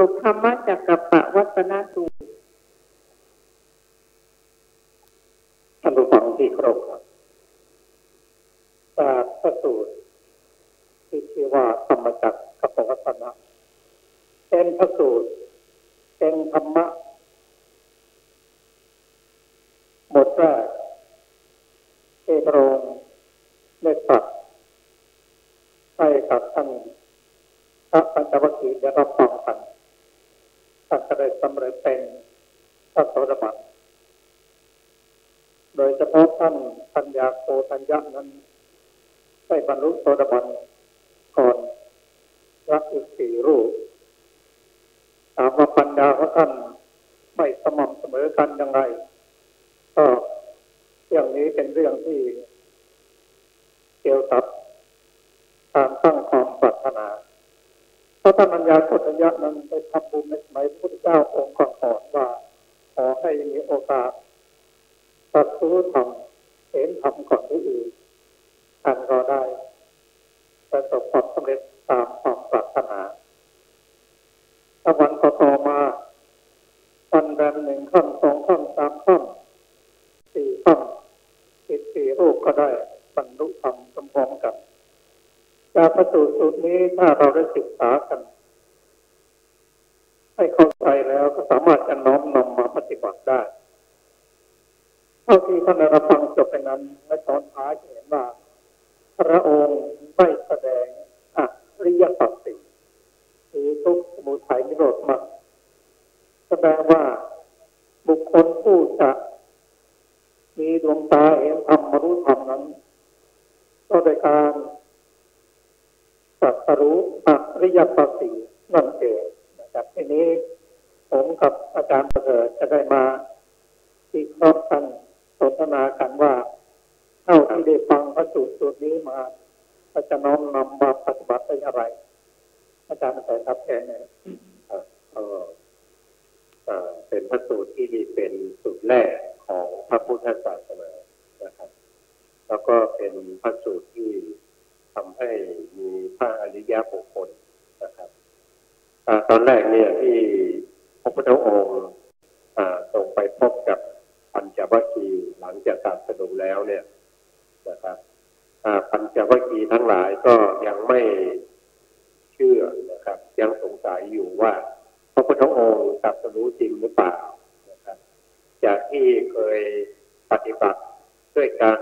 บธรรมจักรปวัตนสูตรท่านผู้ฟังที่เคารพครับจากพระสูตรที่ชื่อว่าธรรมจักรปวัตนะเป็นพระสูตรเป็นธรรมะบทแรกที่พระองค์ได้ตรัสให้กับท่านพระปัญจวัคคีย์ได้รับฟังกันท่านก็ได้สำเร็จเป็นพระโสดาบันโดยเฉพาะท่านปัญญาโกฏัญญะนั้นได้บรรลุโสดาบันก่อนรักอีก4 รูปถามว่าปัญญาของท่านไม่สม่ำเสมอกันยังไงก็เรื่องนี้เป็นเรื่องที่เกี่ยวกับการตั้งความปรารถนาเพราะท่านปัญญาโกฏัญญะนั้นได้ทำบุญในสมัยพระพุทธเจ้าองค์ก่อนว่าขอให้มีโอกาสตรัสรู้ธรรมเห็นธรรมก่อนผู้อื่นท่านก็ได้ประสบความสำเร็จตามความปรารถนาวันต่อมาวันแรม1 ค่ำ 2 ค่ำ 3 ค่ำ 4 ค่ำ14 รูปก็ได้บรรลุธรรมพร้อมๆกันจากพระสูตรนี้ถ้าเราได้ศึกษากันให้เข้าใจแล้วก็สามารถจะน้อมนำมาปฏิบัติได้เท่าที่ท่านได้รับฟังจบไปนั้นในตอนท้ายจะเห็นว่าพระองค์ได้แสดงอริยสัจ 4คือทุกข์สมุทัยนิโรธมรรคแสดงว่าบุคคลผู้จะมีดวงตาเห็นธรรมรู้ธรรมนั้นก็โดยการตรัสรู้อริยสัจ 4นั่นเองนะครับทีนี้ผมกับอาจารย์ประเสริฐจะได้มาวิเคราะห์กันสนทนากันว่าเท่าที่ได้ฟังพระสูตรนี้มาจะน้อมนำมาปฏิบัติได้อย่างไรอาจารย์ประเสริฐครับแทนเนี่ยเป็นพระสูตรที่เป็นสูตรแรกของพระพุทธศาสนานะครับแล้วก็เป็นพระสูตรที่ทำให้มีพระอริยบุคคลนะครับตอนแรกเนี่ยที่พระพุทธองค์ส่งไปพบกับปัญจวัคคีย์หลังจากตรัสรู้แล้วเนี่ยนะครับปัญจวัคคีย์ทั้งหลายก็ยังไม่เชื่อนะครับยังสงสัยอยู่ว่าพระพุทธองค์ตรัสรู้จริงหรือเปล่านะครับจากที่เคยปฏิบัติด้วยการ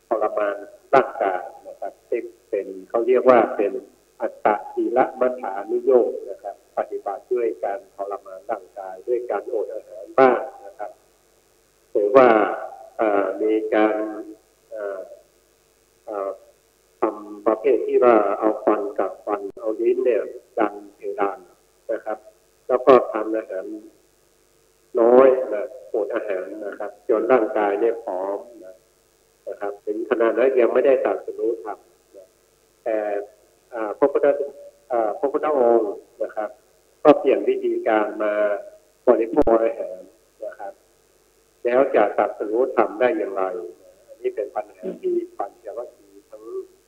ทรมานร่างกายนะครับที่เป็นเขาเรียกว่าเป็นอัตตศีลมัฏฐานุโยคนะครับปฏิบัติด้วยการทรมานร่างกายด้วยการอดอาหารบ้างนะครับหรือว่ามีการทำประเภทที่ว่าเอาฟันกับฟันเอาลิ้นเนี่ยดันเพดานนะครับแล้วก็ทานอาหารน้อยนะอดอาหารนะครับจนร่างกายเนี่ยผอมนะครับถึงขนาดนั้นยังไม่ได้ตรัสรู้ธรรมแต่พระพุทธองค์นะครับก็เปลี่ยนวิธีการมาบริโภคอาหารนะครับแล้วจะตรัสรู้ธรรมได้อย่างไรอันนี้เป็นปัญหาที่ปัญจวัคคีย์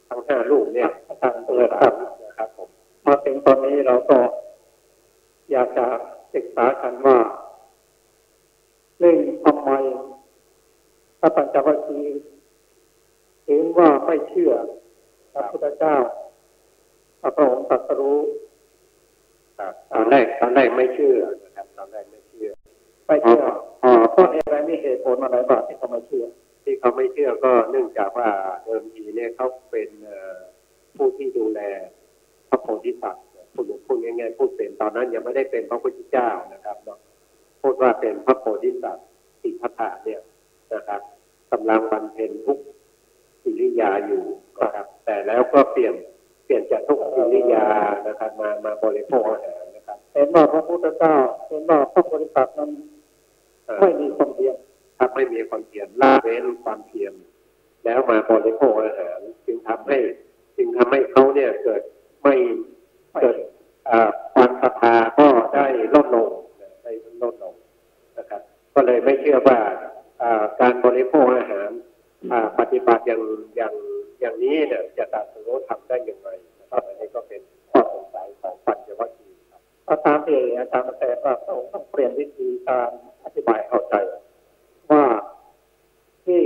ทั้ง5 รูปเนี่ยทางตัวธรรมนะครับผมมาถึงตอนนี้เราก็อยากจะศึกษากันว่าทำไมพระปัญจวัคคีย์ถึงว่าไม่เชื่อพระพุทธเจ้าพระองค์ตรัสรู้ตอนแรกไม่เชื่อนะครับตอนแรกไม่เชื่อเพราะอะไรมีเหตุผลอะไรบ้างที่เขาไม่เชื่อที่เขาไม่เชื่อก็เนื่องจากว่าเดิมทีเนี่ยเขาเป็นผู้ที่ดูแลพระโพธิสัตว์พูดง่ายๆพูดเป็นตอนนั้นยังไม่ได้เป็นพระพุทธเจ้านะครับพูดว่าเป็นพระโพธิสัตว์สิทธัตถะเนี่ยนะครับกำลังบำเพ็ญทุกกิริยาอยู่นะครับแต่แล้วก็เปลี่ยนจากทุกกิริยานะครับมาบริโภคอาหารนะครับเห็นว่าพระพุทธเจ้าเห็นว่าพระโพธิสัตว์นั้นไม่มีความเพียรถ้าไม่มีความเพียรละเว้นความเพียรแล้วมาบริโภคอาหารจึงทำให้เขาเนี่ยเกิดความศรัทธาก็ได้ลดลงนะครับก็เลยไม่เชื่อว่าการบริโภคอาหารปฏิบัติอย่างนี้เนี่ยจะตรัสรู้ธรรมได้อย่างไรนะครับอันนี้ก็เป็นข้อสงสัยของปัญจวัคคีย์ครับตาม ที่อาจารย์มาแต่ว่าเราต้องเปลี่ยนวิธีการอธิบายเข้าใจว่าที่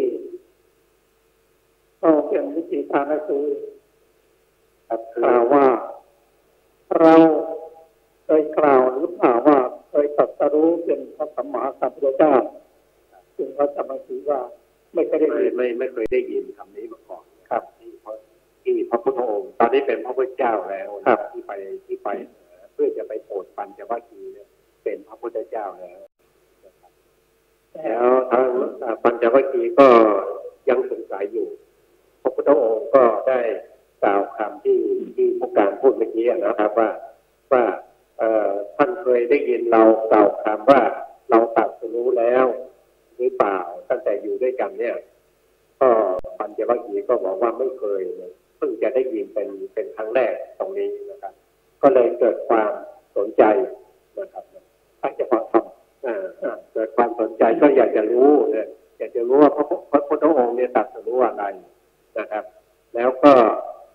เราเปลี่ยนวิธีการก็คือกล่าวว่าเราเคยกล่าวหรือเปล่าว่าเคยตรัสรู้เป็นพระสัมมาสัมพุทธเจ้าซึ่งเขาจะมาถือว่าไม่เคยได้ยินไม่เคยได้ยินคำนี้มาก่อนครับที่พระพุทธองค์ตอนนี้เป็นพระพุทธเจ้าแล้วที่ไปเพื่อจะไปโปรดปัญจวัคคีย์เป็นพระพุทธเจ้าแล้วทางปัญจวัคคีย์ก็ยังสงสัยอยู่พระพุทธองค์ก็ได้กล่าวคำที่ผู้การพูดเมื่อกี้นะครับว่าท่านเคยได้ยินเรากล่าวคำว่าเราตรัสรู้แล้วหรือเปล่าตั้งแต่อยู่ด้วยกันเนี่ยก็ปัญจวัคคีย์ก็บอกว่าไม่เคยเลยเพิ่งจะได้ยินเป็นครั้งแรกตรงนี้นะครับก็เลยเกิดความสนใจนะครับอาจจะฟังคำเกิดความสนใจก็อยากจะรู้เนี่ยอยากจะรู้ว่าพระพุทธองค์เนี่ยตรัสรู้อะไรนะครับแล้วก็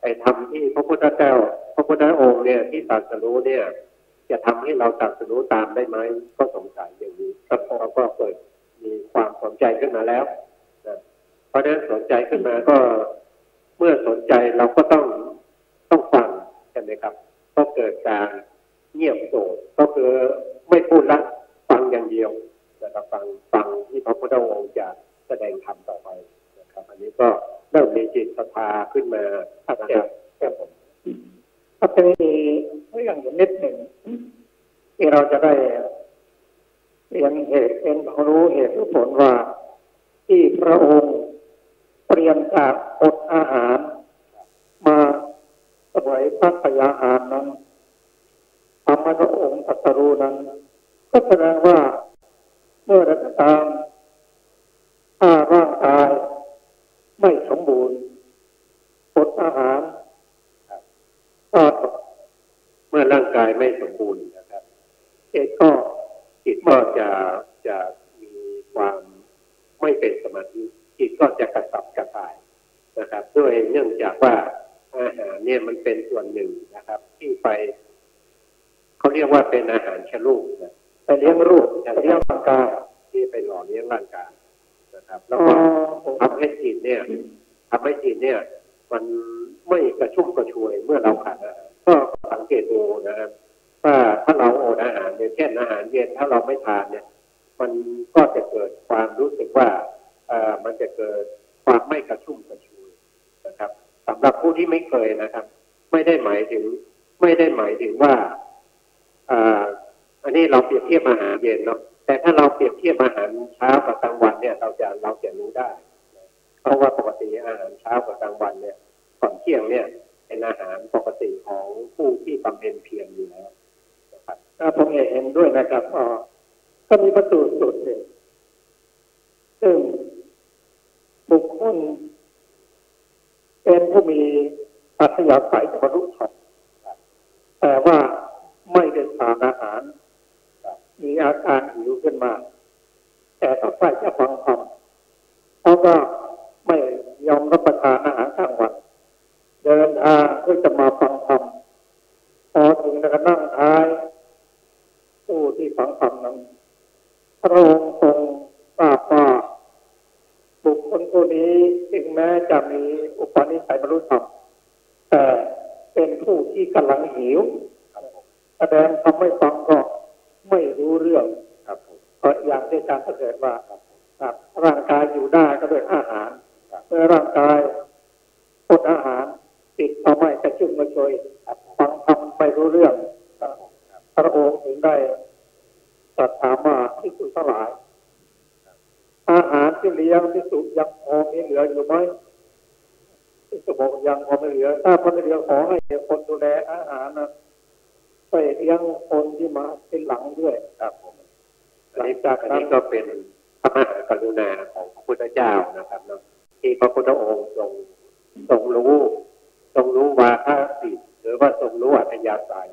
ไอ้ธรรมที่พระพุทธเจ้าพระพุทธองค์เนี่ยที่ตรัสรู้เนี่ยจะทำให้เราตรัสรู้ตามได้ไหมก็สงสัยอย่างนี้ครับเราก็เกิดมีความสนใจขึ้นมาแล้วนะเพราะฉะนั้นสนใจขึ้นมาก็เมื่อสนใจเราก็ต้องฟังใช่ไหมครับก็เกิดการเงียบโสดก็คือไม่พูดละฟังอย่างเดียวนะครับฟังที่พระพุทธองค์จะแสดงธรรมต่อไปนะครับอันนี้ก็เริ่มมีจิตศรัทธาขึ้นมานะครับถ้าเป็นเรื่องอยู่นิดหนึ่งที่เราจะได้เรียนเหตุเป็นรู้เหตุผลว่าที่พระองค์เตรียมจากอดอาหารมาถวายพระพยาหารนั้นทำให้พระองค์ตรัสรู้นั้นก็แสดงว่าเมื่อใดก็ตามถ้าร่างกายไม่สมบูรณ์อดอาหารเมื่อร่างกายไม่สมบูรณ์นะครับจิตก็จะมีความไม่เป็นสมาธิจิตก็จะกระสับกระส่ายนะครับด้วยเนื่องจากว่าอาหารเนี่ยมันเป็นส่วนหนึ่งนะครับที่ไปเขาเรียกว่าเป็นอาหารชะลูกนะไปเลี้ยงรูปเลี้ยงร่างกายที่ไปหล่อเลี้ยงร่างกายนะครับแล้วก็ทำให้จิตเนี่ยมันไม่กระชุ่มกระชวยเมื่อเราขาดอาหารก็สังเกตดูนะครับว่าถ้าเราอดอาหารเช่นอาหารเย็นถ้าเราไม่ทานเนี่ยมันก็จะเกิดความรู้สึกว่ามันจะเกิดความไม่กระชุ่มกระชวยนะครับสำหรับผู้ที่ไม่เคยนะครับไม่ได้หมายถึงว่าอันนี้เราเปรียบเทียบอาหารเย็นเนาะแต่ถ้าเราเปรียบเทียบอาหารเช้ากับกลางวันเนี่ยเราจะรู้ได้เพราะว่าปกติอาหารเช้ากับกลางวันเนี่ยก่อนเที่ยงเนี่ยเป็นอาหารปกติของผู้ที่บำเพ็ญเพียรอยู่แล้วนะครับผมเห็นด้วยนะครับก็มีประตูสุดหนึ่งซึ่งบุคคลเป็นผู้มีอัธยาศัยจะบรรลุธรรมแต่ว่าไม่ได้ทานอาหารมีอาการหิวขึ้นมาแต่ก็ใฝ่จะฟังธรรมเพราะว่าไม่ยอมรับประทานอาหารกลางวันเดินทางเพื่อจะมาฟังธรรมพอถึงแล้วก็นั่งท้ายผู้ที่ฟังธรรมนั้นพระองค์ทรงทราบว่าบุคคลผู้นี้ถึงแม้จะมีอุปนิสัยบรรลุธรรมแต่เป็นผู้ที่กำลังหิวแสดงทำให้ฟังก็ไม่รู้เรื่องอย่างที่อาจารย์เสด็จว่าร่างกายอยู่ได้ก็ด้วยอาหารเมื่อร่างกายอดอาหารติดเอาไม่กระชุ่มกระชวยฟังทำไปรู้เรื่องพระองค์ถึงได้ตรัสถามว่าภิกษุทั้งหลายอาหารที่เลี้ยงภิกษุยังพอมีเหลืออยู่ไหมภิกษุบอกยังพอไม่เหลือถ้าพอไม่เหลือขอให้คนดูแลอาหารนะไปเลี้ยงคนที่มาเป็นหลังด้วยครับผมอันนี้ก็เป็นพระมหากรุณาของพระพุทธเจ้านะครับเนาะที่พระพุทธองค์ทรงรู้วาทศิลป์หรือว่าทรงรู้อัธยาศัย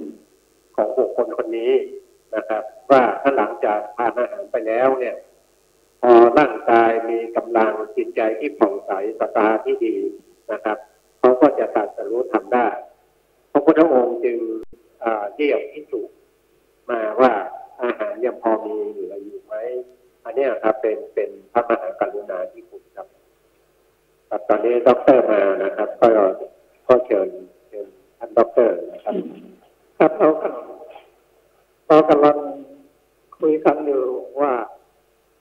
ของบุคคลคนนี้นะครับว่าถ้าหลังจากทานอาหารไปแล้วเนี่ยพอร่างกายมีกำลังจิตใจที่ผ่องใสศรัทธาที่ดีนะครับเขาก็จะตรัสรู้ธรรมได้พระพุทธองค์จึงเรียกภิกษุ มาว่าอาหารยังพอมีเหลืออยู่ไหมอันนี้ครับเป็นพระมหากรุณาธิคุณครับครับตอนนี้ด็อกเตอร์มานะครับก็เชิญท่านด็อกเตอร์นะครับครับเรากำลังคุยกันอยู่ว่า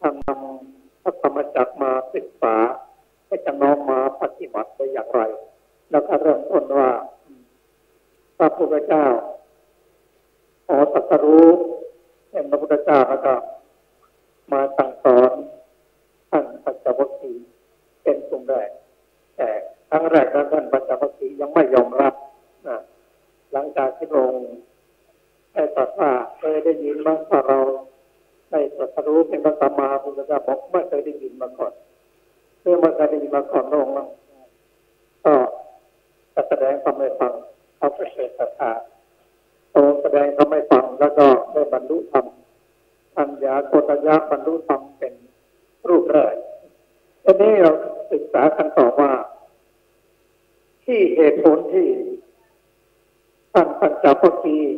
ทำนำพระธรรมจักรมาศึกษาให้จะน้อมมาปฏิบัติได้อย่างไรแล้วก็เริ่มต้นว่าพระพุทธเจ้าขอตรัสรู้เป็นพระพุทธเจ้าแล้วก็มาสั่งสอนท่านปัญจวัคคีย์เป็นกลุ่มแรกแต่ครั้งแรกนั้นท่านปัญจวัคคีย์ยังไม่ยอมรับหลังจากที่พระองค์ได้ตรัสว่าเคยได้ยินบ้างว่าเราได้ตรัสรู้เป็นพระสัมมาสัมพุทธเจ้าบอกไม่เคยได้ยินมาก่อนเมื่อไม่เคยได้ยินมาก่อนพระองค์ก็จะแสดงความไม่ฟังเขาก็เกิดศรัทธาโตแสดงความไม่ฟังแล้วก็ได้บรรลุธรรมปัญญาโกฏยะบรรลุธรรมเป็นรูปแรกทีนี้เราศึกษากันต่อว่าที่เหตุผลที่ท่านปัญจวัคคีย์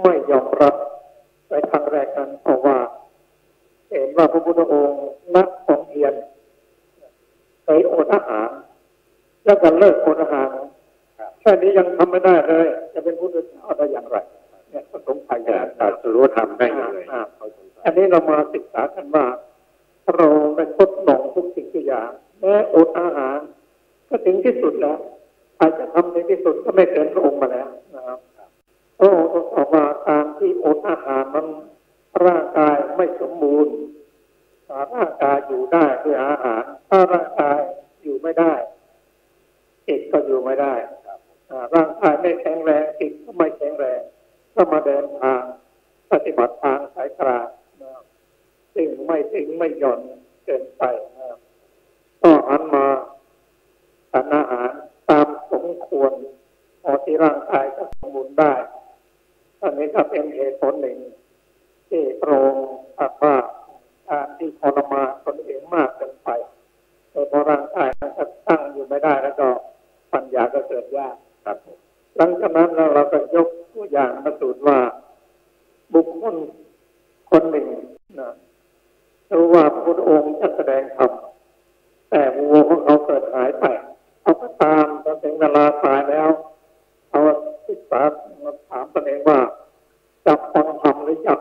ไม่ยอมรับในครั้งแรกนั้นเพราะว่าเห็นว่าพระพุทธองค์นักของเพียรเคยอดอาหารแล้วก็เลิกอดอาหารแค่นี้ยังทำไม่ได้เลยจะเป็นพุทธเจ้าได้อย่างไรเนี่ยสงสัยกันตรัสรู้ทำได้ยังไงอันนี้เรามาศึกษากันว่าเราได้ทดลองทุกสิ่งทุกอย่างแม้อดอาหารก็ถึงที่สุดแล้วอาจจะทำในที่สุดก็ไม่เกินพระองค์มาแล้วนะครับพระองค์บอกว่าการที่อดอาหารนั้นร่างกายไม่สมบูรณ์ร่างกายอยู่ได้ด้วยอาหารถ้าร่างกายอยู่ไม่ได้จิตก็อยู่ไม่ได้ร่างกายไม่แข็งแรงจิตก็ไม่แข็งแรงก็มาเดินทางปฏิบัติทางสายกลางซึ่งไม่ถึงไม่หย่อนเกินไปก็หันมาทานอาหารตามสมควรพอที่ร่างกายจะสมบูรณ์ได้อันนี้ก็เป็นเหตุผลหนึ่งที่พระองค์ตรัสว่าการที่ทรมานตนเองมากเกินไปพอร่างกายมันจะตั้งอยู่ไม่ได้แล้วก็ปัญญาก็เกิดยากครับหลังจากนั้นเราก็ยกตัวอย่างมาสูตรว่าบุคคลคนหนึ่งรู้ว่าพระพุทธองค์จะแสดงธรรมแต่วัวของเขาเกิดหายไปเขาก็ตามจนถึงเวลาตายแล้วเขาศึกษาถามตนเองว่าจะฟังธรรมหรือจะ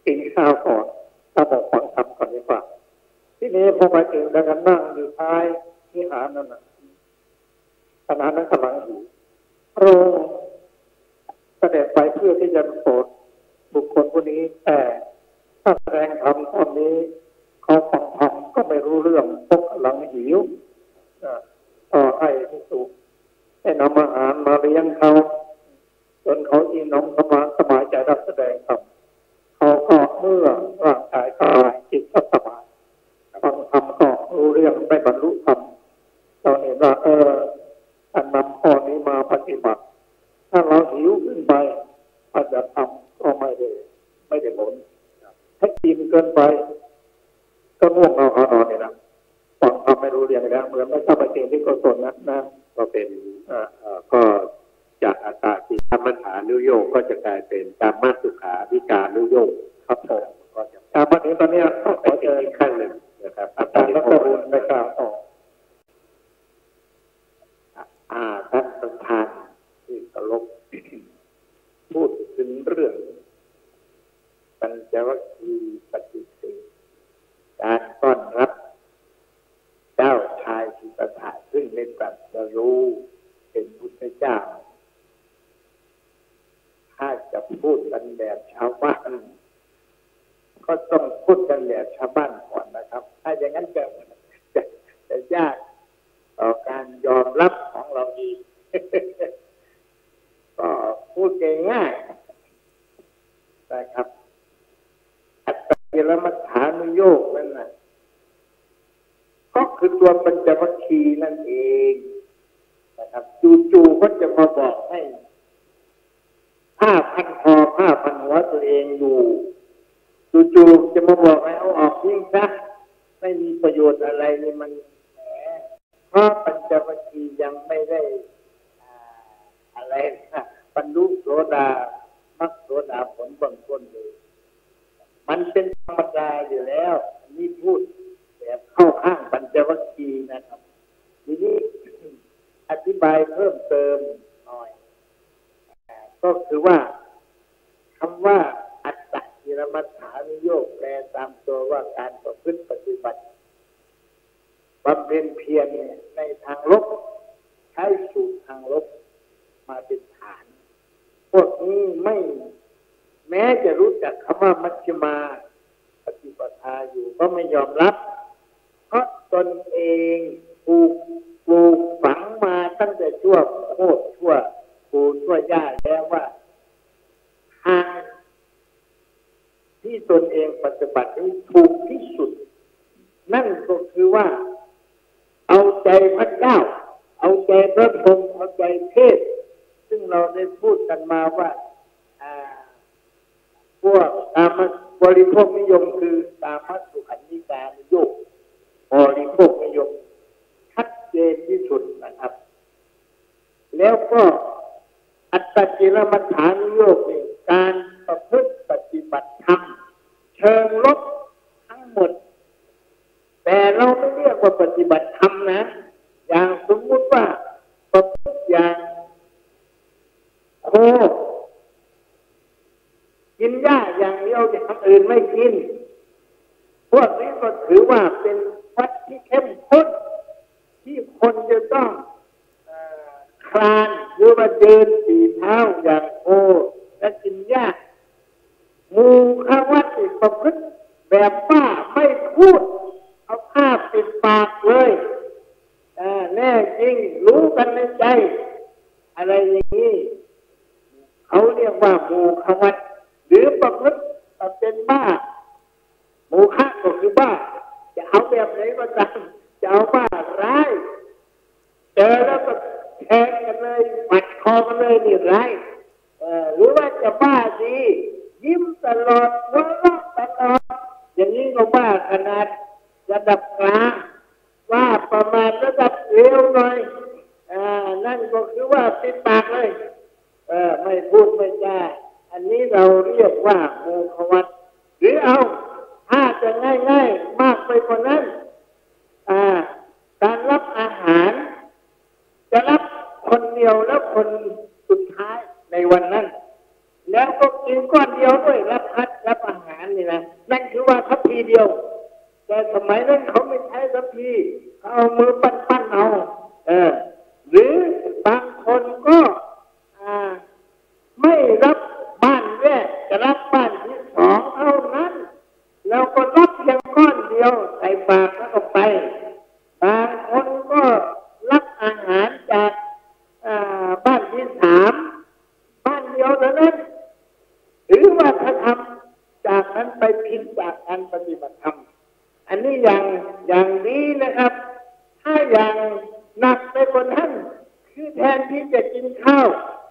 กินข้าวก่อนถ้าบอกฟังธรรมก่อนดีกว่าที่นี้พอไปถึงแล้วก็นั่งอยู่ท้ายวิหารนั่นขณะนั้นกำลังหิวพระองค์เสด็จไปเพื่อที่จะโปรดบุคคลผู้นี้แต่ถ้าแสดงธรรมตอนนี้เขาฟังธรรมก็ไม่รู้เรื่องพวกกำลังหิวต่อให้ที่สุดให้นำอาหารมาเลี้ยงเขาจนเขาอิ่มน้ำสบายใจรับแสดงธรรมเขาก็เมื่อร่างกายสบายจิตก็สบายฟังธรรมก็รู้เรื่องได้บรรลุธรรมเราเห็นว่าอันนำข้อนี้มาปฏิบัติถ้าเราหิวขึ้นไปอาจจะทำก็ไม่ได้ผลถ้ากินเกินไปก็ง่วงนอนเนี่ยนะฟังทำไม่รู้เรื่องแล้วเหมือนไม่เข้าไปเจนที่กุศลนะก็เป็นก็จากอาตาติธรรมฐานุโยกก็จะกลายเป็นกามมาสุขาวิการนุโยกครับผมก็มาถึงตอนนี้ต้องขอเจออีกขั้นหนึ่งนะครับอาจารย์รัตรุณได้กล่าวต่อท่านประธานที่เคารพพูดถึงเรื่องปัญจวัคคีย์ปฏิเสธการต้อนรับเจ้าชายสิทธัตถะซึ่งได้ตรัสรู้เป็นพุทธเจ้าถ้าจะพูดกันแบบชาวบ้านก็ต้องพูดกันแบบชาวบ้านก่อนนะครับถ้าอย่างนั้นจะยากต่อการยอมรับของเราอีก ก็พูดง่ายๆนะครับอัตตกิลมัฏฐานุโยกนั่นน่ะก็คือตัวปัญจวัคคีย์นั่นเองนะครับจู่ๆก็จะมาบอกให้ผ้าพันคอผ้าพันหัวตัวเองอยู่จู่ๆจะมาบอกให้เอาออกทิ้งซะไม่มีประโยชน์อะไรนี่มันเพราะปัญจวัคคีย์ยังไม่ได้อะไรบรรลุโสดา มรรคโสดาผลเบื้องต้นเลยมันเป็นธรรมดาอยู่แล้วอันนี้พูดแบบเข้าข้างปัญจวัคคีย์นะครับทีนี้อธิบายเพิ่มเติมหน่อยก็คือว่าคำว่าอัตตกิลมัฏฐานุโยคแปลตามตัวว่าการประพฤติปฏิบัติบำเพ็ญเพียรในทางลบใช้สูตรทางลบมาเป็นฐานพวกนี้ไม่แม้จะรู้จักคำว่ามัชฌิมาปฏิปทาอยู่ก็ไม่ยอมรับเพราะตนเองถูกปลูกฝังมาตั้งแต่ชั่วโคตรชั่วปูชั่วย่าแล้วว่าทางที่ตนเองปฏิบัตินี้ถูกที่สุดนั่นก็คือว่าเอาใจพระเจ้าเอาใจพระพรหมเอาใจเทพซึ่งเราได้พูดกันมาว่าพวกตามบริโภคนิยมคือตามมัสุขันธิกานิยมบริโภคนิยมชัดเจนที่สุดนะครับแล้วก็อัตตกิลมัฏฐานุโยคนี่การประพฤติปฏิบัติธรรมเชิงลบทั้งหมดแต่เราไม่เรียกว่าปฏิบัติธรรมนะอย่างสมมุติว่าประพฤติอย่างโคกินหญ้าอย่างเดียวอย่างอื่นไม่กินพวกนี้ก็ถือว่าเป็นวัดที่เข้มข้นที่คนจะต้องคลานหรือว่าเดินสี่เท้าอย่างโคและกินหญ้าหมู่ขวัตอีกประพฤติแบบว่าไม่พูดเอาผ้าปิดปากเลยแน่จริงรู้กันในใจอะไรอย่างนี้เขาเรียกว่าหมู่ขวัตหรือประพฤติเป็นบ้าหมู่ฆะก็คือบ้าจะเอาแบบไหนก็ตามจะเอาบ้าร้ายเจอแล้วก็แทงกันเลยปัดคอกันเลยนี่ร้ายหรือว่าจะบ้าดียิ้มตลอดหัวเราะตลอดอย่างนี้ก็บ้าขนาดระดับกลางว่าประมาณระดับเร็วหน่อยนั่นก็คือว่าปิดปากเลยไม่พูดไม่จาอันนี้เราเรียกว่าโมฆะวัตหรือเอาถ้าจะง่ายๆมากไปกว่านั้นการรับอาหารจะรับคนเดียวแล้วคนสุดท้ายในวันนั้นแล้วก็กินก้อนเดียวด้วยรับอาหารนี่นะนั่นคือว่าทัพพีเดียวแต่สมัยนั้นเขาไม่ใช้ทัพพีเขาเอามือปั้นเอาหรือบางคนก็ไม่รับบ้านแรกจะรับบ้านที่สองเท่านั้นแล้วก็รับเพียงก้อนเดียวใส่ปากแล้วก็ไปบางคนก็รับอาหารจากบ้านที่สามบ้านเดียวเท่านั้นหรือว่าถ้าทำจากนั้นไปผิดจากการปฏิบัติธรรมอันนี้อย่างนี้นะครับถ้าอย่างหนักไปกว่านั้นคือแทนที่จะกินข้าว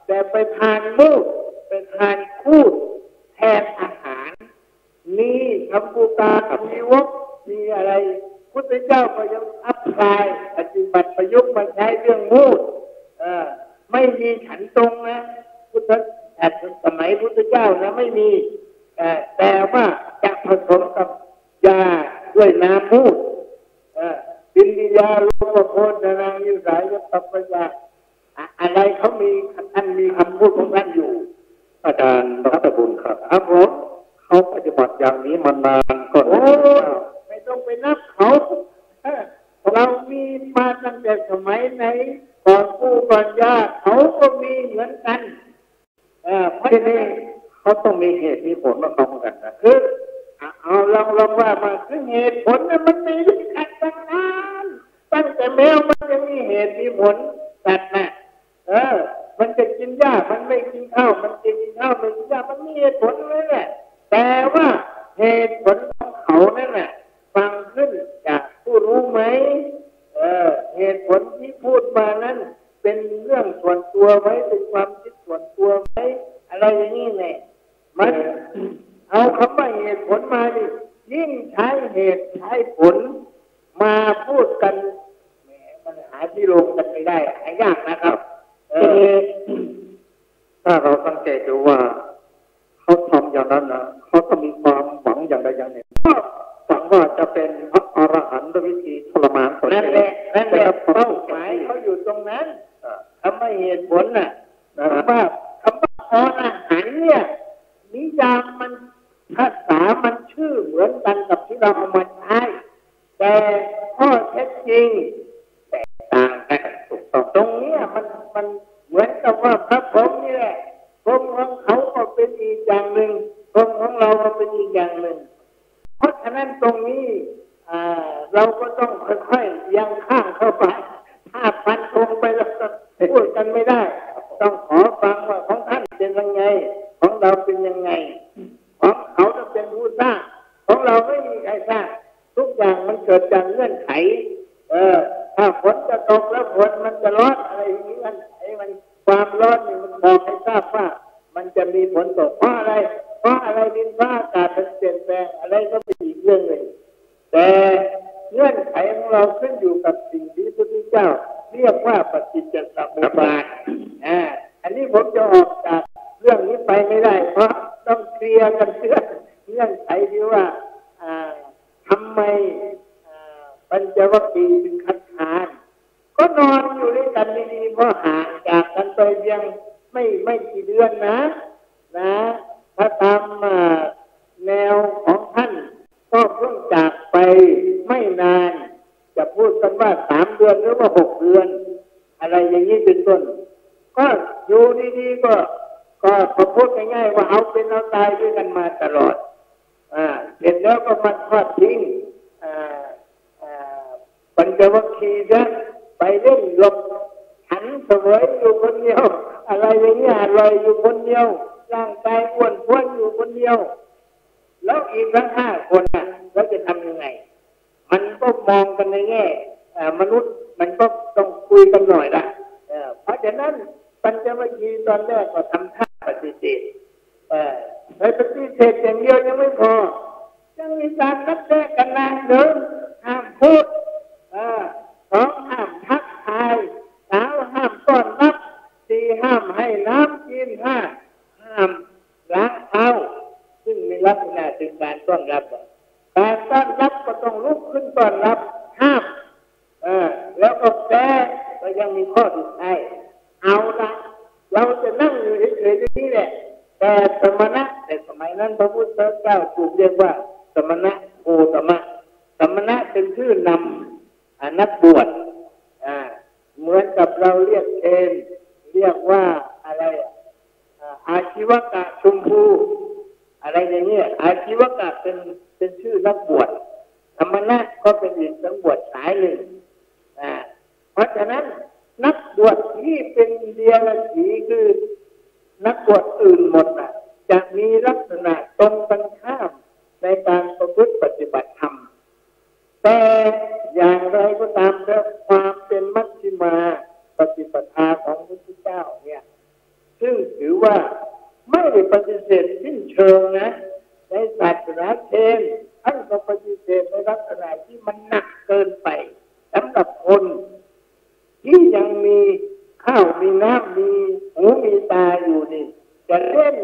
แต่ไปทานมูดไปทานคูดแทนอาหารนี่คำพูดตามีวกมีอะไรพุทธเจ้าก็ยังอัพพลายปฏิบัติประยุกต์มาใช้เรื่องมูดไม่มีฉันตรงนะพุทธสมัยพุทธเจ้านะไม่มีแต่ว่าจะผสมกับยาด้วยน้ำมูดปินยาโลภโคตรนางยุสายตัปปยาอะไรเขามีท่านมีคำพูดของท่านอยู่อาจารย์รัตบุญครับผมเขาปฏิบัติอย่างนี้มานานก่อนไม่ต้องไปนับเขาเรามีมาตั้งแต่สมัยไหนก่อนปู่ก่อนย่าเขาก็มีเหมือนกันเพราะฉะนั้นเขาต้องมีเหตุมีผลมาต้องกันนะคือเอาลองว่ามาคือเหตุผลนั้นมันมีกันตั้งนานตั้งแต่แมวมันจะมีเหตุมีผลตัดนะมันจะกินหญ้ามันไม่กินข้าวมันจะกินข้าวไม่กินหญ้ามันมีเหตุผลเลยแหละแต่ว่าเหตุผลของเขานั่นแหละฟังขึ้นจากผู้รู้ไหมเหตุผลที่พูดมานั้นเป็นเรื่องส่วนตัวไหมเป็นความคิดส่วนตัวไหมอะไรอย่างนี้แหละมันเอาคำว่าเหตุผลมาดิยิ่งใช้เหตุใช้ผลมาพูดกันแหมมันหาที่ลงกันไม่ได้หายากนะครับถ้าเราสังเกตดูว่า นั้นนะเขาต้องมีความหวังอย่างใดอย่างหนึ่งหวังว่าจะเป็นพระอรหันต์ด้วยวิธีทรมานตนเองนั่นแหละเป้าหมายเขาอยู่ตรงนั้นทำให้เหตุผลน่ะว่าคำว่าอรหันต์เนี่ยนิยามมันภาษามันชื่อเหมือนกันกับที่เราเอามาใช้แต่ข้อเท็จจริงแตกต่างกันตรงนี้มันเหมือนกับว่าพระพรหมนี่แหละพรหมของเขาก็เป็นอีกอย่างหนึ่งพรหมของเราก็เป็นอีกอย่างหนึ่งเพราะฉะนั้นตรงนี้เราก็ต้องค่อยๆยังข้างเข้าไปถ้าพันตรงไปแล้วก็พูดกันไม่ได้ต้องขอฟังว่าของท่านเป็นยังไงของเราเป็นยังไงของเขาจะเป็นผู้สร้างของเราไม่มีใครสร้างทุกอย่างมันเกิดจากเงื่อนไขถ้าฝนจะตกแล้วฝนมันจะร้อนอะไรอย่างนี้มันความร้อนนี่มันบอกให้ทราบว่ามันจะมีฝนตกเพราะอะไรดินฟ้าอากาศมันเปลี่ยนแปลงอะไรก็เป็นอีกเรื่องหนึ่งแต่เงื่อนไขของเราขึ้นอยู่กับสิ่งที่พระพุทธเจ้าเรียกว่าปฏิจจสมุปบาทอันนี้ผมจะออกจากเรื่องนี้ไปไม่ได้เพราะต้องเคลียร์กันเรื่องไขที่ว่าทำไมปัญจวัคคีย์ถึงคัดค้านก็นอนอยู่ด้วยกันดีๆเพราะห่างจากกันไปเพียงไม่กี่เดือนนะถ้าตามแนวของท่านก็เพิ่งจากไปไม่นานจะพูดกันว่า3 เดือนหรือว่า6 เดือนอะไรอย่างนี้เป็นต้นก็อยู่ดีๆก็พูดง่ายๆว่าเอาเป็นเอาตายด้วยกันมาตลอดเสร็จแล้วก็มาทอดทิ้งปัญจวัคคีย์นะไปเล่นหลบฉันเสวยอยู่คนเดียวอะไรอย่างนี้อร่อยอยู่คนเดียวร่างกายอ้วนท้วนอยู่คนเดียวแล้วอีกทั้ง5 คนน่ะแล้วจะทำยังไงมันก็มองกันในแง่มนุษย์มันก็ต้องคุยกันหน่อยละเพราะฉะนั้นปัญจวัคคีย์ตอนแรกก็ทำท่าปฏิเสธปฏิเสธอย่างเดียวยังไม่พอยังมีการนัดแนะกันนะห้ามพูด2 ห้ามทักทาย3 ห้ามต้อนรับ4 ห้ามให้น้ำกิน5 ห้ามล้างเท้าซึ่งมีลักษณะถึงการต้อนรับการต้อนรับก็ต้องลุกขึ้นต้อนรับห้ามแล้วก็แก้ก็ยังมีข้อสุดท้ายเอาละเราจะนั่งอยู่เฉยๆนี่แหละแต่สมณะแต่สมัยนั้นพระพุทธเจ้าถูกเรียกว่าสมณะโคตมะสมณะเป็นชื่อนำนักบวชเหมือนกับเราเรียกเอนเรียกว่าอะไรอาชีวกะชมพูอะไรอย่างเงี้ยอาชีวกะเป็นชื่อนักบวชสมณะก็เป็นอีกนักบวชสายหนึ่งเพราะฉะนั้นนักบวชที่เป็นเดียรถีคือนักบวชอื่นหมดจะมีลักษณะตรงกันข้ามในการประพฤติปฏิบัติธรรมแต่อย่างไรก็ตามแล้วความเป็นมัชฌิมาปฏิปทาของพระพุทธเจ้าเนี่ยซึ่งถือว่าไม่ได้ปฏิเสธสิ้นเชิงนะในศาสนาเทนท่านก็ปฏิเสธในลักษณะที่มันหนักเกินไปสำหรับคนที่ยังมีข้าวมีน้ำมีหูมีตาอยู่นี่จะเล่น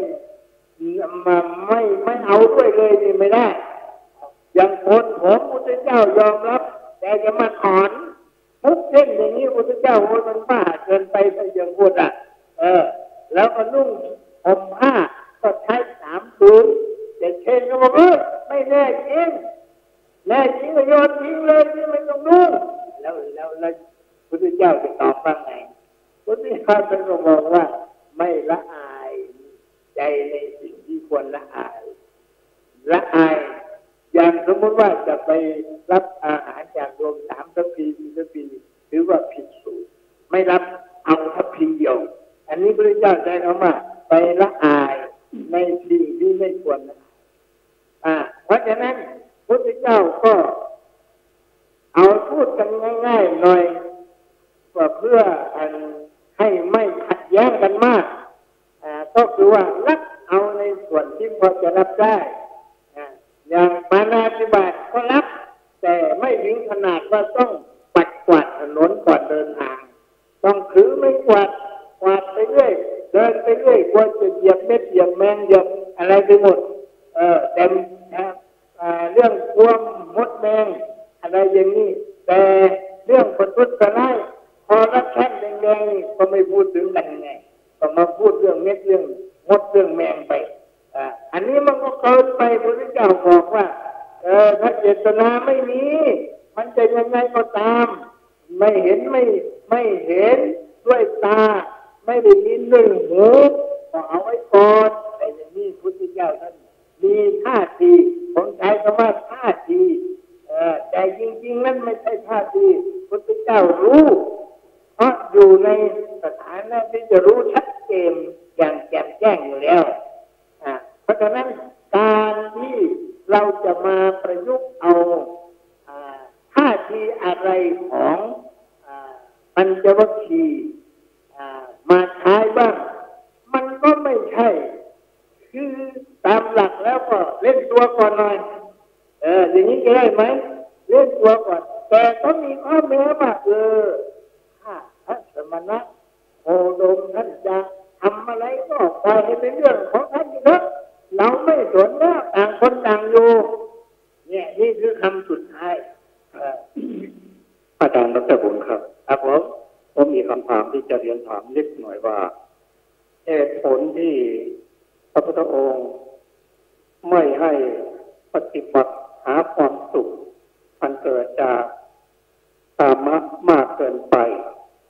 มาไม่เอาด้วยเลยนี่ไม่ได้อย่างคนผมพุทธเจ้ายอมรับแต่จะมาถอนทุกเส้นอย่างนี้พุทธเจ้าโอ้ยมันบ้าเกินไปถ้าอย่างพูดแล้วก็นุ่งห่มผ้าก็ใช้3 ผืนแต่เชนก็บอกไม่แน่จริงแน่จริงก็โยนทิ้งเลยที่ไม่ต้องนุ่งแล้วพุทธเจ้าจะตอบว่าไงพุทธเจ้าท่านก็บอกว่าไม่ละอายใจในสิ่งที่ควรละอายอย่างสมมติว่าจะไปรับอาหารจากโยม3 ทัพพีถือว่าผิดสูตรไม่รับเอาทัพพีเดียวอันนี้พระเจ้าใช้คำว่าไปละอายในสิ่งที่ไม่ควรละอายเพราะฉะนั้นพระเจ้าก็เอาพูดกันง่ายๆหน่อยว่าเพื่อให้ไม่ขัดแย้งกันมากก็คือว่ารับเอาในส่วนที่พอจะรับได้อย่างปาณาติบาตก็รับแต่ไม่ถึงขนาดว่าต้องปัดกวาดถนนก่อนเดินทางต้องถือไม่กวาดไปเรื่อยเดินไปเรื่อยกลัวจะเหยียบเม็ดเหยียบแมงเหยียบอะไรไปหมด แต่เรื่องความมดแมงอะไรอย่างนี้แต่เรื่องประทุษร้ายคอร์รัปชันแดงๆนี่ก็ไม่พูดถึงกันไงก็มาพูดเรื่องเม็ดเรื่องมดเรื่องแมงไปอันนี้มันก็เกินไปพระพุทธเจ้าบอกว่าถ้าเจตนาไม่มีมันจะยังไงก็ตามไม่เห็นไม่เห็นด้วยตาไม่ได้ยินด้วยหูก็เอาไว้ก่อนแต่อย่างนี้พระพุทธเจ้าท่านมีท่าทีผมใช้คำว่าท่าทีแต่จริงๆนั้นไม่ใช่ท่าทีพระพุทธเจ้ารู้เพราะอยู่ในสถานะที่จะรู้ชัดเจนอย่างแจ่มแจ้งอยู่แล้วเพราะฉะนั้นการที่เราจะมาประยุกต์เอาท่าทีอะไรของปัญจวัคคีย์มาใช้บ้างมันก็ไม่ใช่คือตามหลักแล้วก็เล่นตัวก่อนหน่อยอย่างนี้จะได้ไหมเล่นตัวก่อนแต่ก็มีข้อแม้ว่าถ้าพระสมณะโคดมท่านจะทำอะไรก็ปล่อยให้เป็นเรื่องของท่านเถอะเราไม่สนว่าต่างคนต่างอยู่เนี่ยนี่คือคำสุดท้ายอาจารย์ดร.บุญครับผมมีคำถามที่จะเรียนถามนิดหน่อยว่าเหตุผลที่พระพุทธองค์ไม่ให้ปฏิบัติหาความสุขมันเกิดจากกามะมากเกินไป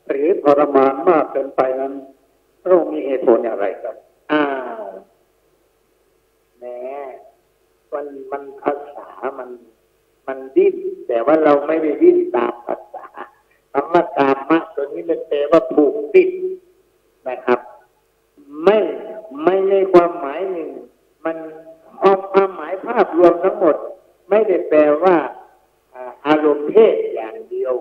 หรือทรมานมากเกินไปนั้นพระองค์มีเหตุผลอย่างไรครับแหมมันภาษามันดิ้นแต่ว่าเราไม่ได้ดิ้นตามภาษาคำว่ากามะตัวนี้มันแปลว่าผูกติดนะครับไม่ในความหมายหนึ่งมันเอาความหมายภาพรวมทั้งหมดไม่ได้แปลว่าอารมณ์เพศอย่างเดียว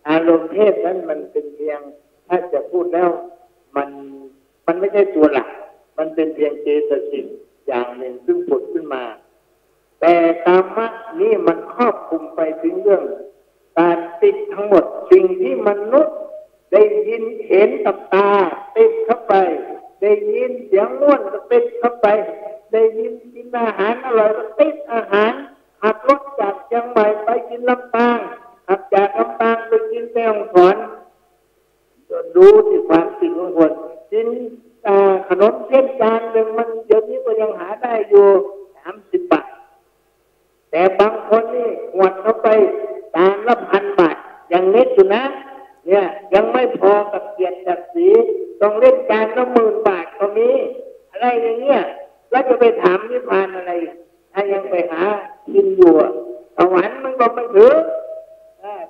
อารมณ์เพศนั้นมันเป็นเพียงถ้าจะพูดแล้วมันไม่ใช่ตัวหลักมันเป็นเพียงเจตสิกอย่างหนึ่งซึ่งผุดขึ้นมาแต่กามะนี่มันครอบคลุมไปถึงเรื่องการติดทั้งหมดสิ่งที่มนุษย์ได้ยินเห็นกับตาติดเข้าไปได้ยินเสียงม่วนก็ติดเข้าไปได้ยินกินอาหารอร่อยก็ติดอาหารขับรถจากเชียงใหม่ไปกินลำปางขับจากลำปางไปกินแม่ฮ่องสอนดูที่ความติดของคนกินขนมเส้นจานหนึ่งมันเดี๋ยวนี้ก็ยังหาได้อยู่30 บาทแต่บางคนนี่หวดเข้าไปจานละ1,000 บาทยังเล็กอยู่นะเนี่ยยังไม่พอกับเกียรติศักดิ์ศรีต้องเล่นจานละ10,000 บาทก็มีอะไรอย่างเงี้ยแล้วจะไปถามนิพพานอะไรถ้ายังไปหากินอยู่สวรรค์มันก็ไม่ถึง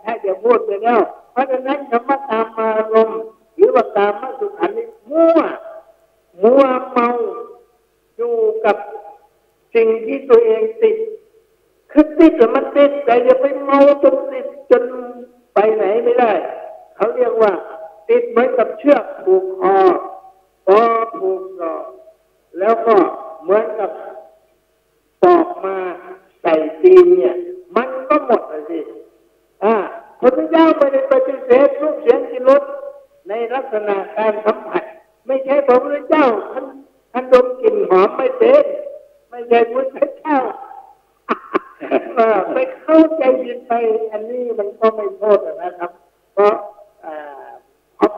ถ้าจะพูดไปแล้วเพราะฉะนั้นคำว่าตามอารมณ์หรือว่าตามมาสุขันนี่มั่วเมาอยู่กับสิ่งที่ตัวเองติดคือติดแต่มันติดแต่อย่าไปเมาจนติดจนไปไหนไม่ได้เขาเรียกว่าติดเหมือนกับเชือกผูกคอผูกคอแล้วก็เหมือนกับตอกมาใส่ตีนเนี่ยมันก็หมดเลยสิพระเจ้าไม่ได้ปฏิเสธรูปเสียงกลิ่นรสในลักษณะการสัมผัสไม่ใช่พระพุทธเจ้าท่านดมกลิ่นหอมไม่เป็นไม่ใช่พระพุทธเจ้าไปเข้าใจผิดไปอันนี้มันก็ไม่โทษนะครับเพราะ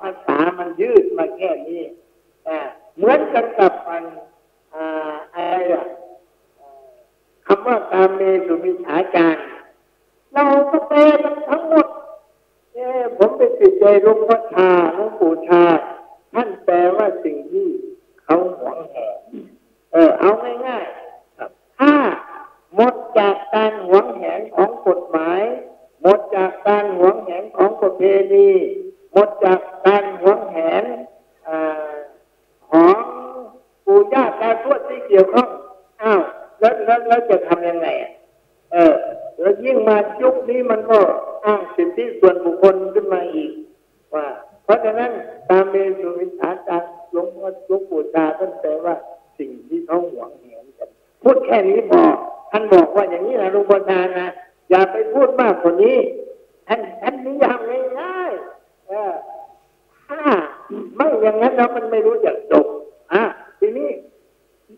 ภาษามันยืดมาแค่นี้เหมือนกันกับอะไรคำว่ากามเมสุมิจฉาจารเราก็แปลกันทั้งหมดผมไปติดใจหลวงพ่อชาหลวงปู่ชาท่านแปลว่าสิ่งที่เขาหวงแหนเอาง่ายๆถ้าหมดจากการหวงแหนของกฎหมายหมดจากการหวงแหนของประเพณีหมดจากการหวงแหนของปู่ย่าตาทวดที่เกี่ยวข้องแล้วจะทำยังไงแล้วยิ่งมายุคนี้มันก็อ้างสิทธิส่วนบุคคลขึ้นมาอีกว่าเพราะฉะนั้นตามเมสุวิสาจารย์หลวงปู่ชาท่านแปลว่าสิ่งที่เขาหวงแหนกันพูดแค่นี้พอท่านบอกว่าอย่างนี้นะหลวงปู่ชานะอย่าไปพูดมากกว่านี้ท่านนิยามง่ายๆถ้าไม่อย่างนั้นแล้วมันไม่รู้จักจบทีนี้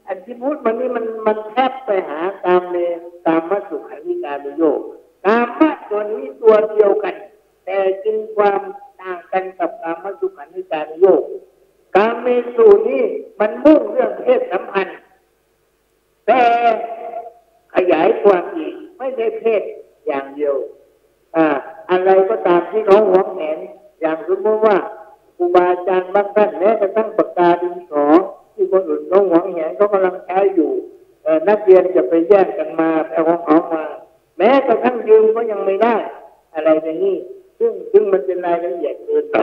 อันที่พูดมันนี่มันแคบไป กามเมสุนี่มันมุ่งเรื่องเพศสัมพันธ์แต่ขยายความอีกไม่ใช่เพศอย่างเดียวอะไรก็ตามที่เขาหวงแหนอย่างสมมติว่าครูบาอาจารย์บางท่านแม้กระทั่งปากกาดินสอที่คนอื่นเขาหวงแหนเขากำลังใช้อยู่นักเรียนจะไปแย่งกันมาเอาของเขามาแม้กระทั่งยืมก็ยังไม่ได้อะไรอย่างนี้ซึ่งมันเป็นรายละเอียดเกินไป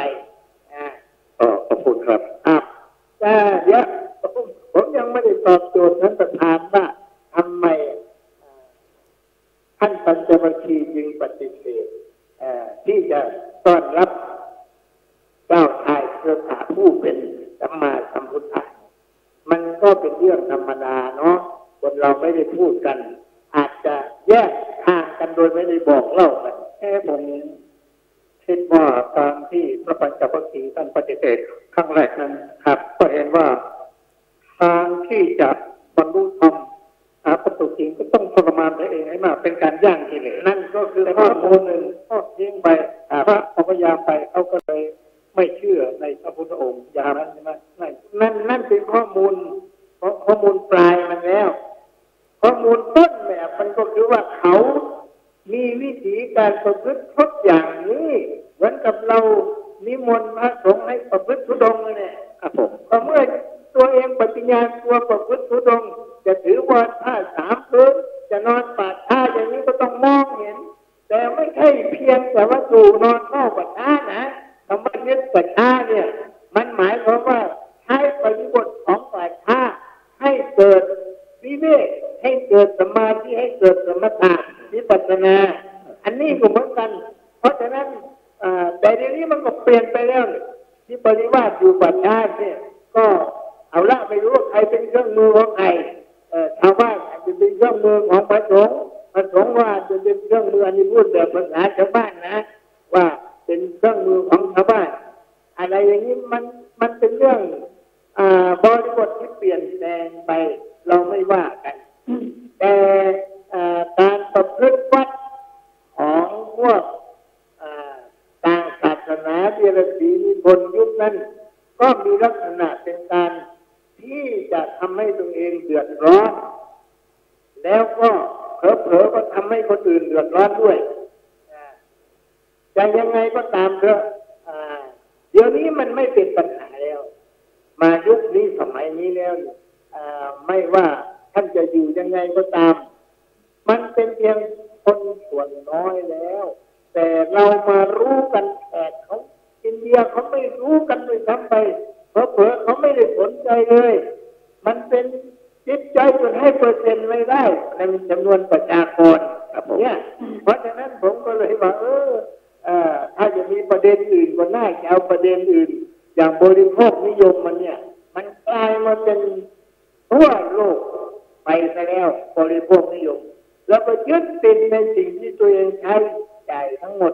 ขอบคุณครับแต่เดี๋ยวผมยังไม่ได้ตอบโจทย์ท่านประธานว่าทำไมท่านปัญจวัคคีย์จึงปฏิเสธที่จะต้อนรับเจ้าชายเครือข่ายผู้เป็นสัมมาสัมพุทธะมันก็เป็นเรื่องธรรมดาเนาะคนเราไม่ได้พูดกันอาจจะแยกทางกันโดยไม่ได้บอกเล่ากันผมคิดว่าการที่พระปัญจวัคคีย์ท่านปฏิเสธครั้งแรกนั้นครับก็เห็นว่าทางที่จะบรรลุธรรมประตูจริงก็ต้องทรมานตัวเองให้มากเป็นการย่างกิเลสนั่นก็คือข้อมูลหนึ่งก็ยิ่งไปพระพยายามไปเขาก็เลยไม่เชื่อในพระพุทธองค์ยานั้นใช่ไหมนั่นเป็นข้อมูลปลายมันแล้วข้อมูลต้นแบบมันก็คือว่าเขามีวิธีการประพฤติทุกอย่างนี้เหมือนกับเรานิมนต์พระสงฆ์ให้ประพฤติธุดงค์เนี่ยครับผมพอเมื่อตัวเองปฏิญญาตัวประพฤติธุดงค์จะถือว่าถ้า3 คืนจะนอนป่าช้าอย่างนี้ก็ต้องมองเห็นแต่ไม่ใช่เพียงแต่ว่าสู่นอนนอกป่าช้านะคำว่ายึดป่าช้าเนี่ยมันหมายความว่าใช้ปฏิบทของป่าช้าให้เกิดวิเวกให้เกิดสมาธิให้เกิดสมถะวิปัสสนาอันนี้ก็เหมือนกันเพราะฉะนั้นแต่เดี๋ยวนี้มันก็เปลี่ยนไปแล้วที่ปริวาสอยู่ป่าช้าเนี่ยก็เอาละไม่รู้ว่าใครเป็นเครื่องมือของใครชาวบ้านอาจจะเป็นเครื่องมือของพระสงฆ์ว่าจะเป็นเครื่องมืออันนี้พูดแบบภาษาชาวบ้านนะว่าเป็นเครื่องมือของชาวบ้านอะไรอย่างนี้มันเป็นเรื่องบริบทที่เปลี่ยนแปลงไปเราไม่ว่ากันแต่การประพฤติวัดของพวกต่างศาสนาเดรัจฉีนิพนธ์ยุคนั้นก็มีลักษณะเป็นการที่จะทำให้ตัวเองเดือดร้อนแล้วก็เผลอๆก็ทำให้คนอื่นเดือดร้อนด้วยจะยังไงก็ตามเถอะเดี๋ยวนี้มันไม่เป็นปัญหาแล้วมายุคนี้สมัยนี้แล้วไม่ว่าท่านจะอยู่ยังไงก็ตามมันเป็นเพียงคนส่วนน้อยแล้วแต่เรามารู้กันแขกเขาอินเดียเขาไม่รู้กันด้วยซ้ำไปเพราะเขาไม่ได้สนใจเลยมันเป็นจิตใจจนให้เปอร์เซ็นต์ไม่ได้ในจำนวนประชากรเนี่ยเพราะฉะนั้นผมก็เลยว่าถ้าจะมีประเด็นอื่นก็น่าจะเอาประเด็นอื่นอย่างบริโภคนิยมมันเนี่ยมันกลายมาเป็นทั่วโลกไปซะแล้วบริโภคนิยมแล้วก็ยึดติดในสิ่งที่ตัวเองใช้จ่ายทั้งหมด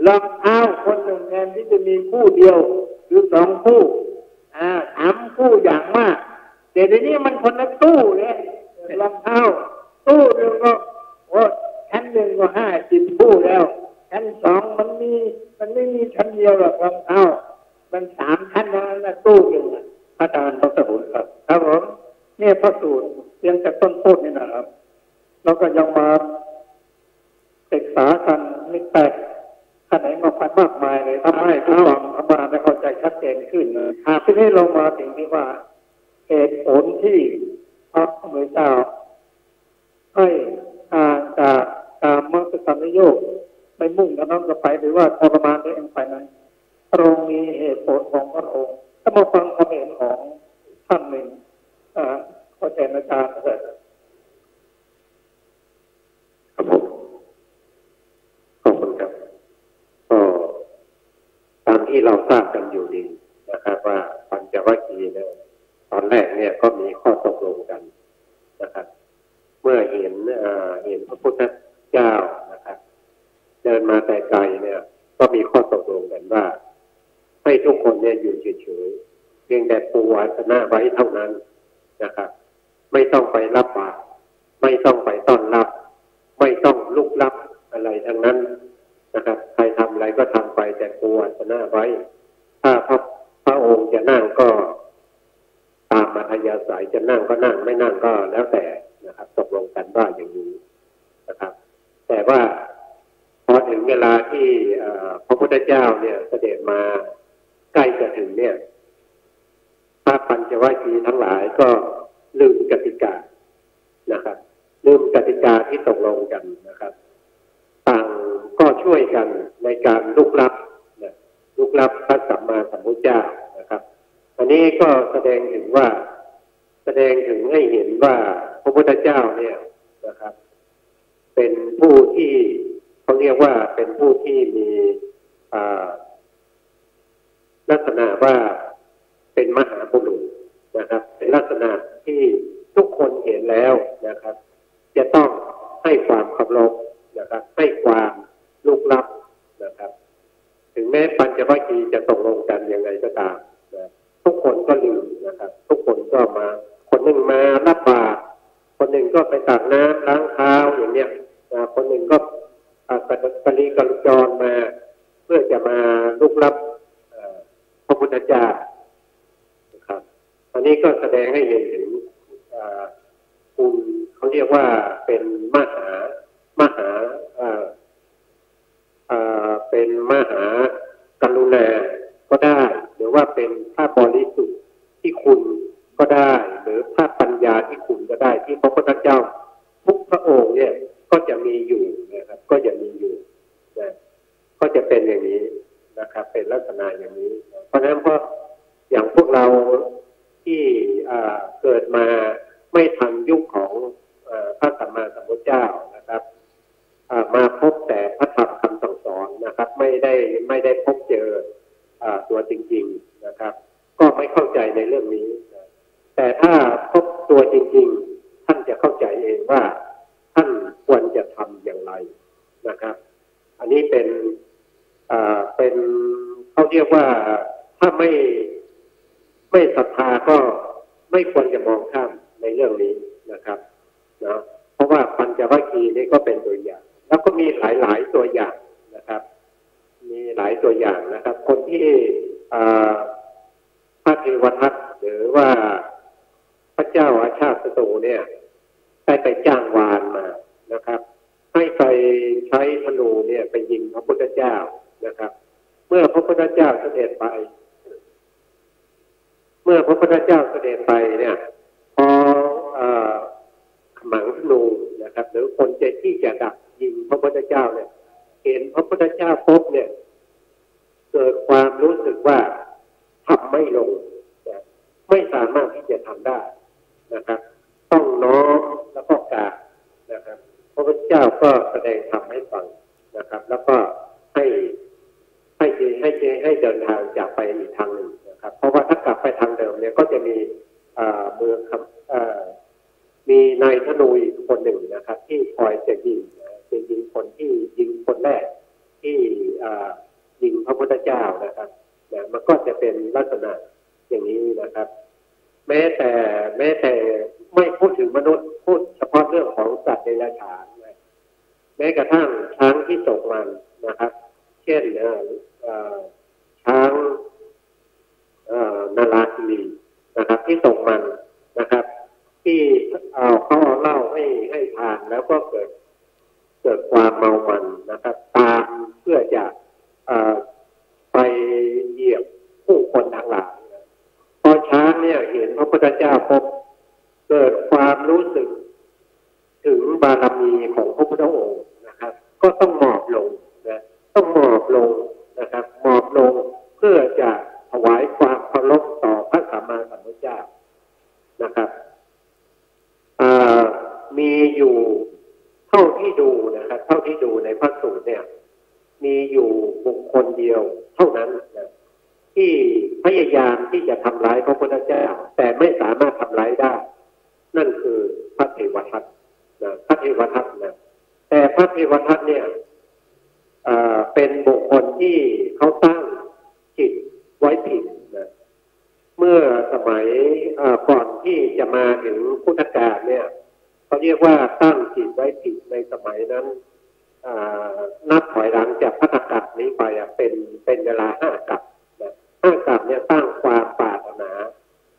รองเท้าคนหนึ่งแทนที่จะมีคู่เดียวหรือ2 คู่3 คู่อย่างมากแต่ทีนี้มันคนละตู้เนี่ยรองเท้าตู้หนึ่งก็ชั้นหนึ่งก็50 คู่แล้วชั้น2มันไม่มีชั้นเดียวหรอกรองเท้ามัน3 ชั้นนะตู้หนึ่งอาจารย์พระสมุนครับผมเนี่ยพระสูตรเพียงจากต้นพูดนี่นะครับเราก็ยังมาศึกษากันนี่แตกขนาดมาพันมากมายเลยทำให้ทุกฝั่งทำมาได้เข้าใจชัดเจนขึ้นทีนี้เรามาถึงที่ว่าเหตุผลที่พระพุทธเจ้าให้จากการมรรคสัมโยชน์ไม่มุ่งกับน้องกับไปหรือว่าทรมานตัวเองไปนั้นพระองค์มีเหตุผลของพระองค์ถ้ามาฟังความเห็นของท่านหนึ่งเข้าใจอาจารย์เลยครับผมขอบคุณครับก็ตามที่เราทราบกันอยู่ดีนะครับว่าปัญจวัคคีย์เนี่ยตอนแรกเนี่ยก็มีข้อตกลงกันนะครับเมื่อเห็นพระพุทธเจ้านะครับเดินมาแต่ไกลเนี่ยก็มีข้อตกลงกันว่าให้ทุกคนเนี่ยอยู่เฉยๆเพียงแต่ปูวาสนาไว้เท่านั้นนะครับไม่ต้องไปรับบาตรไม่ต้องไปต้อนรับไม่ต้องลุกลับอะไรทั้งนั้นนะครับใครทำอะไรก็ทำไปแต่ปูวาสนาไว้ถ้าพระองค์จะ นั่งก็ตามอัธยาศัยจะนั่งก็นั่งไม่นั่งก็แล้วแต่นะครับตกลงกันว่าอย่างนี้นะครับแต่ว่าพอถึงเวลาที่พระพุทธเจ้าเนี่ยเสด็จมาใกล้จะถึงเนี่ยพระปัญจวัคคีย์ทั้งหลายก็ลืมกติกานะครับลืมกติกาที่ตกลงกันนะครับต่างก็ช่วยกันในการลุกลับพระสัมมาสัมพุทธเจ้านะครับอันนี้ก็แสดงถึงให้เห็นว่าพระพุทธเจ้าเนี่ยนะครับเป็นผู้ที่เขาเรียกว่าเป็นผู้ที่มีลักษณะว่าเป็นมหาบุรุษนะครับเป็นลักษณะที่ทุกคนเห็นแล้วนะครับจะต้องให้ความเคารพนะครับให้ความลุกลับนะครับถึงแม้ปัญจวัคคีย์จะตกลงกันยังไงก็ตามนะทุกคนก็ลืมนะครับทุกคนก็มาคนหนึ่งมารับบาตรคนหนึ่งก็ไปตักน้ำล้างเท้าอย่างเนี้ยคนหนึ่งก็กรีกรุจรมาเพื่อจะมาลุกลับพระพุทธเจ้านะครับอันนี้ก็แสดงให้เห็นถึงคุณเขาเรียกว่าเป็นมหากรุณาก็ได้หรือว่าเป็นพระบริสุทธิ์ที่คุณก็ได้หรือพระปัญญาที่คุณก็ได้ที่พระพุทธเจ้าทุกพระองค์เนี่ยก็จะมีอยู่นะครับก็จะมีอยู่นะก็จะเป็นอย่างนี้นะครับเป็นลักษณะอย่างนี้เพราะฉะนั้นเพราะอย่างพวกเราที่เกิดมาไม่ทันยุคของพระสัมมาสัมพุทธเจ้านะครับมาพบแต่พระธรรมคำสั่งสอนนะครับไม่ได้พบเจอตัวจริงๆนะครับก็ไม่เข้าใจในเรื่องนี้นะแต่ถ้าพบตัวจริงๆท่านจะเข้าใจเองว่าท่านควรจะทำอย่างไรนะครับอันนี้เป็นเขาเรียกว่าถ้าไม่ศรัทธาก็ไม่ควรจะมองข้ามในเรื่องนี้นะครับนะเพราะว่าปัญจวัคคีย์นี่ก็เป็นตัวอย่างแล้วก็มีหลายตัวอย่างนะครับมีหลายตัวอย่างนะครับคนที่พระเทวทัตหรือว่าพระเจ้าอาชาติศัตรูเนี่ยได้ไปจ้างวานมานะครับให้ไปใช้ธนูเนี่ยไปยิงพระพุทธเจ้านะครับเมื่อพระพุทธเจ้าเสด็จไปเนี่ยพอขมังธนูนะครับหรือคนที่จะดักยิงพระพุทธเจ้าเนี่ยเห็นพระพุทธเจ้าปุ๊บเนี่ยเกิดความรู้สึกว่าทำไม่ลงนะไม่สามารถที่จะทำได้นะครับต้องน้อมแล้วก็กราบนะครับพระพุทธเจ้าก็แสดงธรรมให้ฟังนะครับแล้วก็ให้เดินทางจากไปอีกทางหนึ่งนะครับเพราะว่าถ้ากลับไปทางเดิมเนี่ยก็จะมีมีนายธนูอีกคนหนึ่งนะครับที่คอยจะยิงคนที่ยิงคนแรกที่ยิงพระพุทธเจ้านะครับมันก็จะเป็นลักษณะอย่างนี้นะครับแม้แต่ไม่พูดถึงมนุษย์พูดเฉพาะเรื่องของสัตว์เดรัจฉานแม้กระทั่งช้างที่ตกมันนะครับเช่นช้างนาราธินีนะครับที่ตกมันนะครับที่เขาเอาเหล้าให้ทานแล้วก็เกิดความเมามันนะครับตามเพื่อจะไปเหยียบผู้คนทั้งหลายพอช้างเนี่ยเห็นพระพุทธเจ้าพบเกิดความรู้สึกถึงบารมีของพระพุทธองค์นะครับก็ต้องหมอบลงนะต้องหมอบลงนะครับหมอบลงเพื่อจะถวายความเคารพต่อพระสัมมาสัมพุทธเจ้านะครับมีอยู่เท่าที่ดูนะครับเท่าที่ดูในพระสูตรเนี่ยมีอยู่บุคคลเดียวเท่านั้นนะที่พยายามที่จะทำร้ายพระพุทธเจ้าแต่ไม่สามารถทำร้ายได้นั่นคือพระเทวทัตนะพระเทวทัตนะแต่พระเทวทัตเนี่ยเป็นบุคคลที่เขาตั้งจิตไว้ผิดนะเมื่อสมัยก่อนที่จะมาถึงพุทธกาลเนี่ยเขาเรียกว่าตั้งจิตไว้ผิดในสมัยนั้นนับถอยหลังจากพุทธกาลนี้ไปเป็นเวลา5 กัปนะ 5 กับเนี่ยตั้งความปรารถนา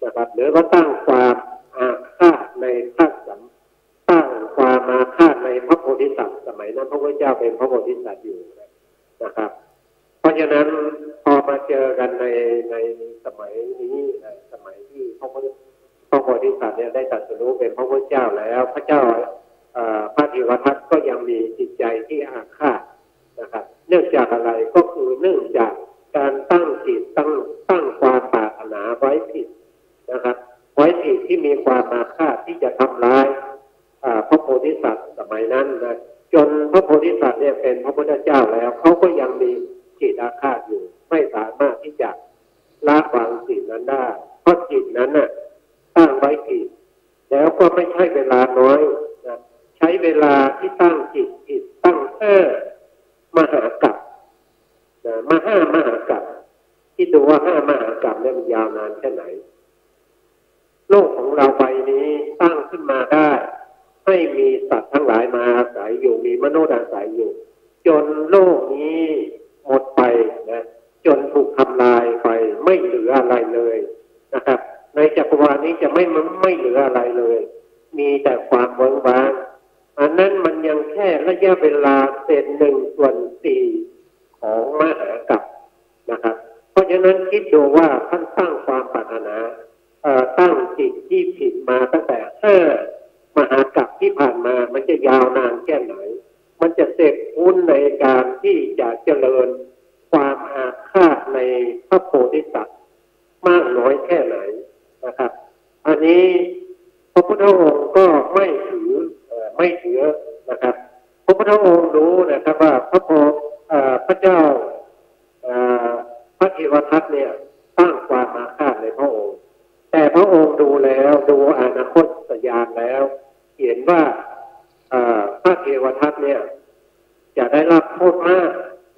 นะครับหรือว่าตั้งความอาฆาตในพระสัมตั้งความอาฆาตในพระโพธิสัตว์สมัยนั้นพระพุทธเจ้าเป็นพระโพธิสัตว์อยู่นะครับเพราะฉะนั้นพอมาเจอกันในสมัยนี้สมัยที่พระโพธิสัตว์เนี่ยได้ตรัสรู้เป็นพระพุทธเจ้าแล้วพระเจ้าพระเทวทัตก็ยังมีจิตใจที่อาฆาตนะครับเนื่องจากอะไรก็คือเนื่องจากการตั้งจิตตั้งความปรารถนาไว้ผิดนะครับไว้ผิดที่มีความอาฆาตที่จะทำร้ายพระโพธิสัตว์สมัยนั้นนะจนพระโพธิสัตว์เนี่ยเป็นพระพุทธเจ้าแล้วเขาก็ยังมีจิตอาฆาตอยู่ไม่สามารถที่จะละวางจิตนั้นได้เพราะจิตนั้นน่ะตั้งไว้ผิดแล้วก็ไม่ใช่เวลาน้อยนะใช้เวลาที่ตั้งจิตผิดตั้งมหากาพย์มหากาพย์ที่ดูว่า5 มหากาพย์เนี่ยมันยาวนานแค่ไหนโลกของเราใบนี้ตั้งขึ้นมาได้ให้มีสัตว์ทั้งหลายมาอาศัยอยู่มีมนุษย์อาศัยอยู่จนโลกนี้หมดไปนะจนถูกทำลายไปไม่เหลืออะไรเลยนะครับในจักรวาลนี้จะไม่เหลืออะไรเลยมีแต่ความเวิ้งว้างอันนั้นมันยังแค่ระยะเวลาเศษ1/4ของมหากาพย์นะครับเพราะฉะนั้นคิดดูว่าท่านตั้งความปรารถนาตั้งจิตที่ผิดมาตั้งแต่5 มหากาพย์ที่ผ่านมามันจะยาวนานแค่ไหนมันจะเสร็จพ้นในการที่จะเจริญความอาฆาตในพระโพธิสัตว์มากน้อยแค่ไหนนะครับอันนี้พระพุทธองค์ก็ไม่ถือนะครับพระพุทธองค์รู้นะครับว่าพระเจ้าพระเทวทัตเนี่ยตั้งความอาฆาตในพระองค์แต่พระองค์ดูแล้วดูอนาคตญาณแล้วเห็นว่าพระเทวทัตเนี่ยจะได้รับโทษมาก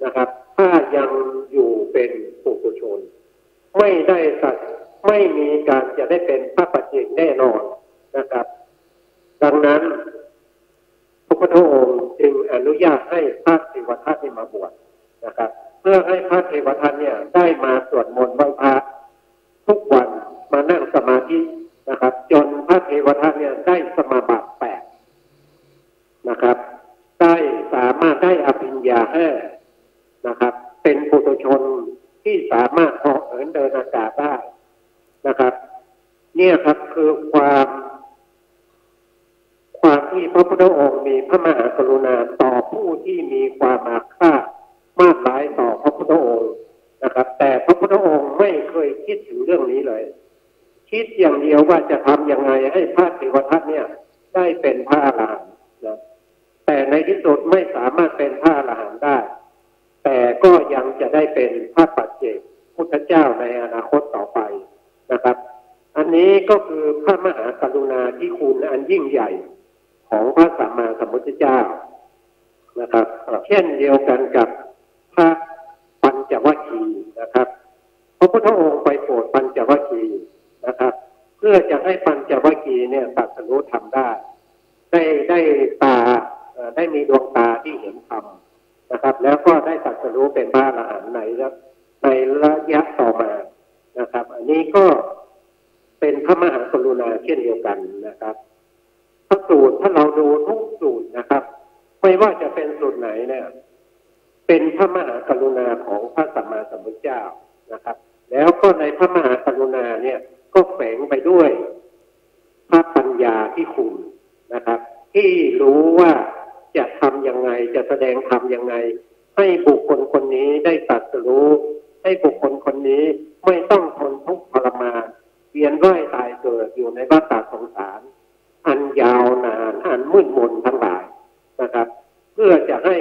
นะครับถ้ายังอยู่เป็นปุถุชนไม่มีการจะได้เป็นพระปัจเจกแน่นอนนะครับดังนั้นพระพุทธองค์จึงอนุญาตให้พระเทวทัตมาบวชนะครับเพื่อให้พระเทวทัตเนี่ยได้มาสวดมนต์ไหว้พระทุกวันมานั่งสมาธินะครับจนพระเทวทัตเนี่ยได้สมาบัติ8นะครับได้สามารถได้อภิญญา5นะครับเป็นปุถุชนที่สามารถเหาะเหินเดินอากาศได้นะครับเนี่ยครับคือความที่พระพุทธองค์มีพระมหากรุณาต่อผู้ที่มีความอาฆาตมากมายต่อพระพุทธองค์นะครับแต่พระพุทธองค์ไม่เคยคิดถึงเรื่องนี้เลยคิดอย่างเดียวว่าจะทำยังไงให้พระเทวทัตเนี่ยได้เป็นพระอรหันต์นะแต่ในที่สุดไม่สามารถเป็นพระอรหันต์ได้แต่ก็ยังจะได้เป็นพระปัจเจกพุทธเจ้าในอนาคตต่อไปนะครับอันนี้ก็คือพระมหากรุณาธิคุณอันยิ่งใหญ่ของพระสัมมาสัมพุทธเจ้านะครับเช่นเดียวกันกับพระปัญจวัคคีย์นะครับพระพุทธองค์ไปโปรดปัญจวัคคีย์นะครับเพื่อจะให้ปัญจวัคคีย์เนี่ยตรัสรู้ธรรมได้ตาได้มีดวงตาที่เห็นธรรมนะครับแล้วก็ได้ตรัสรู้เป็นพระอรหันต์ในระยะต่อมานะครับอันนี้ก็เป็นพระมหากรุณาเช่นเดียวกันนะครับพระสูตรถ้าเราดูทุกสูตรนะครับไม่ว่าจะเป็นสูตรไหนเนี่ยเป็นพระมหากรุณาของพระสัมมาสัมพุทธเจ้านะครับแล้วก็ในพระมหากรุณาเนี่ยก็แฝงไปด้วยพระปัญญาที่คุณนะครับที่รู้ว่าจะทำยังไงจะแสดงธรรมยังไงให้บุคคลคนนี้ได้ตรัสรู้ให้บุคคลคนนี้ไม่ต้องทนทุกข์ทรมานเวียนว่ายตายเกิดอยู่ในวัฏสงสารอันยาวนานอันมืดมนทั้งหลายนะครับเพื่อจะให้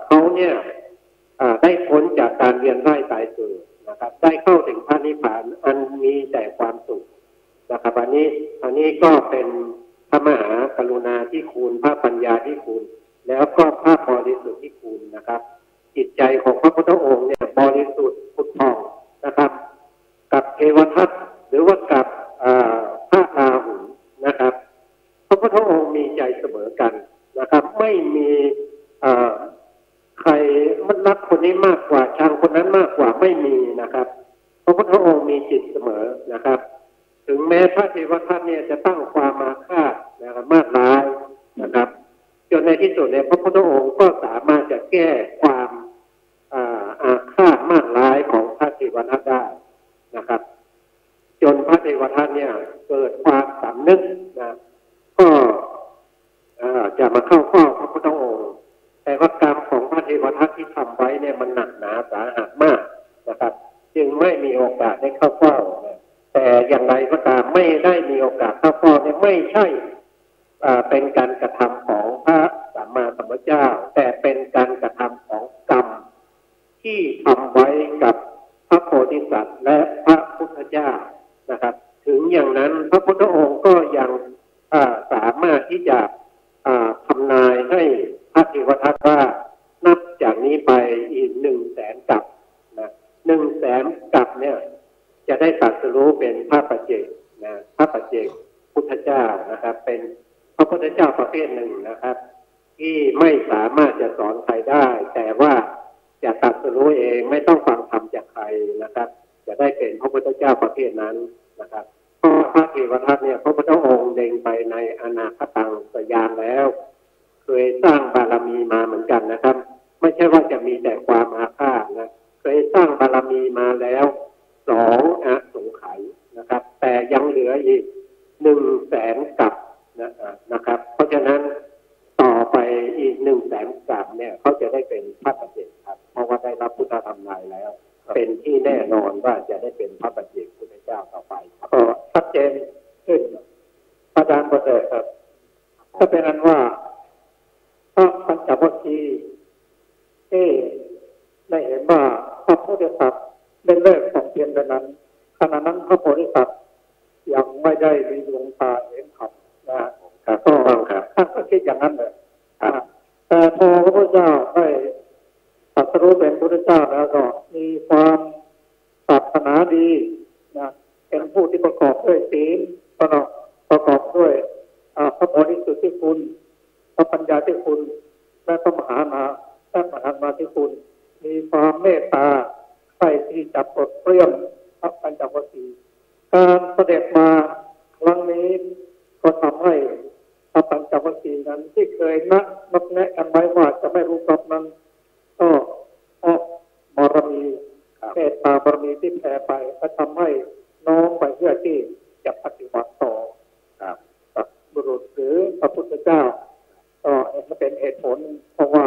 เขาเนี่ยได้พ้นจากการเวียนว่ายตายเกิดนะครับได้เข้าถึงพระนิพพานอันมีแต่ความสุขนะครับอันนี้ก็เป็นพระมหากรุณาธิคุณพระปัญญาธิคุณแล้วก็พระบริสุทธิ์ธิคุณนะครับจิตใจของพระพุทธองค์เนี่ยบริสุทธิ์ผุดผ่องนะครับกับเทวทัตหรือว่ากับพระราหุลนะครับพระพุทธองค์มีใจเสมอกันนะครับไม่มีใครมันรักคนนี้มากกว่าชังคนนั้นมากกว่าไม่มีนะครับ ระพุทธองค์มีจิตเสมอนะครับถึงแม้พระเทวทัตเนี่ยจะตั้งความอาฆาตนะครับมากมายนะครับจนในที่สุดเนี่ยพระพุทธองค์ก็สามารถจะแก้ความอาฆาตมากร้ายของพระเทวทัตได้นะครับจนพระเทวทัตเนี่ยเกิดความสำนึกนะก็จะมาเข้าเฝ้าพระพุทธองค์แต่ว่ากรรมของพระเทวทัตที่ทำไว้เนี่ยมันหนักหนาสาหัสมากนะครับจึงไม่มีโอกาสได้เข้าเฝ้าแต่อย่างไรก็ตามไม่ได้มีโอกาสเข้าเฝ้าเนี่ยไม่ใช่เป็นการกระทำของพระสัมมาสัมพุทธเจ้าแต่เป็นการกระทำของกรรมที่ทำไว้กับพระโพธิสัตว์และพระพุทธเจ้านะครับถึงอย่างนั้นพระพุทธองค์ก็ยังสามารถที่จะทำนายให้พระเทวทัตว่านับจากนี้ไปอีก100,000 กัปนะ100,000 กัปเนี่ยจะได้ตรัสรู้เป็นพระปัจเจกนะพระปัจเจกพุทธเจ้านะครับเป็นพระพุทธเจ้าประเภทหนึ่งนะครับที่ไม่สามารถจะสอนใครได้แต่ว่าจะตรัสรู้เองไม่ต้องฟังธรรมจากใครนะครับจะได้เป็นพระพุทธเจ้าประเภทนั้นนะครับเพราะพระเทวทัตเนี่ยพระพุทธองค์เล็งไปในอนาคตังสยานแล้วเคยสร้างบารมีมาเหมือนกันนะครับไม่ใช่ว่าจะมีแต่ความอาฆาตนะเคยสร้างบารมีมาแล้ว2 อสงไขยนะครับแต่ยังเหลืออีก100,000 กัปนะครับเพราะฉะนั้นต่อไปอีก100,000 กัปเนี่ยเขาจะได้เป็นพระปัจเจกครับเพราะว่าได้รับพุทธธรรมนายแล้วเป็นที่แน่นอนว่าจะได้เป็นพระปัจเจกพุทธเจ้าต่อไปก็ชัดเจนขึ้นอาจารย์ประเสริฐครับก็เป็นอันว่าพระปัญจวัคคีย์ที่ได้เห็นว่าพระโพธิสัตว์ได้เลิกของเพียรนั้นขณะนั้นพระโพธิสัตว์ยังไม่ได้มีดวงตาเห็นธรรมนะครับก็ท่านก็คิดอย่างนั้นเลยแต่พอพระพุทธเจ้าได้ตรัสรู้เป็นพระพุทธเจ้าแล้วก็มีความปรารถนาดีนะเป็นผู้ที่ประกอบด้วยศีลประกอบด้วยพระโพธิสุทธิคุณพระปัญญาธิคุณและพระมหานาธิคุณมีความเมตตาใครที่จะปลดเปลื้องพระปัญจวัคคีย์การเสด็จมาครั้งนี้ก็ทำให้พระปัญจวัคคีย์นั้นที่เคยนัดแนะกันไว้ว่าจะไม่รู้กับนั้นก็บารมีเมตตาบารมีที่แผ่ไปก็ทำให้น้อมไปเพื่อที่จะปฏิบัติต่อกับบุรุษหรือพระพุทธเจ้าก็เป็นเหตุผลเพราะว่า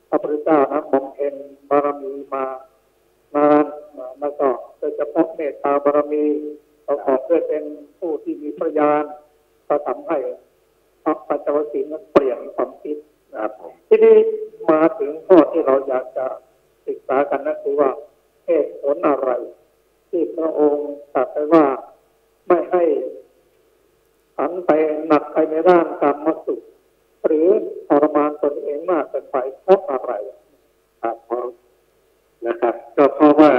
พระพุทธเจ้านั้นบำเพ็ญบารมีมานานแล้วก็โดยเฉพาะเมตตาบารมีประกอบด้วยเป็นผู้ที่มีพระญาณก็ทำให้พระปัญจวัคคีย์นั้นเปลี่ยนความคิดที่นี้มาถึงข้อที่เราอยากจะศึกษากันนั่นคือว่าเหตุผลอะไรที่พระองค์ตรัสไว้ว่าไม่ให้หันไปหนักไปในด้านกรรมสุขหรือทรมานตนเองมากเกินไปเพราะอะไรครับเพราะนะครับก็เพราะว่า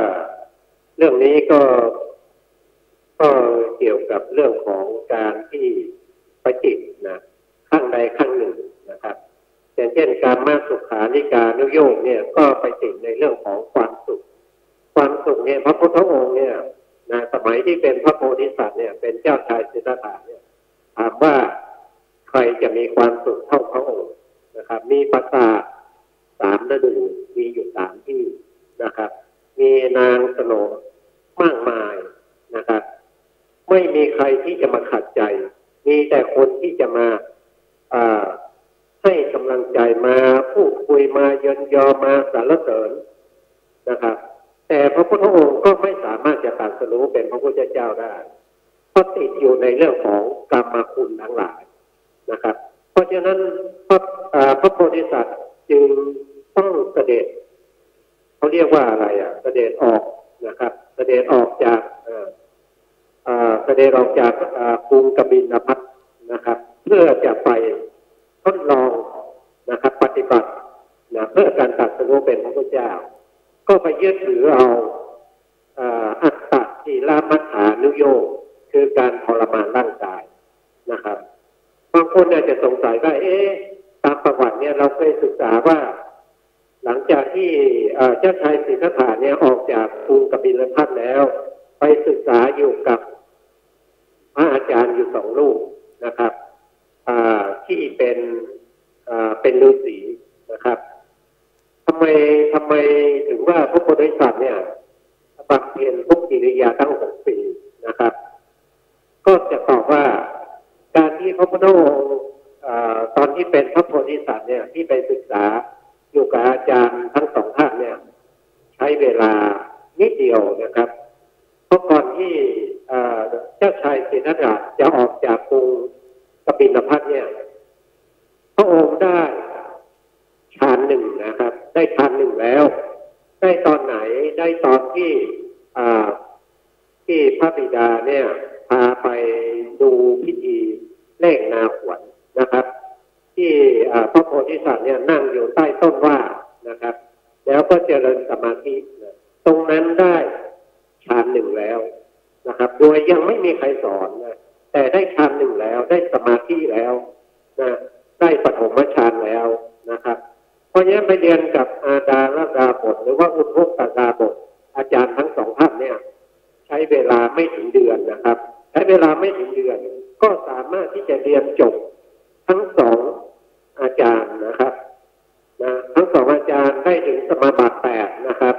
เรื่องนี้ก็เกี่ยวกับเรื่องของการที่ไปติดนะข้างใดข้างหนึ่งนะครับอย่างเช่นการมาสุขานิการนุโยคเนี่ยก็ไปติดในเรื่องของความสุขเนี่ยพระพุทธองค์เนี่ยในสมัยที่เป็นพระโพธิสัตว์เนี่ยเป็นเจ้าชายสิทธัตถะเนี่ยถามว่าใครจะมีความสุขเท่าพระองค์นะครับมีปราสาท3 ฤดูมีอยู่3 ที่นะครับมีนางสนมมากมายนะครับไม่มีใครที่จะมาขัดใจมีแต่คนที่จะมาให้กำลังใจมาพูดคุยมาเยินยอมาสรรเสริญนะครับแต่พระพุทธองค์ก็ไม่สามารถจะตรัสรู้เป็นพระพุทธเจ้าได้เพราะติดอยู่ในเรื่องของกรรมคุณทั้งหลายนะครับเพราะฉะนั้นพระโพธิสัตว์จึงต้องเสด็จเขาเรียกว่าอะไรเสด็จออกนะครับเสด็จออกจากกรุงกบิลพัสนะครับเพื่อจะไปทดลองนะครับปฏิบัตินะเพื่อการตรัสรู้เป็นพระพุทธเจ้าก็ไปยึดถือเอาอัตตกิลมัฏฐานุโยคคือการทรมานร่างกายนะครับบางคนอาจจะสงสัยว่าตามประวัติเนี่ยเราเคยศึกษาว่าหลังจากที่เจ้าชายสิทธัตถะเนี่ยออกจากกรุงกบิลพัสแล้ว ไปศึกษาอยู่กับพระอาจารย์อยู่2 รูปนะครับที่เป็นฤาษีนะครับทำไมถึงว่าพระโพธิสัตว์เนี่ยบำเพ็ญทุกกิริยาทั้ง6 ปีนะครับก็จะตอบว่าการที่พระพุทธองค์ตอนที่เป็นพระโพธิสัตว์เนี่ยที่ไปศึกษาอยู่กับอาจารย์ทั้ง2 ท่านเนี่ยใช้เวลานิดเดียวนะครับเพราะก่อนที่เจ้าชายสิทธัตถะจะออกจากกรุงกบิลพัสเนี่ยพระองค์ได้ฌาน1นะครับได้ฌาน1แล้วได้ตอนไหนได้ตอนที่พระบิดาเนี่ยพาไปดูพิธีเลขนาขวัญนะครับที่พระโพธิสัตว์เนี่ยนั่งอยู่ใต้ต้นว่านะครับแล้วก็เจริญสมาธิตรงนั้นได้ฌาน1แล้วนะครับโดยยังไม่มีใครสอนนะแต่ได้ฌาน1แล้วได้สมาธิแล้วนะได้ปฐมฌานแล้วนะครับเพราะฉะนั้นไปเรียนกับอาดาลดาบทหรือว่าอุทกดาบทอาจารย์ทั้ง2 ท่านเนี่ยใช้เวลาไม่ถึงเดือนนะครับใช้เวลาไม่ถึงเดือนก็สามารถที่จะเรียนจบทั้ง2 อาจารย์นะครับนะทั้ง2 อาจารย์ได้ถึงสมาบัติ8นะครับ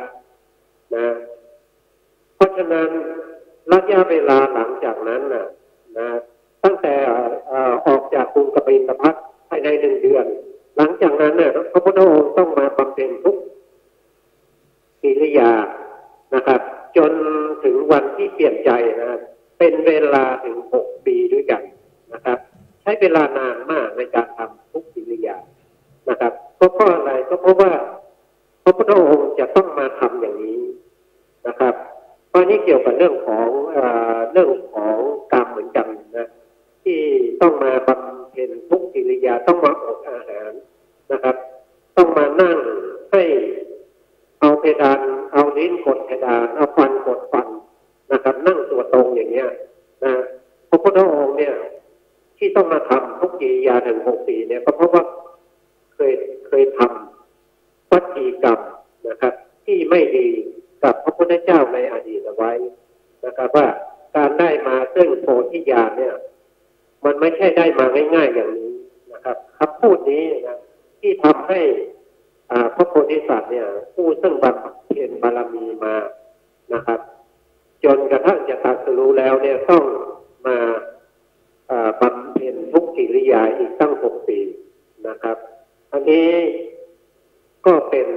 นะเพราะฉะนั้นระยะเวลาหลังจากนั้นนะตั้งแต่ออกจากกรุงกบิลพัสภายใน1 เดือนหลังจากนั้นเนี่ยพระพุทธองค์ต้องมาบำเพ็ญทุกกิริยานะครับจนถึงวันที่เปลี่ยนใจนะครับเป็นเวลาถึง6 ปีด้วยกันนะครับใช้เวลานานมากในการทำทุกกิริยานะครับเพราะอะไรก็เพราะว่าพระพุทธองค์จะต้องมาทำอย่างนี้นะครับตอนนี้เกี่ยวกับเรื่องของกรรมเหมือนกันนะที่ต้องมาบำเพ็ญทุกกิริยาต้องมาอดอาหารนะครับต้องมานั่งให้เอาเพดานเอาลิ้นกดเพดานเอาฟันกดฟันนะครับนั่งตัวตรงอย่างเงี้ยนะพระพุทธองค์เนี่ยที่ต้องมาทำทุกกิริยาถึง6 ปีเนี่ยก็เพราะว่าเคยทำวัตถีกรรมนะครับที่ไม่ดีกับพระพุทธเจ้าในอดีตเอาไว้นะครับว่าการได้มาซึ่งโพธิญาณเนี่ยมันไม่ใช่ได้มาง่ายๆอย่างนี้นะครับคำพูดนี้นะที่ทำให้พระโพธิสัตว์เนี่ยผู้ซึ่งบำเพ็ญบารมีมานะครับจนกระทั่งจะตรัสรู้แล้วเนี่ยต้องมาบำเพ็ญทุกกิริยาอีกตั้ง6 ปีนะครับอันนี้ก็เป็น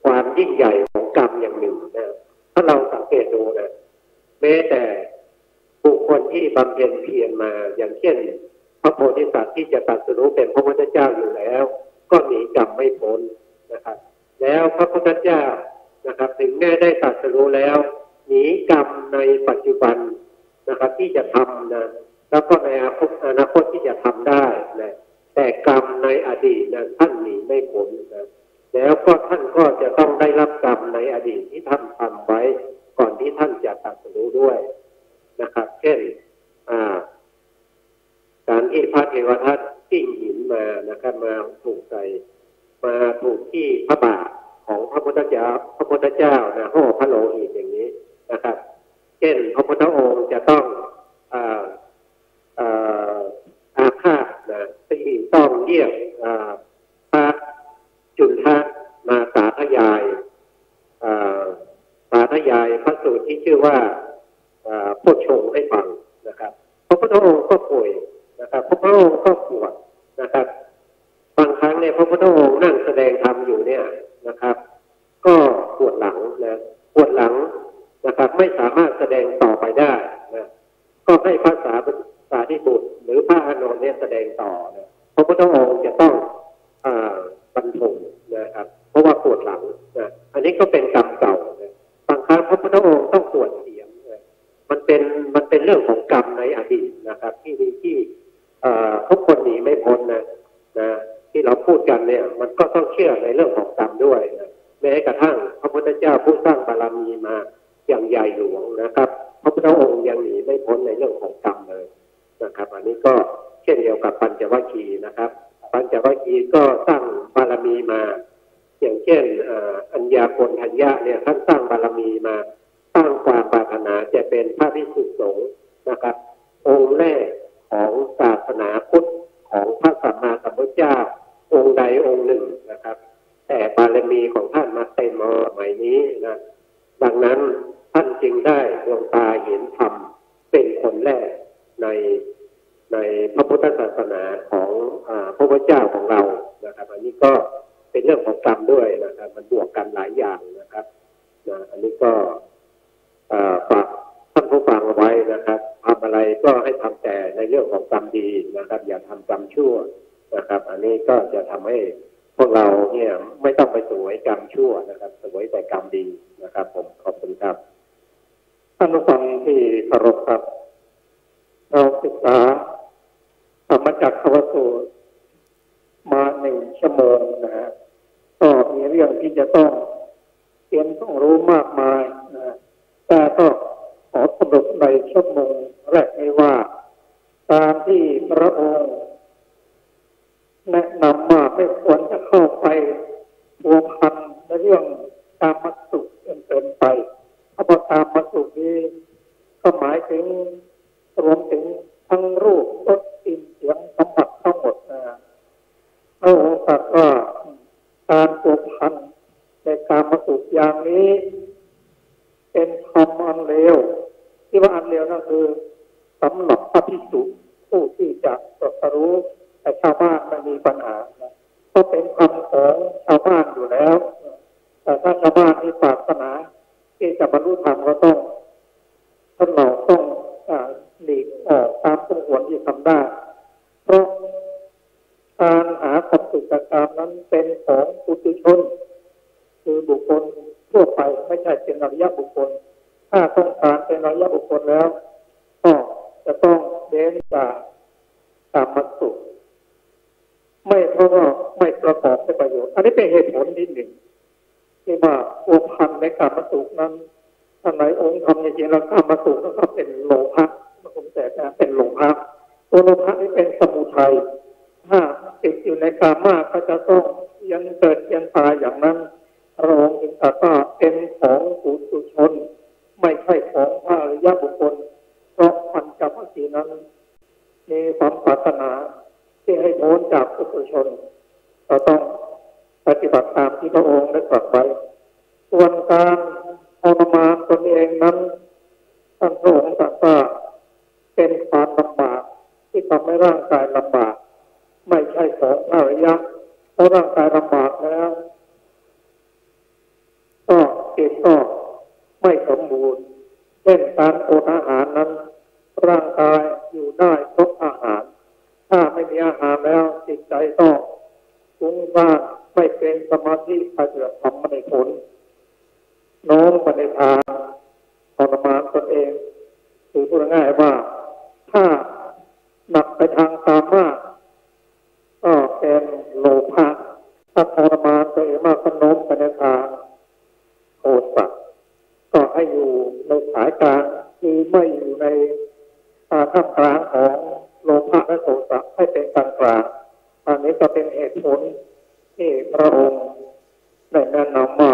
ความยิ่งใหญ่ของกรรมอย่างหนึ่งนะถ้าเราสังเกตดูนะแม้แต่บุคคลที่บำเพ็ญเพียรมาอย่างเช่นพระโพธิสัตว์ที่จะตรัสรู้เป็นพระพุทธเจ้าอยู่แล้วก็หนีกรรมไม่พ้นนะครับแล้วพระพุทธเจ้านะครับถึงแม้ได้ตรัสรู้แล้วหนีกรรมในปัจจุบันนะครับที่จะทำนะแล้วก็ในอนาคตที่จะทำได้นะแต่กรรมในอดีตนะท่านหนีไม่พ้นนะแล้วก็ท่านก็จะต้องได้รับกรรมในอดีตที่ท่านทำไว้ก่อนที่ท่านจะตรัสรู้ด้วยนะครับเช่นการที่พระเทวทัตกิ้งหินมานะครับมาถูกที่พระบาทของพระพุทธเจ้านะห่อพระโลหิตอย่างนี้นะครับเช่นพระพุทธองค์จะต้องอาฆาตนะที่ต้องเรียกพระจุลทะมาสาธยายพระสูตรที่ชื่อว่าโพชฌงค์ให้ฟังนะครับพระพุทธองค์ก็ป่วยนะครับพระพุทธองค์ก็ปวดนะครับบางครั้งเนี่ยพระพุทธองค์นั่งแสดงธรรมอยู่เนี่ยนะครับก็ปวดหลังนะครับไม่สามารถแสดงต่อไปได้นะก็ให้พระสารีบุตรหรือพระอานนท์เนี่ยแสดงต่อนะพระพุทธองค์จะต้องบรรทมนะครับเพราะว่าปวดหลังนะอันนี้ก็เป็นกรรมเก่านะบางครั้งพระพุทธองค์ต้องปวดเสียงนะมันเป็นเรื่องของกรรมในอดีตนะครับที่ทุกคนหนีไม่พ้นนะที่เราพูดกันเนี่ยมันก็ต้องเชื่อในเรื่องของกรรมด้วยนะแม้กระทั่งพระพุทธเจ้าผู้สร้างบารมีมาอย่างใหญ่หลวงนะครับพระพุทธองค์ยังหนีไม่พ้นในเรื่องของกรรมเลยนะครับอันนี้ก็เช่นเดียวกับปัญจวัคคีย์นะครับปัญจวัคคีย์ก็สร้างบารมีมาอย่างเช่นอัญญาโกณทัญญะเนี่ยท่านสร้างบารมีมา ตั้งความปรารถนาจะเป็นพระภิกษุสงฆ์นะครับองค์แรกของศาสนาพุทธของพระสัมมาสัมพุทธเจ้าองค์ใดองค์หนึ่งนะครับแต่บารมีของท่านมาเต็มสมัยนี้นะดังนั้นท่านจึงได้ดวงตาเห็นธรรมเป็นคนแรกในพระพุทธศาสนาของพระพุทธเจ้าของเรานะครับอันนี้ก็เป็นเรื่องของกรรมด้วยนะครับมันบวกกันหลายอย่างนะครับอันนี้ก็ฝากท่านผู้ฟังเอาไว้นะครับทำอะไรก็ให้ทำแต่ในเรื่องของกรรมดีนะครับอย่าทำกรรมชั่วนะครับอันนี้ก็จะทำให้พวกเราเนี่ยไม่ต้องไปสวยกรรมชั่วนะครับสวยแต่กรรมดีนะครับผมขอบคุณครับท่านผู้ฟังที่เคารพครับเราศึกษาธรรมจักรวสูตรมา1 ชั่วโมงนะฮะก็มีเรื่องที่จะต้องเรียนต้องรู้มากมายนะแต่ก็ขอสรุปในชั่วโมงแรกนี้ว่าการที่พระองค์แนะนำว่าไม่ควรจะเข้าไปพัวพันในเรื่องกามสุขจนเกินไปเพราะกามสุขนี้ก็หมายถึงรวมถึงทั้งรูปรสกลิ่นเสียงสัมผัสทั้งหมดนะพระองค์ตรัสว่าการพัวพันในกามสุขอย่างนี้เป็นธรรมอันเลวที่ว่าอันเลวนั่นคือสำหรับพระภิกษุผู้ที่จะตรัสรู้แต่ชาวบ้านไม่มีปัญหานะเพราะเป็นธรรมของชาวบ้านอยู่แล้วแต่ถ้าชาวบ้านที่ปรารถนาที่จะบรรลุธรรมก็ต้องท่านเราต้องหลีกออกตามสมควรที่ทำได้เพราะการหาความสุขจากกามนั้นเป็นของปุถุชนคือบุคคลทั่วไปไม่ใช่เป็นอริยบุคคลถ้าต้องการเป็นอริยบุคคลแล้วก็จะต้องเว้นจากกามสุขไม่เพราะว่าไม่ประกอบด้วยประโยชน์อันนี้เป็นเหตุผลที่หนึ่งที่ว่าพัวพันในกามสุขนั้นท่านไหนองค์ทำจริงๆแล้วกามสุขก็เป็นโลภะผมแต่เป็นโลภะตัวโลภะนี่เป็นสมุทัยถ้าติดอยู่ในกามมากก็จะต้องยังเกิดยังตายอย่างนั้นพระองค์จึงตรัสว่าเป็นของปุถุชนไม่ใช่ของพระอริยบุคคลเพราะปัญจวัคคีย์นั้นมีความปรารถนาที่ให้พ้นจากปุถุชนเราต้องปฏิบัติตามที่พระองค์ได้ตรัสไว้ส่วนการทรมานตนเองนั้นท่านพระองค์ตรัสว่าเป็นความลำบากที่ทำให้ร่างกายลำบากไม่ใช่ของพระอริยะเพราะร่างกายลำบากแล้วก็จิตก็ไม่สมบูรณ์เช่นการอดอาหารนั้นร่างกายอยู่ได้เพราะอาหารถ้าไม่มีอาหารแล้วจิตใจก็ฟุ้งซ่านไม่เป็นสมาธิปฏิบัติธรรมไม่ผลโน้มไปในทางทรมานตนเองคือพูดง่ายว่าถ้าหนักไปทางกามากก็เป็นโลภะถ้าทรมานตัวเองมากก็โน้มไปในทางโทสะก็ให้อยู่ในสายกลางคือไม่อยู่ในท่ามกลางของโลภะและโทสะให้เป็นกลางกลางอันนี้ก็เป็นเหตุผลที่พระองค์ได้แนะนำว่า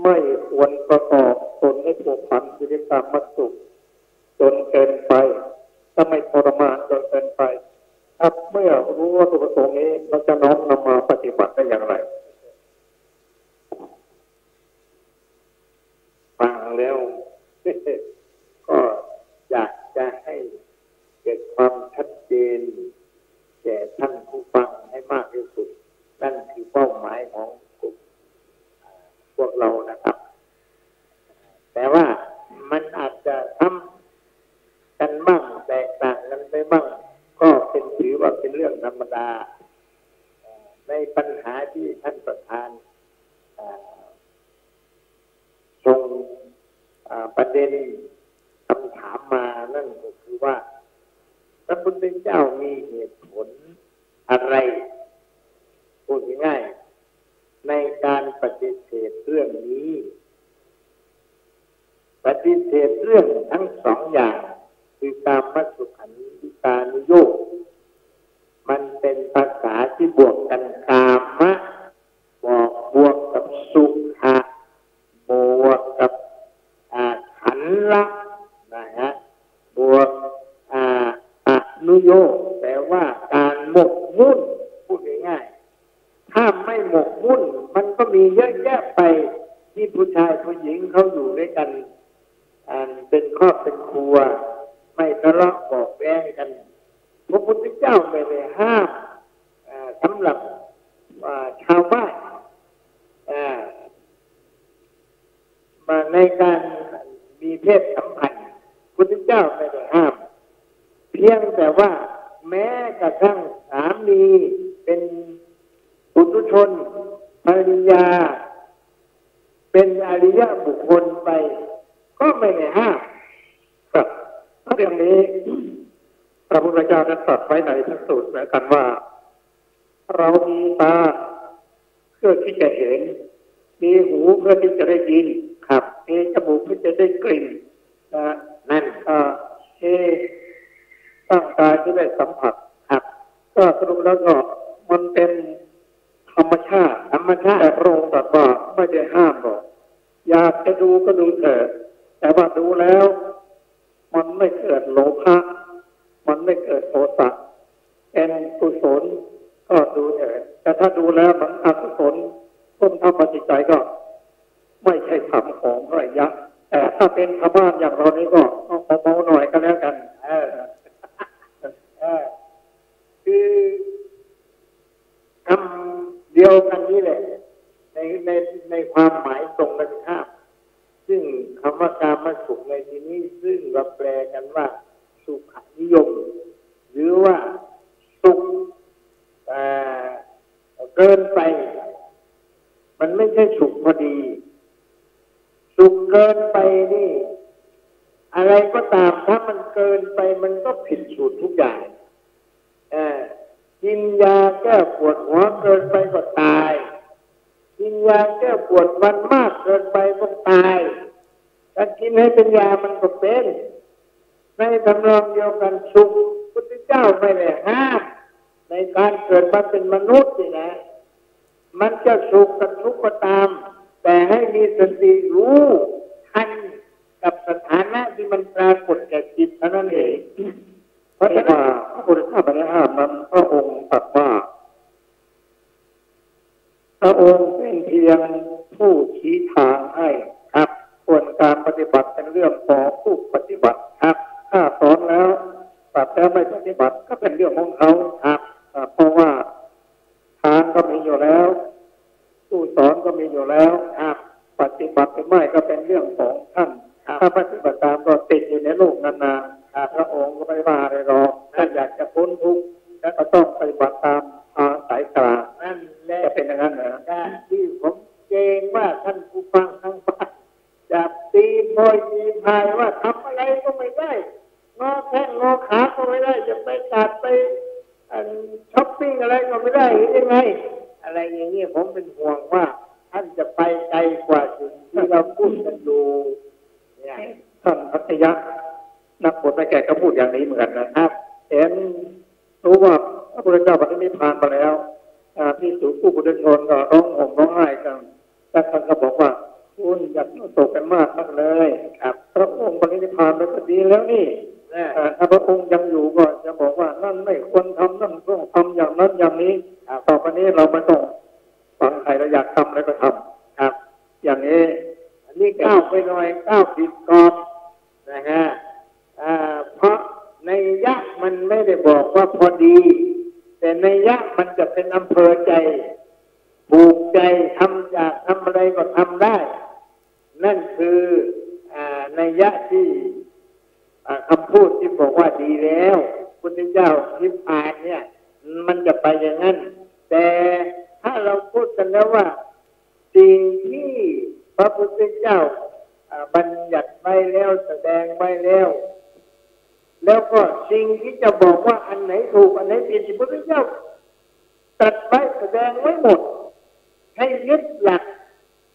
ไม่ควรประกอบตนให้ผูกพันอยู่ในกามสุขจนเกินไปถ้าไม่ทรมานจนเกินไปครับเมื่อรู้ว่าตัวประสงค์นี้เราจะน้อมนำมาปฏิบัติได้อย่างไรฟังแล้วก็อยากจะให้เกิดความชัดเจนแก่ท่านผู้ฟังให้มากที่สุดนั่นคือเป้าหมายของกลุ่มพวกเรานะครับแต่ว่ามันอาจจะทำกันบ้างแตกต่างกันไปบ้างก็เป็นถือว่าเป็นเรื่องธรรมดาในปัญหาที่ท่านประธานทรงประเด็นคำถามมานั่นก็คือว่าพระพุทธเจ้ามีเหตุผลอะไรพูดง่ายๆในการปฏิเสธเรื่องนี้ปฏิเสธเรื่องทั้งสองอย่างคือกามสุขันธิกานุโยคมันเป็นภาษาที่บวกกันกามะบวกกับสุขะบวกกับ นุโยคแปลว่าการหมกมุ่นพูดง่ายๆถ้าไม่หมกมุ่นมันก็มีเยอะแยะไปที่ผู้ชายผู้หญิงเขาอยู่ด้วยกันเป็นครอบเป็นครัวไม่ทะเลาะบอกแย้งกันพระพุทธเจ้าไม่ได้ห้ามสำหรับชาวบ้านมาในการมีเพศสัมพันธ์พุทธเจ้าไม่ได้ห้ามเพียงแต่ว่าแม้กระทั่งสามีเป็นปุถุชนภริยาเป็นอริยบุคคลไปก็ไม่ได้ห้ามครับเรื่องนี้พระพุทธเจ้าได้ตรัสไว้ในพระสูตรเหมือนกันว่าเรามีตาเพื่อที่จะเห็นมีหูเพื่อที่จะได้ยินครับมีจมูกเพื่อจะได้กลิ่นนั่นตั้งกายที่ได้สัมผัสครับก็สรุปแล้วก็มันเป็นธรรมชาติแต่พระองค์ตรัสว่าไม่ได้ห้ามหรอกอยากจะดูก็ดูเถิดแต่ว่าดูแล้วมันไม่เกิดโลภะมันไม่เกิดโทสะเป็นกุศลก็ดูเถิดแต่ถ้าดูแล้วมันอกุศลต้นทำปฏิจัยก็ไม่ใช่ธรรมของพระยะแต่ถ้าเป็นชาวบ้านอย่างเรานี้ก็เบาๆหน่อยก็แล้วกันคือคำเดียวกันนี้แหละในความหมายตรงกันข้ามซึ่งคำว่ากามสุขในที่นี้ซึ่งเราแปลกันว่าสุขนิยมหรือว่าสุขเกินไปมันไม่ใช่สุขพอดีสุขเกินไปนี่อะไรก็ตามถ้ามันเกินไปมันก็ผิดสูตรทุกอย่างกินยาแก้ปวดหัวเกินไปก็ตายกินยาแก้ปวดมันมากเกินไปก็ตายถ้ากินให้เป็นยามันก็เป็นในทำนองเดียวกันสุขพุทธเจ้าไม่ได้ห้ามในการเกิดมาเป็นมนุษย์นี่นะมันจะสุขกับทุกข์ก็ตามแต่ให้มีสติรู้ทันกับสถานะที่มันปรากฏแก่จิตเท่านั้นเองเพราะว่าพระพุทธเจ้าไม่ได้ห้ามนั้นพระองค์ตรัสว่าพระองค์เป็นเพียงผู้ชี้ทางให้ครับส่วนการปฏิบัติเป็นเรื่องของผู้ปฏิบัติครับถ้าสอนแล้วแต่ไม่ปฏิบัติก็เป็นเรื่องของเขาครับเพราะว่าทางก็มีอยู่แล้วผู้สอนก็มีอยู่แล้วครับปฏิบัติหรือไม่ก็เป็นเรื่องของท่านถ้าปฏิบัติตามก็ติดอยู่ในโลกนานๆพระองค์ก็ไม่ว่าอะไรหรอกถ้าอยากจะพ้นทุกข์แล้วก็ต้องปฏิบัติตามสายกลางนั่นแหละจะเป็นอย่างนั้นนะที่ผมเกรงว่าท่านผู้ฟังทั้งฝ่ายจะตีโพยตีพายว่าทำอะไรก็ไม่ได้งอแข้งงอขาก็ไม่ได้จะไปตัดไปช้อปปิ้งอะไรก็ไม่ได้ยังไงอะไรอย่างนี้ผมเป็นห่วงว่าท่านจะไปไกลกว่าสิ่งที่เราพูดกันดูท่านพัทยะนักบวชนักแก่ก็พูดอย่างนี้เหมือนกันนะครับเห็นรู้ว่าพระพุทธเจ้าปฏินิพพานไปแล้วที่สูงผู้บุตรชนก็ร้องห่มร้องไห้กันแต่ท่านก็บอกว่าคุณอย่าตกกันมากนักเลยครับพระองค์ปฏินิพพานไปก็ดีแล้วนี่ถ้าพระองค์ยังอยู่ก็จะบอกว่านั่นไม่ควรทำนั่นต้องทำอย่างนั้นอย่างนี้ต่อไปนี้เราไม่ต้องฟังใครเราอยากทำแล้วก็ทำครับอย่างนี้อันนี้ก้าวไปหน่อยก้าวผิดกรอบนะฮะเพราะในยักษ์มันไม่ได้บอกว่าพอดีแต่ในยักษ์มันจะเป็นอำเภอใจผูกใจทำอะไรก็ทำได้นั่นคือในยักษ์ที่คำพูดที่บอกว่าดีแล้วพุทธเจ้านิพพานเนี่ยมันจะไปอย่างนั้นแต่ถ้าเราพูดกันแล้วว่าสิ่งที่พระพุทธเจ้าบัญญัติไว้แล้วแสดงไว้แล้วก็สิ่งที่จะบอกว่าอันไหนถูกอันไหนผิดที่พระพุทธเจ้าตรัสไว้แสดงไว้หมดให้ยึดหลัก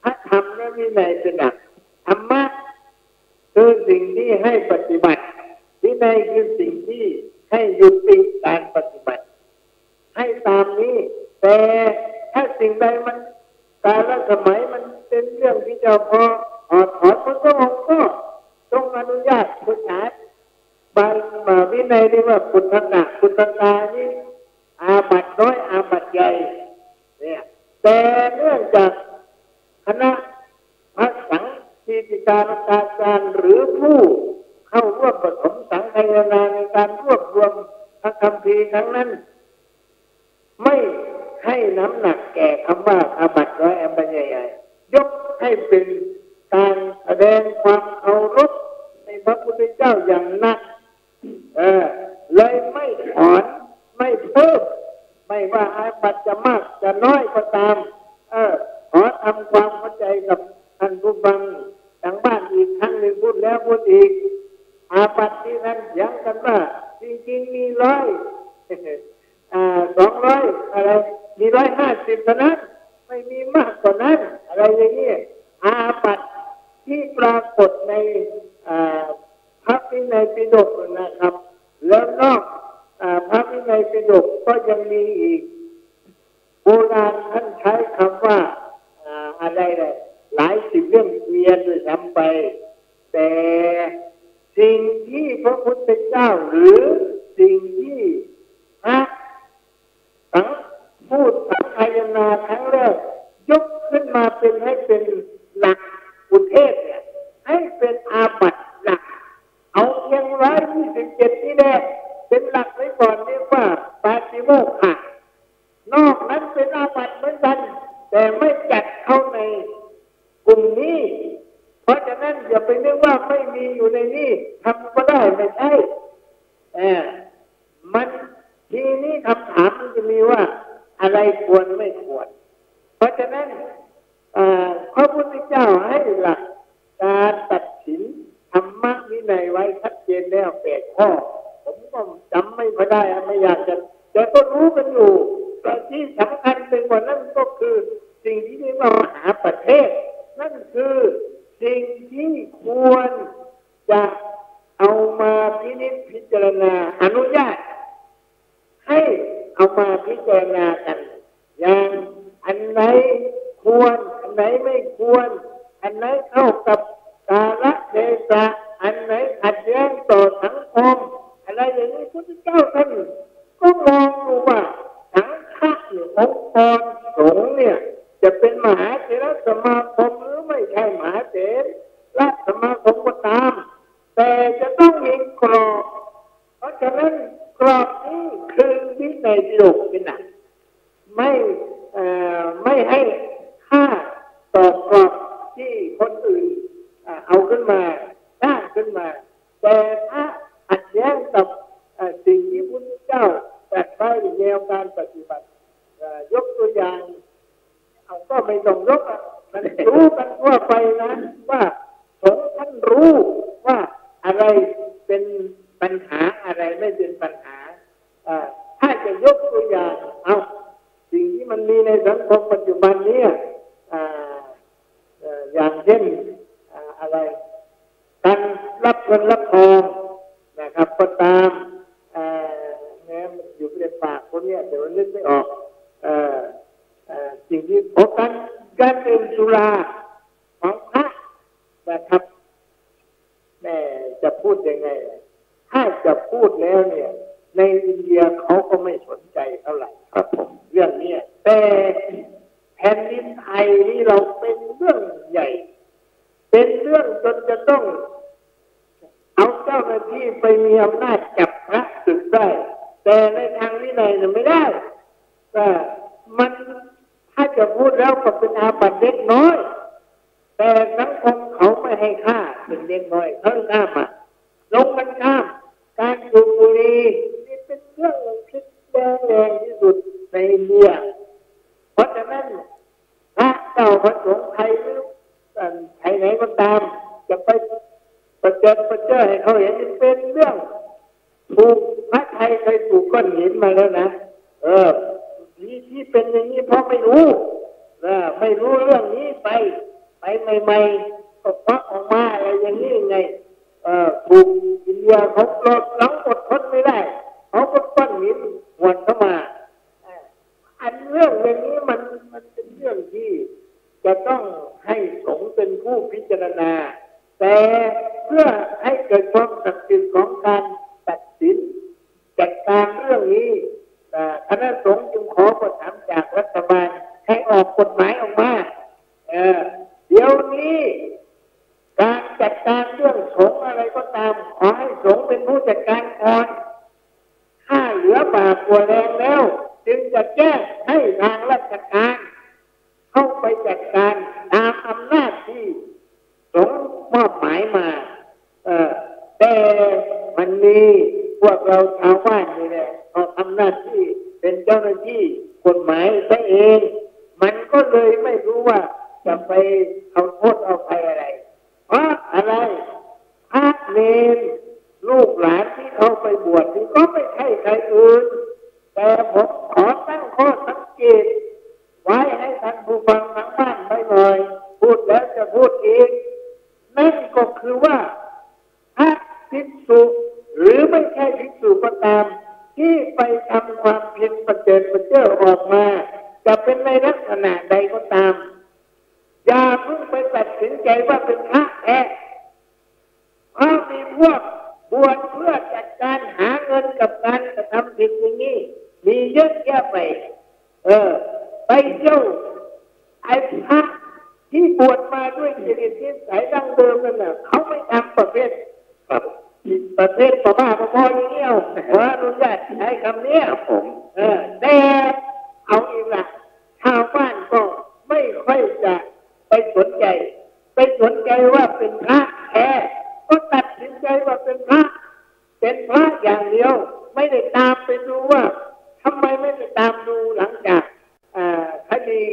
พระธรรมและวินัยเป็นหลักธรรมะคือสิ่งที่ให้ปฏิบัติวินัยคือสิ่งที่ให้ยุติการปฏิบัติให้ตามนี้แต่ถ้าสิ่งใดมันกาลสมัยมันเป็นเรื่องที่จะพอถอนพระองค์ก็ต้องอนุญาตพุทธะ บางวินัยเรียกว่าปุถกะปุถกานี่อาบัติน้อยอาบัติใหญ่เนี่ยแต่เนื่องจากคณะพระสังฆีติการจารย์หรือผู้เข้าร่วมผสมสังฆายนาในการรวบรวมพระคัมภีร์ครั้งนั้นไม่ให้น้ำหนักแก่คำว่าอาบัติน้อยอาบัติใหญ่ยกให้เป็นการแสดงความเคารพในพระพุทธเจ้าอย่างหนักเลยไม่ถอนไม่เพิ่มไม่ว่าอาบัติจะมากจะน้อยก็ตามขอทำความเข้าใจกับท่านผู้ฟังทางบ้านอีกครั้งหนึ่งพูดแล้วพูดอีกอาบัติที่นั้นย้ำกันว่าจริงๆมี200อะไรมี150เท่านั้นไม่มีมากกว่านั้นอะไรอย่างนี้อาบัติที่ปรากฏในพระวินัยปิฎกนะครับแล้วนอกพระวินัยปิฎกก็ยังมีอีกโบราณท่านใช้คำว่าอะไรเลยหลายสิบเรื่องเวียนด้วยซ้ำไปแต่สิ่งที่พระพุทธเจ้าหรือสิ่งที่พระพูดสังฆายนาครั้งแรกยกขึ้นมาเป็นให้เป็นหลักอุเทศเนี่ยให้เป็นอาบัติหลักเอาเพียง127นี่แหละเป็นหลักไว้ก่อนเรียกว่าปาติโมกขะนอกนั้นเป็นอาบัติเหมือนกันแต่ไม่จัดเข้าในกลุ่มนี้เพราะฉะนั้นอย่าไปนึกว่าไม่มีอยู่ในนี้ทำก็ได้ไม่ใช่มันทีนี้คำถามมันจะมีว่าอะไรควรไม่ควรเพราะฉะนั้นพระพุทธเจ้าให้หลักการตัดสินธรรมวินัยไว้ชัดเจนแล้ว8 ข้อผมก็จำไม่ค่อยได้ไม่อยากจะแต่ก็รู้กันอยู่แต่ที่สำคัญเป็นกว่านั้นก็คือสิ่งที่เรียกว่ามหาประเทศนั่นคือสิ่งที่ควรจะเอามาพินิจพิจารณาอนุญาตให้เอามาพิจารณากันอย่างอันไหนควรอันไหนไม่ควรอันไหนเข้ากับกาลเทศะอันไหนขัดแย้งต่อสังคมอะไรอย่างนี้พุทธเจ้าท่านก็มองดูว่าสังฆะหรือองค์กรสงฆ์เนี่ยจะเป็นมหาเถรสมาคมหรือไม่ใช่มหาเถรสมาคมก็ตามแต่จะต้องมีกรอบเพราะฉะนั้นกรอบนี้คือวินัยปิฎกเป็นหลักไม่ให้ค่าต่อกรอบที่คนอื่นเอาขึ้นมาสร้างขึ้นมาแต่ถ้าขัดแย้งกับสิ่งที่พุทธเจ้าตรัสไว้ในแนวการปฏิบัติยกตัวอย่างเอาก็ไม่ต้องยกมันรู้กันทั่วไปนะว่าสงฆ์ท่านรู้ว่าอะไรเป็นปัญหาอะไรไม่เป็นปัญหาถ้าจะยกตัวอย่างเอาสิ่งที่มันมีในสังคมปัจจุบันนี้อย่างเช่นอะไรการรับเงินรับทองนะครับก็ตามเนี่ยอยู่ในปากคนเนี้ยแต่ว่านึกไม่ออกสิ่งที่การดื่มสุราของพระนะครับแม่จะพูดยังไงถ้าจะพูดแล้วเนี่ยในอินเดียเขาก็ไม่สนใจเท่าไหร่ครับผมเรื่องนี้แต่แผ่นดินไทยนี่เราเป็นเรื่องใหญ่เป็นเรื่องจนจะต้องเอาเจ้าหน้าที่ไปมีอำนาจจับพระศึกได้แต่ในทางวินัยไม่ได้มันถ้าจะพูดแล้วก็เป็นอาบัติเล็กน้อยแต่สังคมเขาไม่ให้ค่าเป็นเล็กน้อยเขาข้ามลงกันข้ามการสูบบุหรี่นี่เป็นเรื่องคิดแรงที่สุดในอินเดียเพราะฉะนั้นพระเจ้าพระสงฆ์ไทยหรือไทยไหนก็ตามจะไปประเจิดให้เขาเห็นเป็นเรื่องถูกพระไทยเคยถูกก้อนหินมาแล้วนะที่เป็นอย่างนี้เพราะไม่รู้เรื่องนี้ไปใหม่ๆก็ควักออกมาอะไรอย่างนี้ไงถูกอินเดียเขาปลดหลังอดทนไม่ได้เขาก็ก้อนหินหวนเข้ามาอันเรื่องอย่างนี้มันเป็นเรื่องที่จะต้องให้สงฆ์เป็นผู้พิจารณาแต่เพื่อให้เกิดความศักดิ์สิทธิ์ของการ ตามเรื่องนี้คณะสงฆ์จึงขอประสานจากรัฐบาลให้ออกกฎหมายออกมาเดี๋ยวนี้การจัดการเรื่องสงฆ์อะไรก็ตามขอให้สงฆ์เป็นผู้จัดการก่อนถ้าเหลือบาปกว่าแรงแล้วจึงจะแจ้งให้ทางราชการเข้าไปจัดการตามอำนาจที่สงฆ์มอบหมายมาแต่มันมีพวกเราชาวบ้านนี่แหละเขาทำหน้าที่เป็นเจ้าหน้าที่กฎหมายซะเองมันก็เลยไม่รู้ว่าจะไปเอาโทษเอาภัยอะไรเพราะอะไรพระเนรลูกหลานที่เขาไปบวชนี่ก็ไม่ใช่ใครอื่นแต่ผมขอตั้งข้อสังเกตไว้ให้ท่านผู้ฟังทางบ้านไปหน่อยพูดแล้วจะพูดอีกนั่นก็คือว่าพระภิกษุหรือไม่ใช่ภิกษุก็ตามที่ไปทำความผิดประเจิดประเจ้อออกมาจะเป็นในลักษณะใดก็ตามอย่าเพิ่งไปตัดสินใจว่าเป็นพระแท้เพราะมีพวกบวชเพื่อจัดการหาเงินกับการกระทำผิดอย่างนี้มีเยอะแยะไปไปเที่ยวไอ้พระที่บวชมาด้วยจริตนิสัยดั้งเดิมนั่นน่ะเขาไม่ทำประเภทประเภทประมาทพออย่างนี้เอาอนุญาตใช้คำนี้ผมแต่เอาอีกละชาวบ้านก็ไม่ค่อยจะไปสนใจว่าเป็นพระแท้ก็ตัดสินใจว่าเป็นพระอย่างเดียวไม่ได้ตามไปดูว่าทำไมไม่ได้ตามดูหลังจากคดี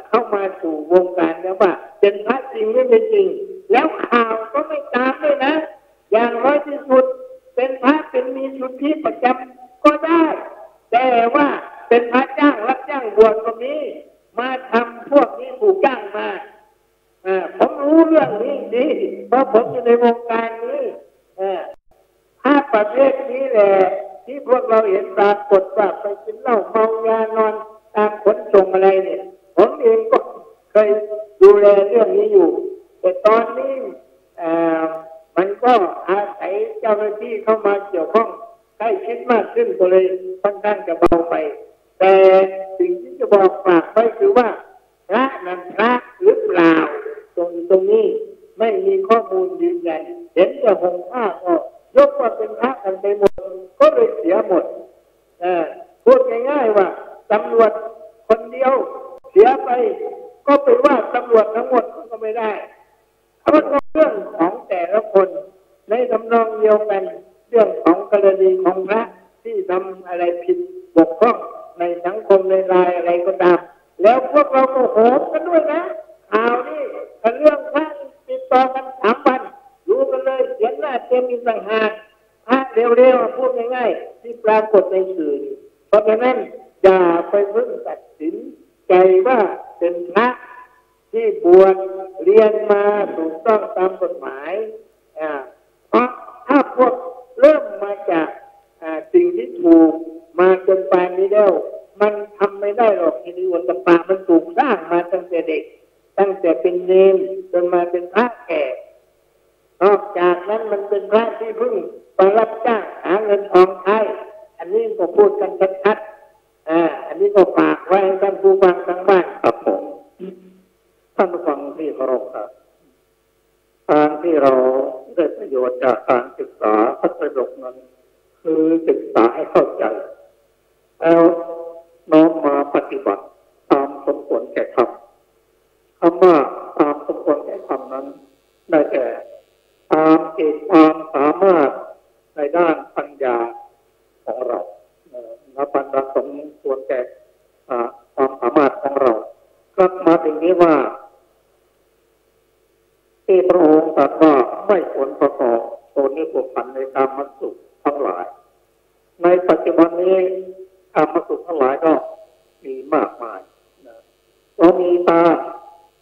เข้ามาสู่วงการแล้วว่าเป็นพระจริงไม่เป็นจริงแล้วข่าวก็ไม่ตามด้วยนะอย่างน้อยที่สุดเป็นพระเป็นมีชุดที่ประจำก็ได้แต่ว่าเป็นพระจ้างรับจ้างบวชก็มีมาทำพวกนี้ถูกจ้างมาผมรู้เรื่องนี้ดีเพราะผมอยู่ในวงการนี้ถ้าประเภทนี้แหละที่พวกเราเห็นปรากฏว่าไปกินเหล้าเมายานอนตามขนส่งอะไรเนี่ยผมเองก็เคยดูแลเรื่องนี้อยู่แต่ตอนนี้มันก็อาศัยเจ้าหน้าที่เข้ามาเกี่ยวข้องใกล้ชิดมากขึ้นก็เลยค่อนข้างจะเบาไปแต่สิ่งที่จะบอกฝากไว้คือว่าพระนั้นพระหรือเปล่าตรงนี้ไม่มีข้อมูลยืนยันเห็นแต่ห่มผ้าก็ยกว่าเป็นพระกันไปหมดก็เลยเสียหมดพูดง่ายๆว่าตำรวจคนเดียวเสียไปก็ไปว่าตำรวจทั้งหมดก็ไม่ได้เพราะเรื่องของแต่ละคนในทำนองเดียวกันเรื่องของกรณีของพระที่ทำอะไรผิดบกพร่องในสังคมในรายอะไรก็ตามแล้วพวกเราก็โหมกันด้วยนะข่าวนี่เป็นเรื่องพระติดต่อกัน3 วันรู้กันเลยเขียนหน้าเต็มอีกต่างหากพระเร็วๆพูดง่ายๆที่ปรากฏในสื่อเพราะฉะนั้นอย่าไปเพิ่งตัดสินใจว่าเป็นพระที่บวชเรียนมาถูกต้องตามกฎหมายเพราะถ้าพวกเริ่มมาจากสิ่งที่ถูกมาจนป่านนี้แล้วมันทำไม่ได้หรอกทีนี้วันตะปามันถูกสร้างมาตั้งแต่เด็กตั้งแต่เป็นเนรจนมาเป็นพระแก่นอกจากนั้นมันเป็นพระที่เพิ่งไปรับจ้างหาเงินทองใช้อันนี้ก็พูดกันชัดๆอันนี้ก็ฝากไว้ให้ท่านผู้ฟังทางบ้านครับผมท่านผู้ฟังที่เคารพครับการที่เราได้ประโยชน์จากการศึกษาพระไตรปิฎกนั้นคือศึกษาให้เข้าใจแล้วน้อมมาปฏิบัติตามสมควรแก่ธรรมคำว่าตามสมควรแก่ธรรมนั้นได้แก่ตามเอกความสามารถในด้านปัญญาของเราและปัญญาสมควรแก่ความสามารถของเรากลับมาถึงนี้ว่าที่พระองค์ตรัสว่าไม่ควรประกอบตนนี้ผูกพันในกามสุขทั้งหลายในปัจจุบันนี้กามสุขทั้งหลายก็มีมากมายเรามีตา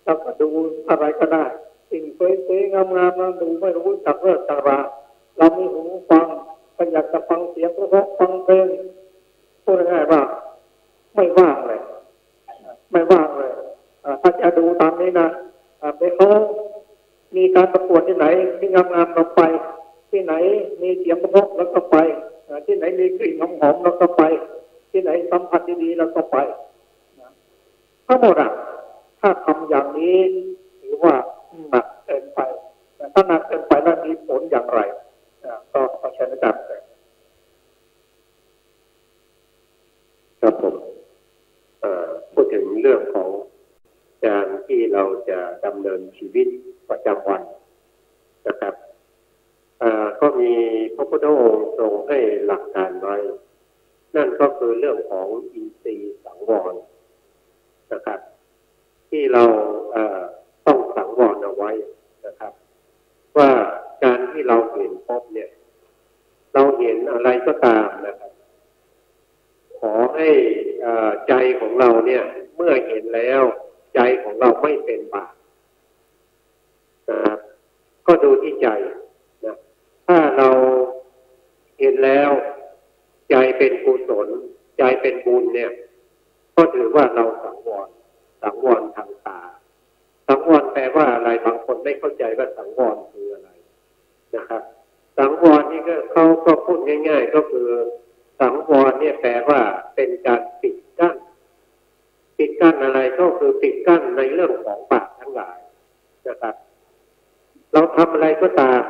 เราก็ดูอะไรก็ได้สิ่งสวยๆงามๆเราดูไม่รู้จักเรื่องจักราเรามีหูฟังก็อยากจะฟังเสียงเพราะฟังเพลงพูดง่ายๆว่าไม่ว่างเลยถ้าจะดูตามนี้นะไปเขามีการประกวดที่ไหนที่งามๆเราไปที่ไหนมีเสียงเพราะแล้วก็ไปที่ ที่ไหนมีกลิ่นหอมๆเราก็ไปที่ไหนสัมผัสดีๆเราก็ไปนะทั้งหมดถ้าทำอย่างนี้ถือว่าหนักเกินไปถ้าหนักเกินไปแล้วมีผลอย่างไรก็ใช้ในการครับผมพูดถึงเรื่องของการที่เราจะดำเนินชีวิตประจำวันนะครับก็มีพระพุทธองค์ทรงให้หลักการไว้นั่นก็คือเรื่องของอินทรีย์สังวรนะครับที่เราต้องสังวรเอาไว้นะครับว่าการที่เราเห็นพบเนี่ยเราเห็นอะไรก็ตามนะครับขอให้ใจของเราเนี่ยเมื่อเห็นแล้วใจของเราไม่เป็นบาปนะครับก็ดูที่ใจนะถ้าเราเห็นแล้วใจเป็นกุศลใจเป็นบุญเนี่ยก็ถือว่าเราสังวรทางตาสังวรแปลว่าอะไรบางคนไม่เข้าใจว่าสังวรคืออะไรนะครับสังวรนี่ก็เขาก็พูดง่ายๆก็คือสังวรเนี่ยแปลว่าเป็นการปิดกั้นอะไรก็คือปิดกั้นในเรื่องของบาปทั้งหลายนะครับเราทำอะไรก็ตาม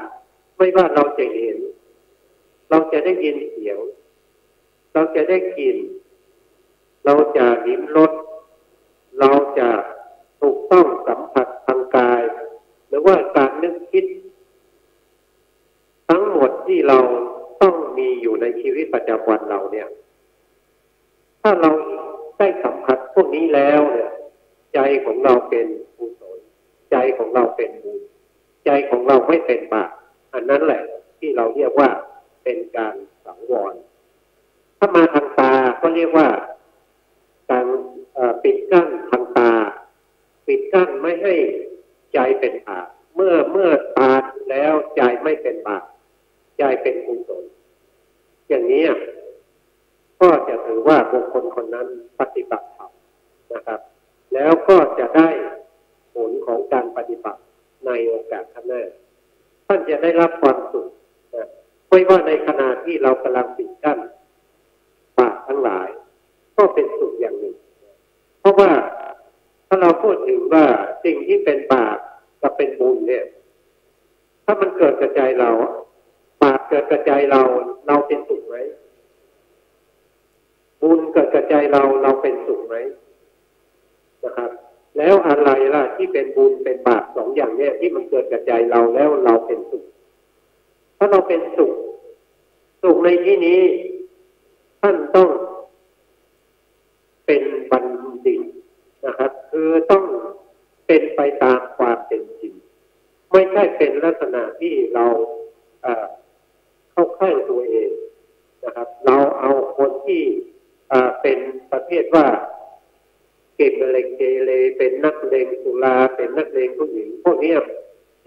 ไม่ว่าเราจะเห็นเราจะได้ยินเสียงเราจะได้กลิ่นเราจะลิ้มรสเราจะถูกต้องสัมผัสทางกายหรือว่าการนึกคิดทั้งหมดที่เราต้องมีอยู่ในชีวิตประจำวันเราเนี่ยถ้าเราได้สัมผัสพวกนี้แล้วเนี่ยใจของเราเป็นกุศลใจของเราเป็นบุญใจของเราไม่เป็นบาปอันนั้นแหละที่เราเรียกว่าเป็นการสังวรถ้ามาทางตาก็เรียกว่าการปิดกั้นทางตาปิดกั้นไม่ให้ใจเป็นบาปเมื่อตาแล้วใจไม่เป็นบาปใจเป็นกุศลอย่างนี้ก็จะถือว่าบุคคลคนนั้นปฏิบัติธรรมนะครับแล้วก็จะได้ผลของการปฏิบัติในโอกาสข้างหน้าท่านจะได้รับความสุขไม่ว่าในขณะที่เรากำลังปิดกั้นบาปทั้งหลายก็เป็นสุขอย่างหนึ่งเพราะว่าถ้าเราพูดถึงว่าสิ่งที่เป็นบาปกับเป็นบุญเนี่ยถ้ามันเกิดกับใจเราบาปเกิดกับใจเราเป็นสุขไหมบุญเกิดกับใจเราเป็นสุขไหมนะครับแล้วอะไรล่ะที่เป็นบุญเป็นบาปสองอย่างเนี่ยที่มันเกิดกับใจเราแล้วเราเป็นสุขถ้าเราเป็นสุขในที่นี้ท่านต้องเป็นบัณฑิตนะครับคือต้องเป็นไปตามความเป็นจริงไม่ใช่เป็นลักษณะที่เราเข้าข้างตัวเองนะครับเราเอาคนที่เป็นประเภทว่าเก็บเลงเกเรเป็นนักเลงสุราเป็นนักเลงผู้หญิงพวกนี้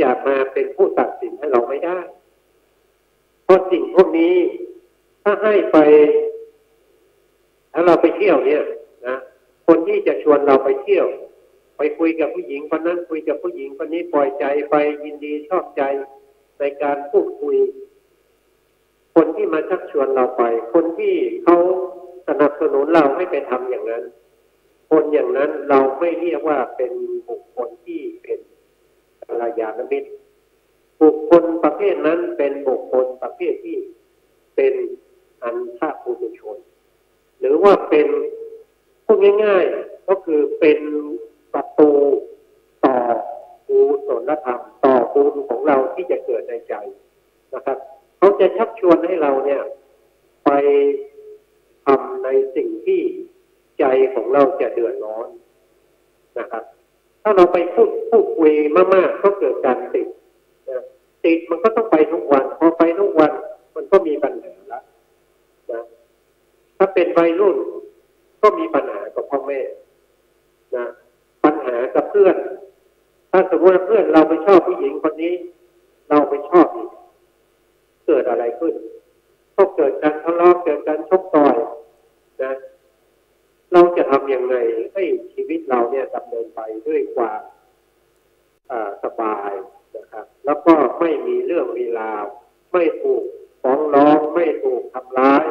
จะมาเป็นผู้ตัดสินให้เราไม่ได้เพราะสิ่งพวกนี้ถ้าให้ไปถ้าเราไปเที่ยวเนี่ยนะคนที่จะชวนเราไปเที่ยวไปคุยกับผู้หญิงคนนั้นคุยกับผู้หญิงคนนี้ปล่อยใจไปยินดีชอบใจในการพูดคุยคนที่มาชักชวนเราไปคนที่เขาสนับสนุนเราให้ไปทำอย่างนั้นคนอย่างนั้นเราไม่เรียกว่าเป็นบุคคลที่เป็นกัลยาณมิตรบุคคลประเภทนั้นเป็นบุคคลประเภทที่เป็นอันธปุถุชนหรือว่าเป็นพูดง่ายๆก็คือเป็นศัตรูต่อกุศลธรรมต่อบุญของเราที่จะเกิดในใจนะครับเขาจะชักชวนให้เราเนี่ยไปทำในสิ่งที่ใจของเราจะเดือดร้อนนะครับถ้าเราไปพูดคุยมากๆก็เกิดการติดมันก็ต้องไปทุกวันพอไปทุกวันมันก็มีปัญหาละนะถ้าเป็นวัยรุ่นก็มีปัญหากับพ่อแม่นะปัญหากับเพื่อนถ้าสมมติว่าเพื่อนเราไปชอบผู้หญิงคนนี้เราไปชอบอีกเกิดอะไรขึ้นก็เกิดการทะเลาะเกิดการชกต่อยนะเราจะทำยังไงให้ชีวิตเราเนี่ยดำเนินไปด้วยความสบายนะครับแล้วก็ไม่มีเรื่องมีราวไม่ถูกฟ้องร้อง ไม่ถูกทำร้าย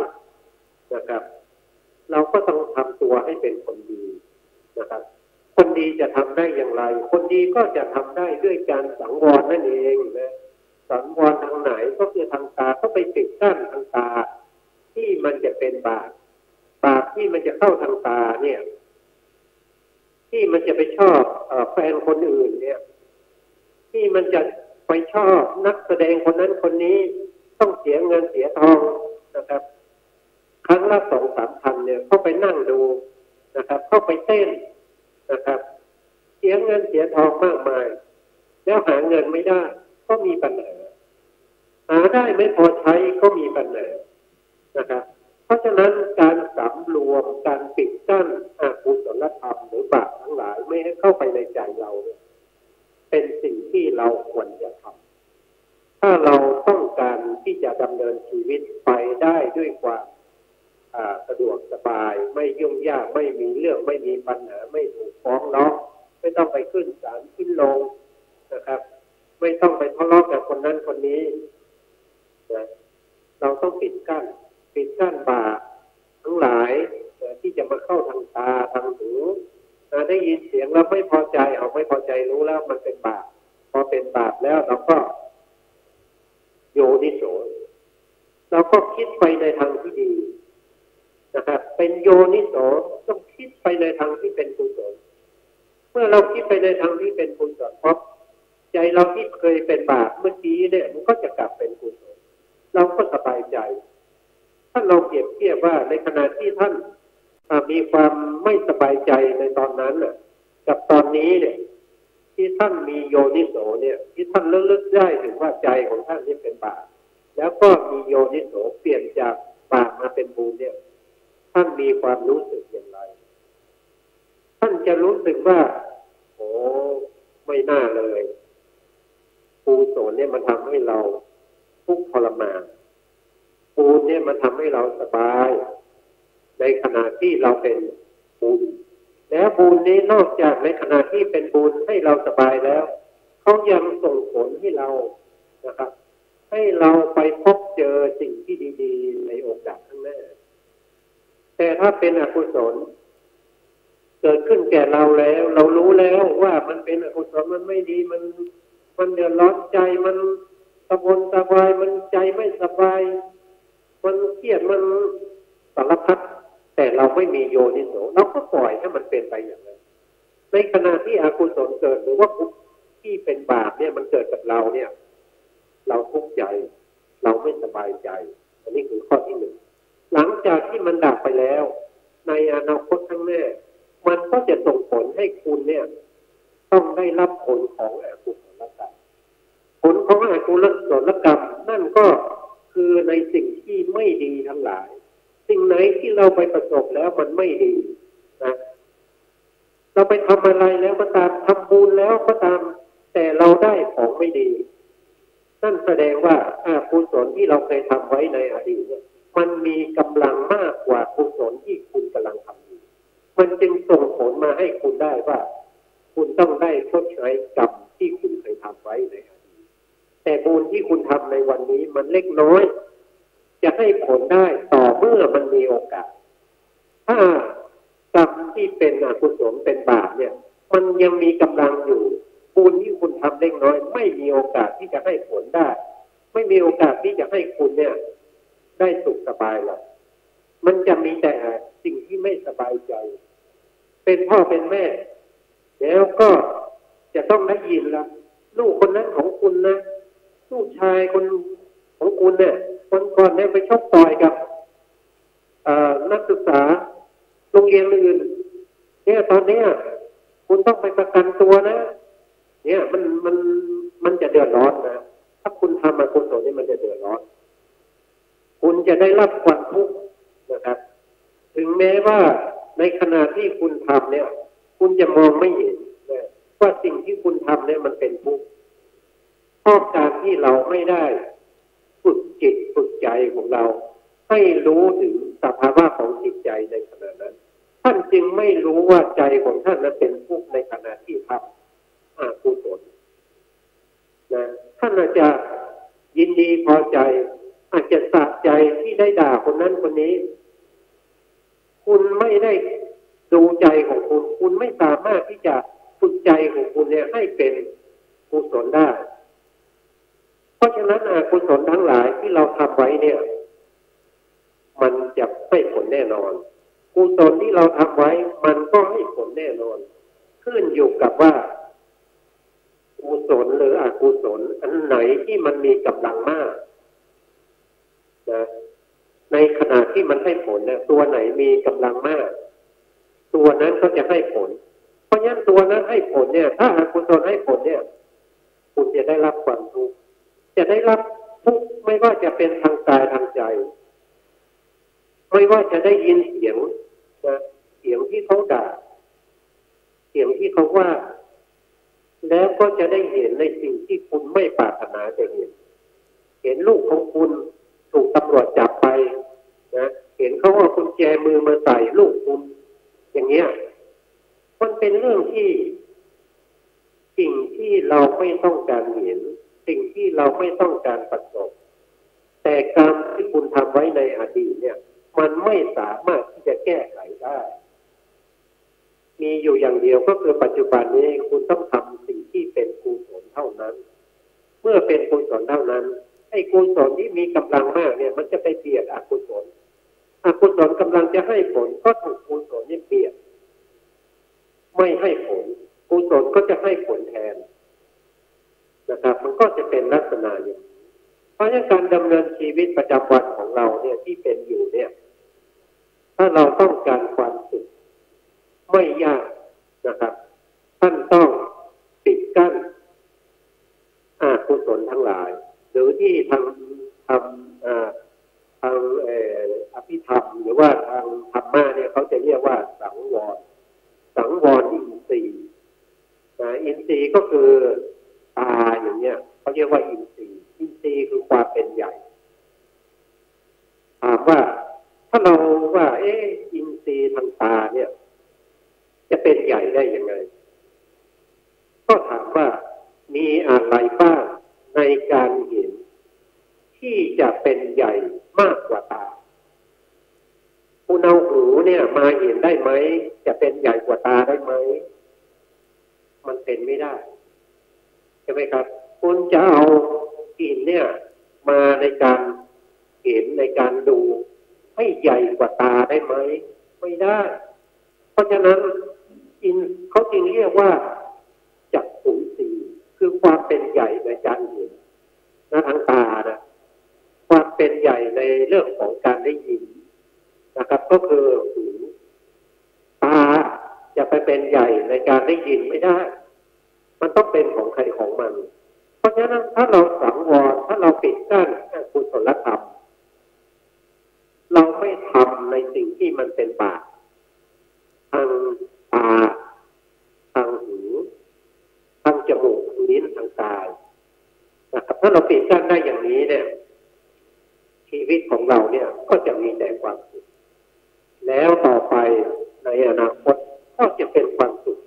นะครับเราก็ต้องทำตัวให้เป็นคนดีนะครับคนดีจะทำได้อย่างไรคนดีก็จะทำได้ด้วยการสังวรนั่นเองนะสังวรทางไหนก็คือทางตาก็ไปปิดกั้นทางตาที่มันจะเป็นบาปที่มันจะเข้าทางตาเนี่ยที่มันจะไปชอบแฟนคนอื่นเนี่ยที่มันจะไปชอบนักแสดงคนนั้นคนนี้ต้องเสียเงินเสียทองนะครับครั้งละ2-3 พันเนี่ยเข้าไปนั่งดูนะครับเข้าไปเต้นนะครับเสียเงินเสียทองมากมายแล้วหาเงินไม่ได้ก็มีปัญหาหาได้ไม่พอใช้ก็มีปัญหานะครับเพราะฉะนั้นการสำรวมการปิดกั้นอกุศลธรรมหรือบาปทั้งหลายไม่ให้เข้าไปในใจเราเนี่ยเป็นสิ่งที่เราควรจะทำถ้าเราต้องการที่จะดำเนินชีวิตไปได้ด้วยความสะดวกสบายไม่ยุ่งยากไม่มีเรื่องไม่มีปัญหาไม่ถูกฟ้องร้องไม่ต้องไปขึ้นศาลขึ้นลงนะครับไม่ต้องไปทะเลาะกับคนนั้นคนนี้นะเราต้องปิดกั้นบาปทั้งหลายที่จะมาเข้าทางตาทางหูได้ยินเสียงแล้วไม่พอใจไม่พอใจรู้แล้วมันเป็นบาปพอเป็นบาปแล้วเราก็โยนิโสเราก็คิดไปในทางที่ดีนะครับเป็นโยนิโสต้องคิดไปในทางที่เป็นกุศลเมื่อเราคิดไปในทางที่เป็นกุศลเพราะใจเราที่เคยเป็นบาปเมื่อกี้เนี่ยมันก็จะกลับเป็นกุศลเราก็สบายใจถ้าเราเปรียบเทียบว่าในขณะที่ท่านมีความไม่สบายใจในตอนนั้นน่ะกับตอนนี้เนี่ยที่ท่านมีโยนิโสเนี่ยที่ท่านเลิกได้ถึงว่าใจของท่านนี่เป็นบาปแล้วก็มีโยนิโสเปลี่ยนจากบาปมาเป็นบุญเนี่ยท่านมีความรู้สึกอย่างไรท่านจะรู้สึกว่าโอ้ไม่น่าเลยกุศลเนี่ยมันทำให้เราทุกข์ทรมานบุญเนี่ยมันทำให้เราสบายในขณะที่เราเป็นบุญแล้วบุญนี้นอกจากในขณะที่เป็นบุญให้เราสบายแล้วเขายังส่งผลให้เรานะครับให้เราไปพบเจอสิ่งที่ดีๆในโอกาสข้างหน้าแต่ถ้าเป็นอกุศลเกิดขึ้นแก่เราแล้วเรารู้แล้วว่ามันเป็นอกุศลมันไม่ดีมันเดือดร้อนใจมันกระวนกระวายมันใจไม่สบายมันเครียดมันสารพัดแต่เราไม่มีโยนิโสเราก็ปล่อยให้มันเป็นไปอย่างนั้นในขณะที่อกุศลเกิดหรือว่าที่เป็นบาปเนี่ยมันเกิดกับเราเนี่ยเราทุกข์ใจเราไม่สบายใจอันนี้คือข้อที่หนึ่งหลังจากที่มันดับไปแล้วในอนาคตข้างหน้ามันก็จะส่งผลให้คุณเนี่ยต้องได้รับผลของอกุศลกรรมผลของอกุศลกรรมนั่นก็คือในสิ่งที่ไม่ดีทั้งหลายสิ่งไหนที่เราไปประสบแล้วมันไม่ดีนะเราไปทำอะไรแล้วก็ตามทำบุญแล้วก็ตามแต่เราได้ของไม่ดีนั่นแสดงว่ากุศลที่เราเคยทำไว้ในอดีตเนี่ยมันมีกำลังมากกว่ากุศลที่คุณกำลังทำอยู่มันจึงส่งผลมาให้คุณได้ว่าคุณต้องได้ชดใช้กรรมที่คุณเคยทำไว้ในอดีตแต่บุญที่คุณทำในวันนี้มันเล็กน้อยจะให้ผลได้ต่อเมื่อมันมีโอกาสถ้ากรรมที่เป็นอกุศลเป็นบาปเนี่ยมันยังมีกำลังอยู่บุญที่คุณทำเล็กน้อยไม่มีโอกาสที่จะให้ผลได้ไม่มีโอกาสที่จะให้คุณเนี่ยได้สุขสบายหรอกมันจะมีแต่สิ่งที่ไม่สบายใจเป็นพ่อเป็นแม่แล้วก็จะต้องได้ยินละลูกคนนั้นของคุณนะลูกชายคนของคุณเนี่ยคนก่อนเนี่ยไปชกต่อยกับนักศึกษาโรงเรียนอื่นเนี่ยตอนนี้คุณต้องไปประกันตัวนะเนี่ยมันจะเดือดร้อนนะถ้าคุณทำอกุศลนี่มันจะเดือดร้อนคุณจะได้รับความทุกข์นะครับถึงแม้ว่าในขณะที่คุณทำเนี่ยคุณจะมองไม่เห็นนะว่าสิ่งที่คุณทำเนี่ยมันเป็นทุกข์เพราะการที่เราไม่ได้ฝึกจิตฝึกใจของเราให้รู้ถึงสภาวะของจิตใจในขณะนั้นท่านจึงไม่รู้ว่าใจของท่านนั้นเป็นทุกข์ในขณะที่ทำอกุศลนะท่านอาจจะยินดีพอใจ อาจจะสะใจที่ได้ด่าคนนั้นคนนี้คุณไม่ได้ดูใจของคุณคุณไม่สามารถที่จะฝึกใจของคุณเนี่ยให้เป็นกุศลได้เพราะฉะนั้นกุศลทั้งหลายที่เราทำไว้เนี่ยมันจะให้ผลแน่นอนกุศลที่เราทำไว้มันก็ให้ผลแน่นอนขึ้นอยู่กับว่ากุศลหรืออกุศลอันไหนที่มันมีกำลังมากนะในขณะที่มันให้ผลเนี่ยตัวไหนมีกำลังมากตัวนั้นก็จะให้ผลเพราะฉะนั้นตัวนั้นให้ผลเนี่ยถ้าอกุศลให้ผลเนี่ยคุณจะได้รับความทุกข์จะได้รับทุกข์ไม่ว่าจะเป็นทางกายทางใจไม่ว่าจะได้ยินเสียงนะเสียงที่เขาด่าเสียงที่เขาว่าแล้วก็จะได้เห็นในสิ่งที่คุณไม่ปรารถนาจะเห็นลูกของคุณถูกตำรวจจับไปนะเห็นเขาเอากุญแจมือมาใส่ลูกคุณอย่างเงี้ยมันเป็นเรื่องที่สิ่งที่เราไม่ต้องการเห็นสิ่งที่เราไม่ต้องการประสบแต่กรรมที่คุณทำไว้ในอดีตเนี่ยมันไม่สามารถที่จะแก้ไขได้มีอยู่อย่างเดียวก็คือปัจจุบันนี้คุณต้องทำสิ่งที่เป็นกุศลเท่านั้นเมื่อเป็นกุศลเท่านั้นไอ้กุศลที่มีกำลังมากเนี่ยมันจะไปเบียดอกุศลอกุศลกำลังจะให้ผลก็ถูกกุศลนี่เบียดไม่ให้ผลกุศลก็จะให้ผลแทนนะครับมันก็จะเป็นลักษณะอย่างนี้เพราะฉะนั้นการดำเนินชีวิตประจำวันของเราเนี่ยที่เป็นอยู่เนี่ยถ้าเราต้องการความสุขไม่ยากนะครับท่านต้องปิดกั้นอกุศลทั้งหลายหรือที่ทางอภิธรรมหรือว่าทางธรรมะเนี่ยเขาจะเรียกว่าสังวรอินทรีย์อินทรีย์ก็คือตาอย่างเงี้ยเขาเรียกว่าอินทรีย์คือความเป็นใหญ่ถามว่าถ้าเราว่าอินทรีย์ทางตาเนี่ยจะเป็นใหญ่ได้ยังไงก็ถามว่ามีอะไรบ้างในการเห็นที่จะเป็นใหญ่มากกว่าตาคุณเอาหูเนี่ยมาเห็นได้ไหมจะเป็นใหญ่กว่าตาได้ไหมมันเป็นไม่ได้ใช่ไหมครับคุณจะเอากลิ่นเนี่ยมาในการเห็นในการดูให้ใหญ่กว่าตาได้ไหมไม่ได้เพราะฉะนั้นเขาจึงเรียกว่าจักขุนสีคือความเป็นใหญ่ในการเห็นทางตานะความเป็นใหญ่ในเรื่องของการได้ยินนะครับก็คือหูตาจะไปเป็นใหญ่ในการได้ยินไม่ได้มันต้องเป็นของใครของมันเพราะฉะนั้นถ้าเราสังวรถ้าเราปิดกั้นกุศลธรรมเราไม่ทำในสิ่งที่มันเป็นบาปทางตาทางหูทางจมูกทางลิ้นทางกายนะครับถ้าเราปิดกั้นได้อย่างนี้เนี่ยชีวิตของเราเนี่ยก็จะมีแต่ความสุขแล้วต่อไปในอนาคตก็จะเป็นความสุข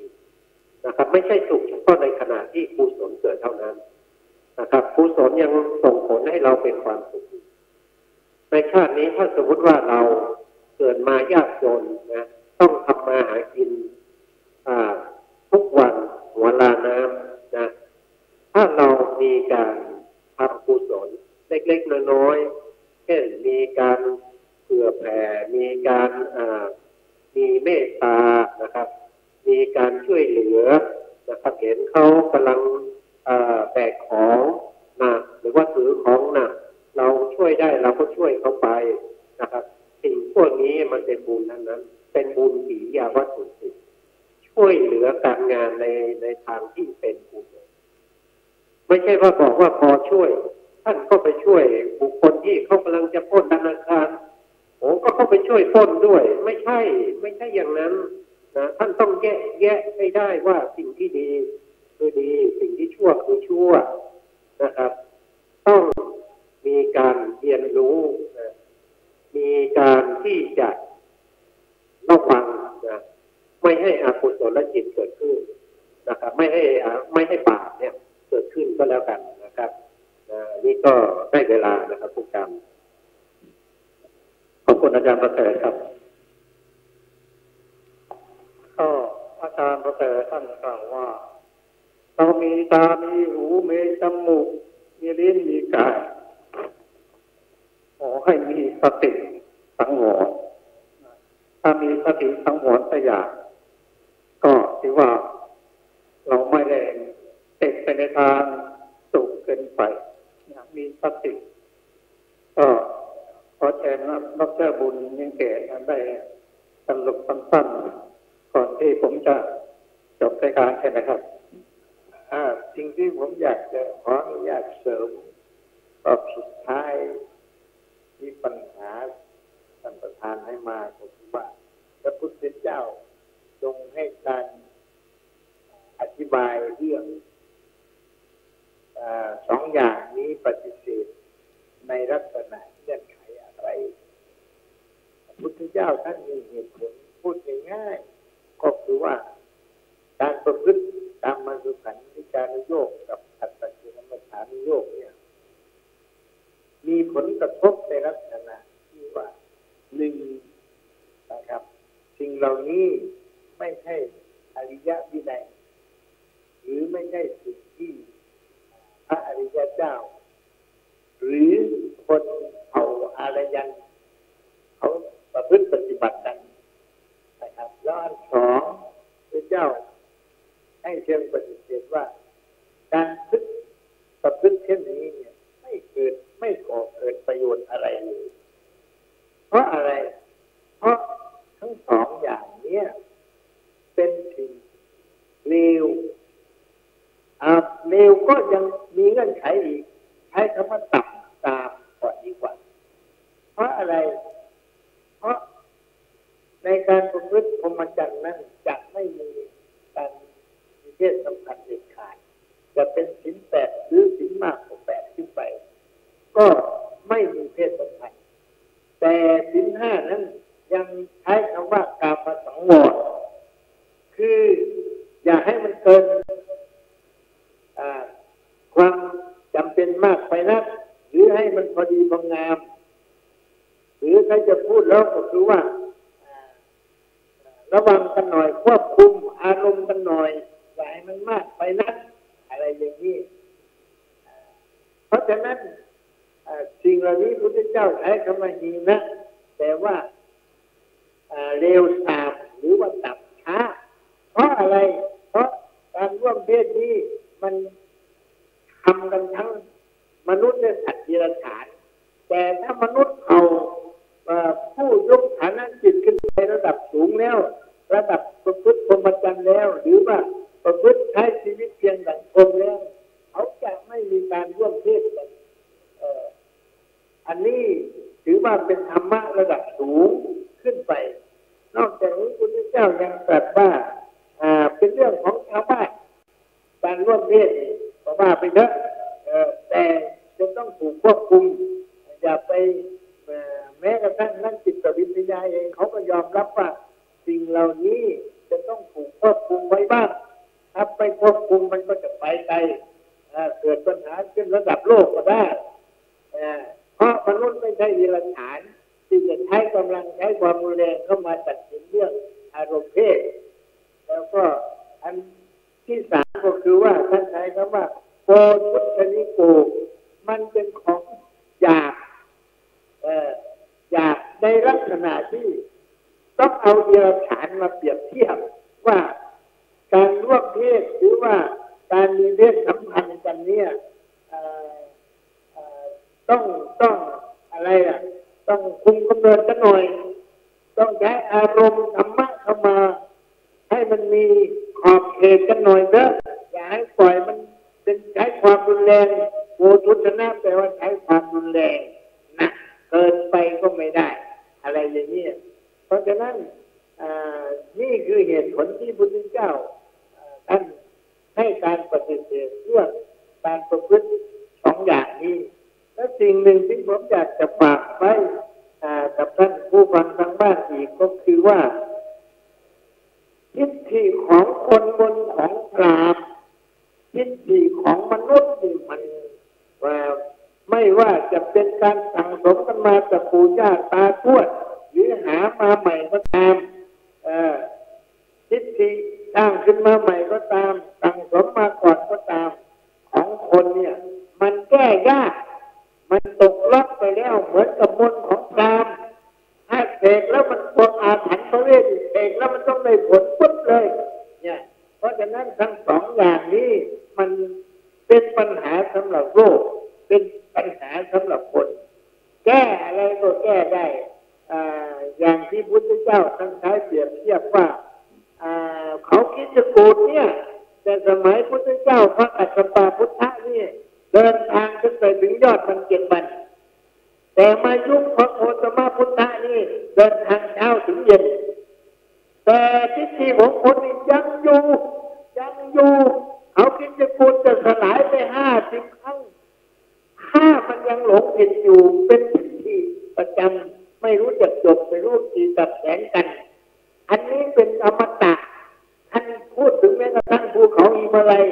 นะครับไม่ใช่สุขเฉพาะในขณะที่กุศลเกิดเท่านั้นนะครับกุศลยังส่งผลให้เราเป็นความสุขในชาตินี้ถ้าสมมติว่าเราเกิดมายากจนนะต้องทำมาหากินทุกวันหัวลาน้ำนะถ้าเรามีการทำกุศลเล็กๆน้อยๆเช่นมีการเผื่อแผ่มีการมีเมตตานะครับมีการช่วยเหลือนะครับเห็นเขากำลังแบกของหนักหรือว่าถือของหนักเราช่วยได้เราก็ช่วยเขาไปนะครับสิ่งพวกนี้มันเป็นบุญทั้งนั้นเป็นบุญกิริยาวัตถุสิทธิ์ช่วยเหลือการงานในทางที่เป็นบุญไม่ใช่ว่าบอกว่าพอช่วยท่านก็ไปช่วยบุคคลที่เขากำลังจะปล้นธนาคารก็เข้าไปช่วยปล้นด้วยไม่ใช่อย่างนั้นนะท่านต้องแยะให้ได้ว่าสิ่งที่ดีคือดีสิ่งที่ชั่วคือชั่วนะครับต้องมีการเรียนรู้นะมีการที่จะระวังนะไม่ให้อกุศลจิตเกิดขึ้นนะครับไม่ให้บาปเนี่ยเกิดขึ้นก็แล้วกันนะครับนี่ก็ได้เวลานะครับทุกท่าน คุณอาจารย์ประเสริฐครับก็อาจารย์ประเสริฐท่านกล่าวว่าเรามีตา มีหู มีจมูก มีลิ้น มีกายขอให้มีสติสังวรถ้ามีสติสังวรสักอย่างก็ถือว่าเราไม่ได้ติดไปในทางสูงเกินไปมีสติก็ขอเชิญดร.บุญยังเกศได้สรุปสั้นๆก่อนที่ผมจะจบรายการใช่ไหมครับสิ่งที่ผมอยากจะขออนุญาตเสริมตอนสุดท้ายที่ปัญหาท่านประธานให้มาก็คือว่าพระพุทธเจ้าทรงให้การอธิบายเรื่องสองอย่างนี้ปฏิเสธในลักษณะเงื่อนไขอะไรพระพุทธเจ้าท่านมีเหตุผลพูดง่ายๆก็คือว่าการประพฤติตามมาสุขันธิการุโยคกับอัตตกิลมัฏฐานุโยคเนี่ยมีผลกระทบในลักษณะที่ว่าหนึ่งนะครับสิ่งเหล่านี้ไม่ใช่อริยวินัยหรือไม่ใช่สิ่งที่พระอริยเจ้าหรือคนเผ่าอารยันเขาประพฤติปฏิบัติกันนะครับแล้วอันสองพระเจ้าให้เชิงปฏิเสธว่าการประพฤติเช่นนี้เนี่ยไม่ก่อเกิดประโยชน์อะไรเลยเพราะอะไรเพราะทั้งสองอย่างนี้เป็นสิ่งเลวเลวก็ยังมีเงื่อนไขอีกใช้คำว่าต่ำตามกว่าดีกว่าเพราะอะไรเพราะในการประพฤติพรหมจรรย์นั้นจะไม่มีการมีเพศสัมพันธ์เด็ดขาดจะเป็นศีล8หรือศีลมากกว่า8ขึ้นไปก็ไม่มีเพศสัมพันธ์แต่ศีล5นั้นยังใช้คำว่ากามสังวรคืออย่าให้มันเกินความจำเป็นมากไปนักหรือให้มันพอดีพองามหรือใครจะพูดแล้วก็คือว่าระวังกันหน่อยควบคุมอารมณ์กันหน่อยอย่าให้มันมากไปนักอะไรอย่างนี้เพราะฉะนั้นสิ่งเหล่านี้พระพุทธเจ้าใช้คำว่าหีนะแต่ว่าเร็วสามหรือว่าตับช้าเพราะอะไรเพราะการร่วมเพศนี้มันทำกันทั้งมนุษย์และสัตว์เดรัจฉานแต่ถ้ามนุษย์เอาผู้ยกฐานะจิตขึ้นไประดับสูงแล้วระดับประพฤติพรหมจรรย์แล้วหรือว่าประพฤติใช้ชีวิตเพียงสังคมแล้วเขาจะไม่มีการร่วมเพศกันอันนี้ถือว่าเป็นธรรมะระดับสูงขึ้นไปนอกจากนี้พระพุทธเจ้ายังตรัสว่าเป็นเรื่องของชาวบ้านการร่วมเพศเพราะว่าไปเถอะแต่จะต้องถูกควบคุมอย่าไปแม้กระทั่งนักจิตวิทยาเองเขาก็ยอมรับว่าสิ่งเหล่านี้จะต้องถูกควบคุมไว้บ้างถ้าไปควบคุมมันก็จะไปไกลเกิดปัญหาขึ้นระดับโลกก็ได้เพราะมนุษย์ไม่ใช่วิรัติฐานที่จะใช้กำลังใช้ความรุนแรงเข้ามาตัดสินเรื่องอารมณ์เพศแล้วก็อันที่สามก็คือว่าท่านใช้คำว่าโกทุชนิโกมันเป็นของอยากในลักษณะที่ต้องเอาเดรัจฉานมาเปรียบเทียบว่าการร่วมเพศหรือว่าการมีเพศสัมพันธ์กันเนี่ยต้องอะไรต้องคุมกำเนิดกันหน่อยต้องใช้อารมณ์ธรรมะเข้ามาให้มันมีขอบเขตกันหน่อยเถอะอย่าให้ปล่อยมันเป็นใช้ความรุนแรงโอทุชนะแปลว่าใช้ความรุนแรงนะเกินไปก็ไม่ได้อะไรอย่างนี้เพราะฉะนั้นนี่คือเหตุผลที่พระพุทธเจ้าท่านให้การปฏิเสธเรื่องการประพฤติสองอย่างนี้และสิ่งหนึ่งที่ผมอยากจะฝากไว้กับท่านผู้ฟังทางบ้านอีกก็คือว่าทิฏฐิของคนบนของพรามทิฏฐิของมนุษย์นี่มันไม่ว่าจะเป็นการสั่งสมกันมาจากปู่ย่าตาทวด หรือหามาใหม่ก็ตามทิฏฐิสร้างขึ้นมาใหม่ก็ตามสั่งสมมาก่อนก็ตามของคนเนี่ยมันแก้ยากมันตกล็อกไปแล้วเหมือนกับมนต์ของพราหมณ์ถ้าเสกแล้วมันปกอาถรรพ์พระเวทเสกแล้วมันต้องได้ผลปุ๊บเลยเนี่ยเพราะฉะนั้นทั้งสองอย่างนี้มันเป็นปัญหาสำหรับโลกเป็นปัญหาสำหรับคนแก้อะไรก็แก้ได้อย่างที่พุทธเจ้าท่านใช้เปรียบเทียบว่าเขาคิดจะโกรธเนี่ยแต่สมัยพุทธเจ้าพระกัสสปะพุทธะนี่เดินทางขึ้นไปถึงยอดมัน7 วันแต่มายุคพระโคตมพุทธะนี่เดินทางเช้าถึงเย็นแต่ทิฏฐิของคนนี่ยังอยู่เขาคิดจะโกรธจะสลายไป50 ครั้งถ้ามันยังหลงผิดอยู่เป็นทิฏฐิประจำไม่รู้จักจบไม่รู้จีตัดแสงกันอันนี้เป็นอมตะท่านพูดถึงแม้กระทั่งภูเขาหิมาลัย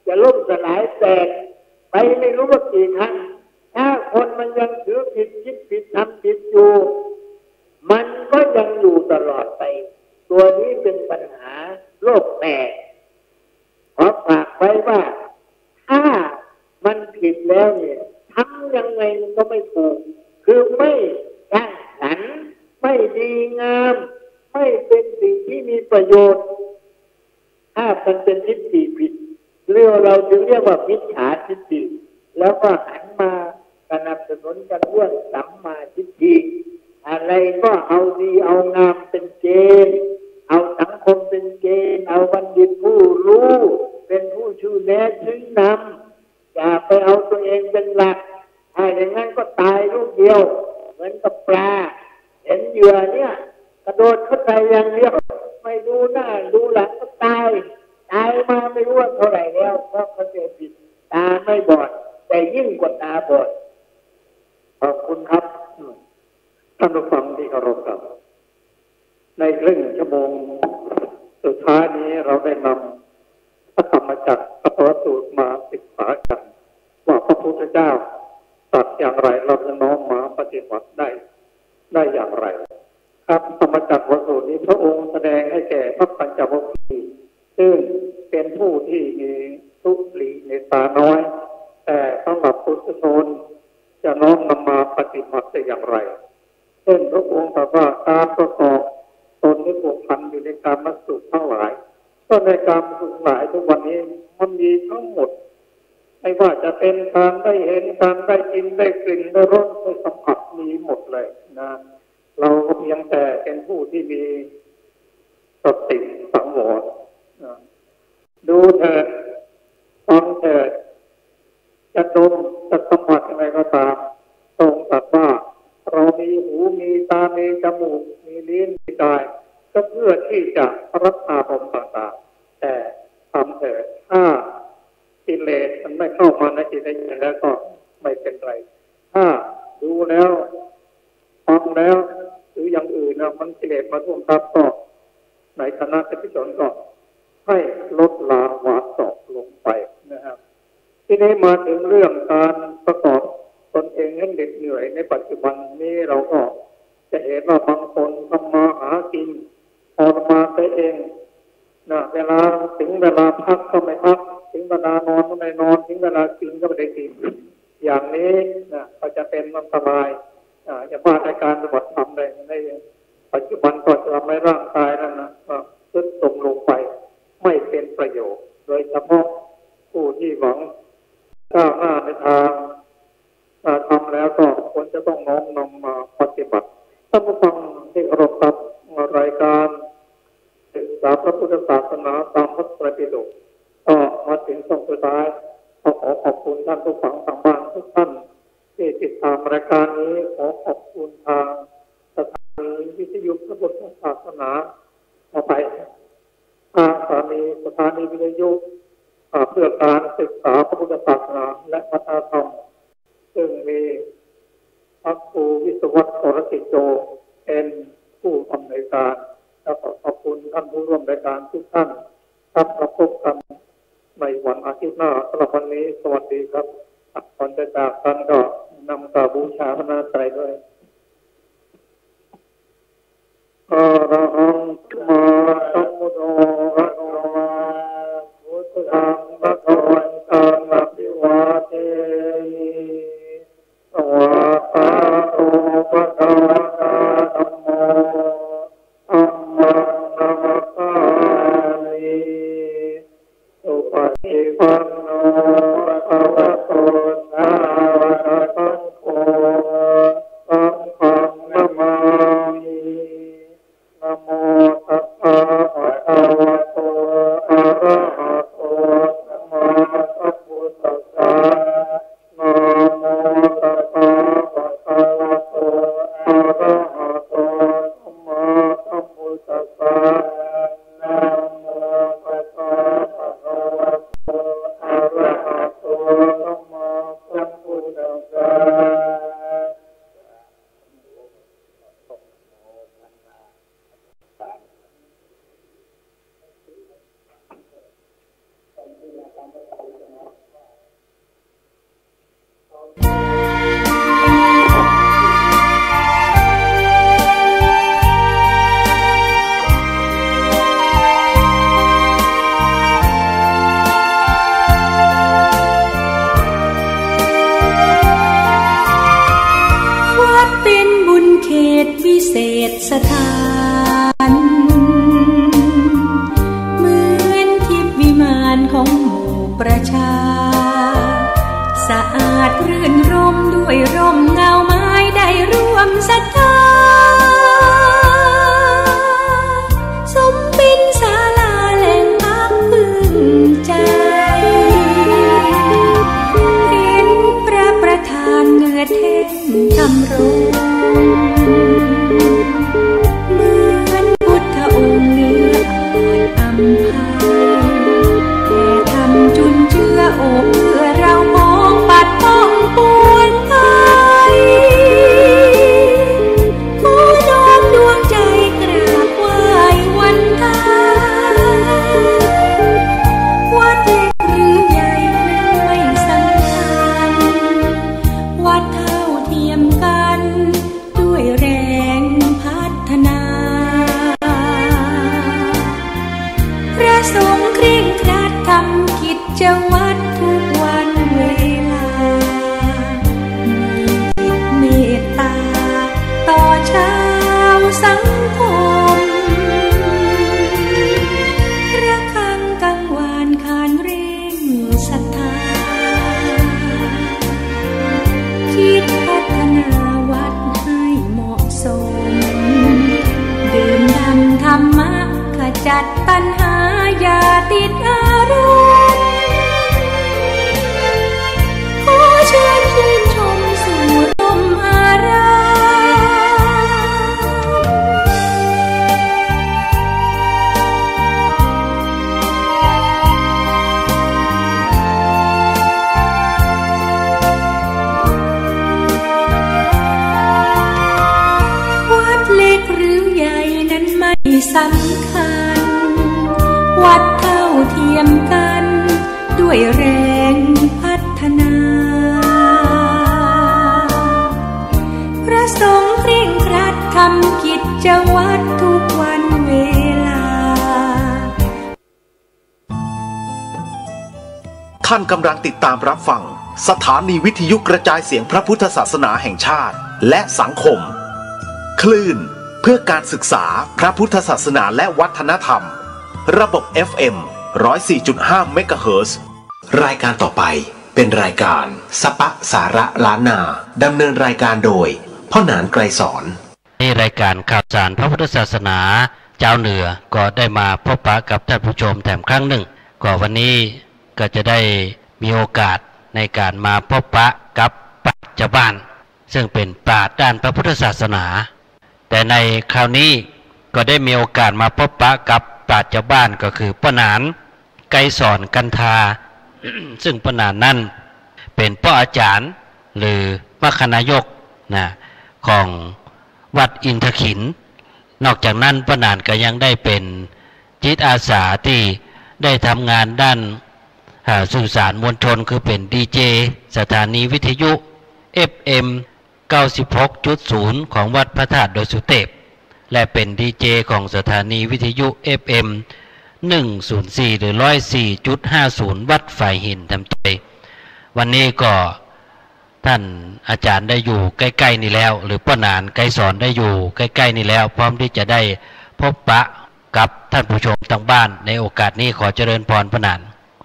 จะล่มสลายแตกไปไม่รู้ว่ากี่ครั้งถ้าคนมันยังถือผิดคิดผิดทำผิดอยู่มันก็ยังอยู่ตลอดไปตัวนี้เป็นปัญหาโลกแตกขอฝากไว้ว่าถ้ามันผิดแล้วเนี่ยทำยังไงมันก็ไม่ถูกคือไม่สร้างสรรค์ไม่ดีงามไม่เป็นสิ่งที่มีประโยชน์ถ้ามันเป็นทิฏฐิผิดเราจึงเรียกว่ามิจฉาทิฏฐิแล้วก็หันมาสนับสนุนกันเรื่องสัมมาทิฏฐิอะไรก็เอาดีเอางามเป็นเกณฑ์เอาสังคมเป็นเกณฑ์เอาบัณฑิตผู้รู้เป็นผู้ชูแนะชี้นำอย่าไปเอาตัวเองเป็นหลักถ้าอย่างนั้นก็ตายลูกเดียวเหมือนกับปลาเห็นเหยื่อเนี่ยกระโดดเข้าไปอย่างเดียวไม่ดูหน้าดูหลังก็ตายมาไม่รู้ว่าเท่าไหร่แล้วเพราะเขาเจอผิดตาไม่บอดแต่ยิ่งกว่าตาบอดขอบคุณครับท่านผู้ฟังที่เคารพครับในครึ่งชั่วโมงสุดท้ายนี้เราได้นำพระธรรมจักรพระสูตรมาศึกษากันว่าพระพุทธเจ้าตรัสอย่างไรเราจะน้อมมาปฏิบัติได้อย่างไรครับธรรมจักรวสูตรนี้พระองค์แสดงให้แก่พระปัญจวัคคีย์ซึ่งเป็นผู้ที่มีทุลีในตาน้อยแต่สำหรับพุทธชนจะน้อมนำมาปฏิบัติได้อย่างไรเช่นพระองค์ตรัสว่าการประกอบตนที่ผูกพันอยู่ในการมัสุขทั้งหลายก็ในการมัสุขหลายทุกวันนี้มันมีทั้งหมดไม่ว่าจะเป็นการได้เห็นการได้กินได้กลิ่นได้รสได้สัมผัสมีหมดเลยนะเราก็เพียงแต่เป็นผู้ที่มีสติสังวรดูเถิดฟังเถิดจะดมจะสัมผัสอะไรก็ตามทรงตรัสว่าเรามีหูมีตามีจมูกมีลิ้นมีกายก็เพื่อที่จะรักษาผมต่างๆแต่ทำเถิดถ้ากิเลสมันไม่เข้ามาในจิตในใจแล้วก็ไม่เป็นไรถ้าดูแล้วฟังแล้วหรืออย่างอื่นนะมันกิเลสมาท่วมทับก็ในคณะปฏิบัติก็ให้ลดละวาสอกลงไปนะครับที่นี้มาถึงเรื่องการประกอบตนเองให้เหน็ดเหนื่อยในปัจจุบันนี้เราก็จะเห็นว่าบางคนทำมาหากินพอมาไปเองนะเวลาถึงเวลาพักก็ไม่พักถึงเวลานอนก็ไม่นอนถึงเวลากินก็ไม่ได้กินอย่างนี้นะก็จะเป็นอันตรายจะมาในการปฏิบัติธรรมในปัจจุบันก็จะทำให้ร่างกายนั้นนะทรุดโทรมลงไปไม่เป็นประโยชน์โดยเฉพาะผู้ที่หวังก้าวหน้าในทางทำแล้วก็ควรจะต้องน้อมนำมาปฏิบัติท่านผู้ฟังที่เคารพครับรายการศึกษาพระพุทธศาสนาตามพระไตรปิฎกก็มาถึงช่วงสุดท้ายขอขอบคุณท่านผู้ฟังทางบ้านทุกท่านที่ติดตามรายการนี้ขอขอบคุณทางสถานีวิทยุพระพุทธศาสนาต่อไปทางสถานีวิทยุเพื่อการศึกษาพระพุทธศาสนาและวัฒนธรรมซึ่งมีพระครูวิศวัตร โสรติโจเป็นผู้อำนวยการและขอบคุณท่านผู้ร่วมรายการทุกท่านครับมาพบกันในวันอาทิตย์หน้าสำหรับวันนี้สวัสดีครับก่อนจะจากกันก็นำกราบบูชาพระนาไตรด้วย เศษสถานเหมือนทิพย์วิมานของหมู่ประชาสะอาดรื่นรมด้วยร่มเงาไม้ได้ร่วมศรัทธาสมเป็นศาลาแหล่งพักพึ่งใจเห็นพระประธานเหงื่อเท่นทำรงเหมือนพุทธองค์เนื้ออ่อนอำไพแต่ทำจุนเจือโอบเพื่อเรามองปัดป้องปวงไทยผู้น้อมดวงใจกราบไหว้วันทาวัดเล็กหรือใหญ่นั้นไม่สำคัญวัดเท่าเทียมกันด้วยแรงพัฒนาพระสงฆ์เคร่งครัดทำกิจวัตรทุกวันเวลามีจิตเมตตาต่อชาวสังคมระฆังกังวานขานเร่งศรัทธาคิดพัฒนาวัดให้เหมาะสมดื่มด่ำธรรมะขจัดปัญหาอย่าติดอารมณ์ขอเชิญชื่นชมสู่ร่มอารามวัดเล็กหรือใหญ่นั้นไม่สำคัญวัดเท่าเทียมกันด้วยแรงพัฒนาพระสงฆ์เคร่งครัดทำกิจวัตรทุกวันเวลาท่านกำลังติดตามรับฟังสถานีวิทยุกระจายเสียงพระพุทธศาสนาแห่งชาติและสังคมคลื่นเพื่อการศึกษาพระพุทธศาสนาและวัฒนธรรมระบบ FM 104.5 เมกะเฮิรตซ์รายการต่อไปเป็นรายการสปะสาระล้านนาดำเนินรายการโดยพ่อหนานไกรสอนในรายการข่าวสารพระพุทธศาสนาเจ้าเหนือก็ได้มาพบปะกับท่านผู้ชมแถมครั้งหนึ่งก็วันนี้ก็จะได้มีโอกาสในการมาพบปะกับปราชญ์ชาวบ้านซึ่งเป็นปราชญ์ด้านพระพุทธศาสนาแต่ในคราวนี้ก็ได้มีโอกาสมาพบปะกับปราชญ์ชาวบ้านก็คือป้าหนานไกรสอนกันทา ซึ่งป้าหนานนั่นเป็นพ่ออาจารย์หรือมคณายกนะของวัดอินทขินนอกจากนั้นป้าหนานก็ยังได้เป็นจิตอาสาที่ได้ทำงานด้านสื่อสารมวลชนคือเป็นดีเจสถานีวิทยุ FM 96.0 ของวัดพระธาตุดอยสุเทพและเป็นดีเจของสถานีวิทยุ FM 104 หรือ 104.50 วัดฝ่ายหินทำใจวันนี้ก็ท่านอาจารย์ได้อยู่ใกล้ๆนี่แล้วหรือป้าหนานไกรสอนได้อยู่ใกล้ๆนี่แล้วพร้อมที่จะได้พบปะกับท่านผู้ชมทางบ้านในโอกาสนี้ขอเจริญพรป้าหนาน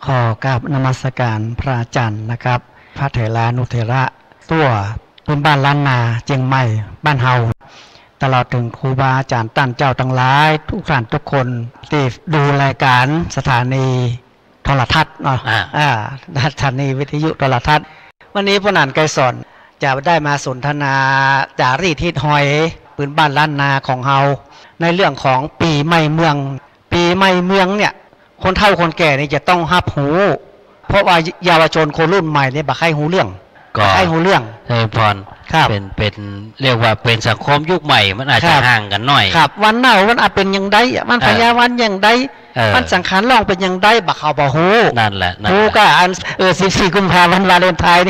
ขอกราบนมัสการพระอาจารย์นะครับพระเถรานุเถระตัวเป็นบ้านล้านนาเจียงใหม่บ้านเฮาตลอดถึงครูบาอาจารย์ตั้นเจ้าทั้งหลายทุกท่านทุกคนที่ดูรายการสถานีโทรทัศน์เนาะสถานีวิทยุโทรทัศน์วันนี้พ่อหนานไกรสอนจะได้มาสนทนาจารีตทิศหอยปืนบ้านล้านนาของเฮาในเรื่องของปีใหม่เมืองปีใหม่เมืองเนี่ยคนเฒ่าคนแก่นี่จะต้องรับหูเพราะว่าเยาวชนคนรุ่นใหม่เนี่ยบ่ใครหูเรื่องก็ใครหูเรื่องใช่พรเป็นเรียกว่าเป็นสังคมยุคใหม่มันอาจจะห่างกันหน่อยครับวันเน่าวันอาจเป็นยังไงวันพยาวันยังไงมันสังขารล่องเป็นยังไงบ่เขาบ่ฮู้นั่นแหละฮู้ก็อัน14กุมภาพันธ์วาเลนไทน์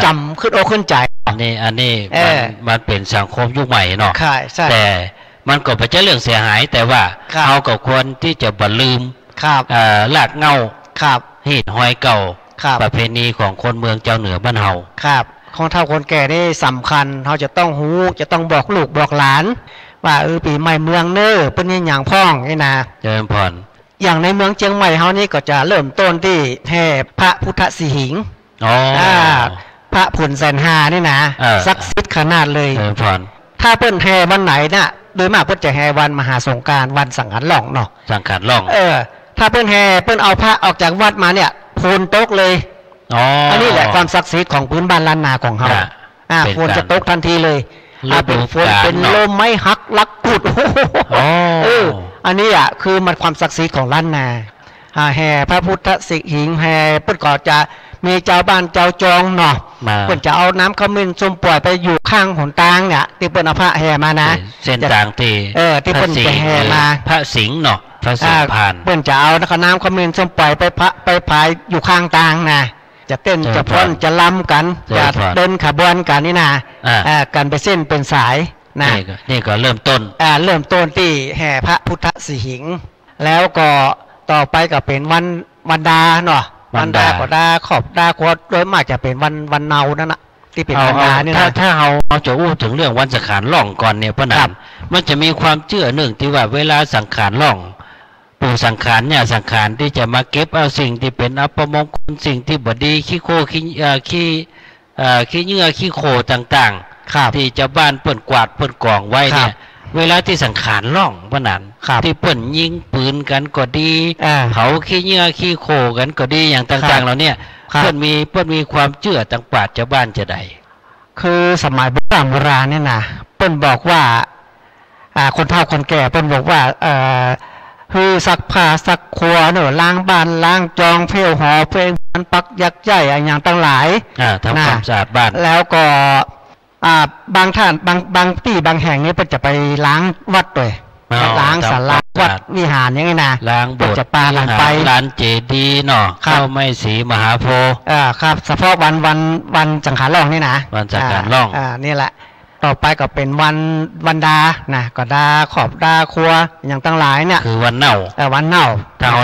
จำขึ้นอกขึ้นใจอันนี้มันเป็นสังคมยุคใหม่เนาะแต่มันก็เป็นเรื่องเสียหายแต่ว่าเขาก็ควรที่จะบ่ลืมลากเงาหีดหอยเก่าประเพณีของคนเมืองเจ้าเหนือบ้านเฮาครับของเฒ่าคนแก่นี่สำคัญเขาจะต้องหูจะต้องบอกลูกบอกหลาน ว่าปีใหม่เมืองเน้อเป็นอย่างพ้องนี่นะเจริญพรอย่างในเมืองเชียงใหม่เฮานี่ก็จะเริ่มต้นที่แห่พระพุทธสิหิงค์พระผุนแสนหานี่นะศักดิ์สิทธิ์ขนาดเลยเจริญพรถ้าเปิ้นแห่วันไหนน่ะโดยมากเปิ้นจะแห่วันมหาสงกรานต์วันสังขารหล่องเนาะสังขารหล่องถ้าเปิ้นแห่เปิ้นเอาพระออกจากวัดมาเนี่ยโพนตกเลยอันนี้แหละความศักดิ์สิทธิ์ของพื้นบ้านล้านนาของเฮาโพนจะตกทันทีเลยเป็นฝนเป็นลมไม้หักลักกุดอันนี้คือมันความศักดิ์สิทธิ์ของล้านนาแห่พระพุทธสิหิงค์แห่เปิ้นก็จะมีเจ้าบ้านเจ้าจองเนาะเปิ้นจะเอาน้ำขมิ้นส้มปล่อยไปอยู่ข้างหนทางเนี่ยที่เปิ้นเอาพระแห่มานะเส้นทางที่ที่เปิ้นจะแห่มาพระสิงห์เนาะพระสิงห์ผ่านเปิ้นจะเอาน้ำขมิ้นส้มปล่อยไปพายอยู่ข้างทางนะจะเต้นจะพ้นจะล้ำกันจะเดินขบวนกันนี่นะกันไปเส้นเป็นสายนะนี่ก็เริ่มต้นที่แห่พระพุทธสิหิงค์แล้วก็ต่อไปก็เป็นวันดาเนาะวันดาก็ดาขอบดาควดโดยมากจะเป็นวันเนานั่นนะที่เป็นวันดาเนี่ยถ้าเราจะอู้ถึงเรื่องวันสังขารล่องก่อนเนี่ยพระนามมันจะมีความเชื่อหนึ่งที่ว่าเวลาสังขารล่องปู่สังขารเนี่ยสังขารที่จะมาเก็บเอาสิ่งที่เป็นอัปมงคลสิ่งที่บดีขี้โคขี้เยื่อขี้โคต่างๆที่เจ้าบ้านเปิ่นกวาดเปิ่นกองไว้เนี่ยเวลาที่สังขารล่องพระนามที่เปิ่นยิงปืนกันก็ดีเผาขี้เยื่อขี้โคกันก็ดีอย่างต่างๆเราเนี่ยเปิ่นมีความเชื่อต่างป่าเจ้าบ้านจะได้คือสมัยโบราณเนี่ยนะเปิ่นบอกว่าคนเฒ่าคนแก่เปิ่นบอกว่าคือซักผ้าซักครัวเนอะล้างบ้านล้างจองเพลหอเพลงมันปักยักษ์ใหญ่อย่างต่างหลายทำความสะอาดบ้านแล้วก็บางท่านบางที่บางแห่งนี้เพิ่นจะไปล้างวัดด้วยล้างศาลาวัดวิหารอย่างนี้นะล้างโบสถ์จะปาล้างไปล้างเจดีย์เนาะเข้าไม่สีมหาโพธิ์ครับเฉพาะวันสังขารล่องนี่นะวันสังขารล่องนี่แหละต่อไปก็เป็นวันดานะก็ดาขอบดาครัวอย่างต่างหลายเนี่ยคือวันเน่าวันเน่าถ้าเรา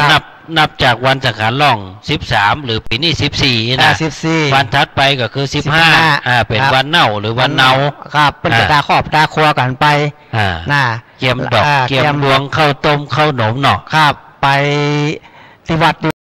นับจากวันสังขารล่อง13หรือปีนี้14นะ14วันถัดไปก็คือ15เป็นวันเน่าหรือวันเนาครับเป็นดาขอบดาครัวกันไปนะเกียมดอกเกียมดวงข้าวต้มข้าวหนมเนาะครับไปที่วัด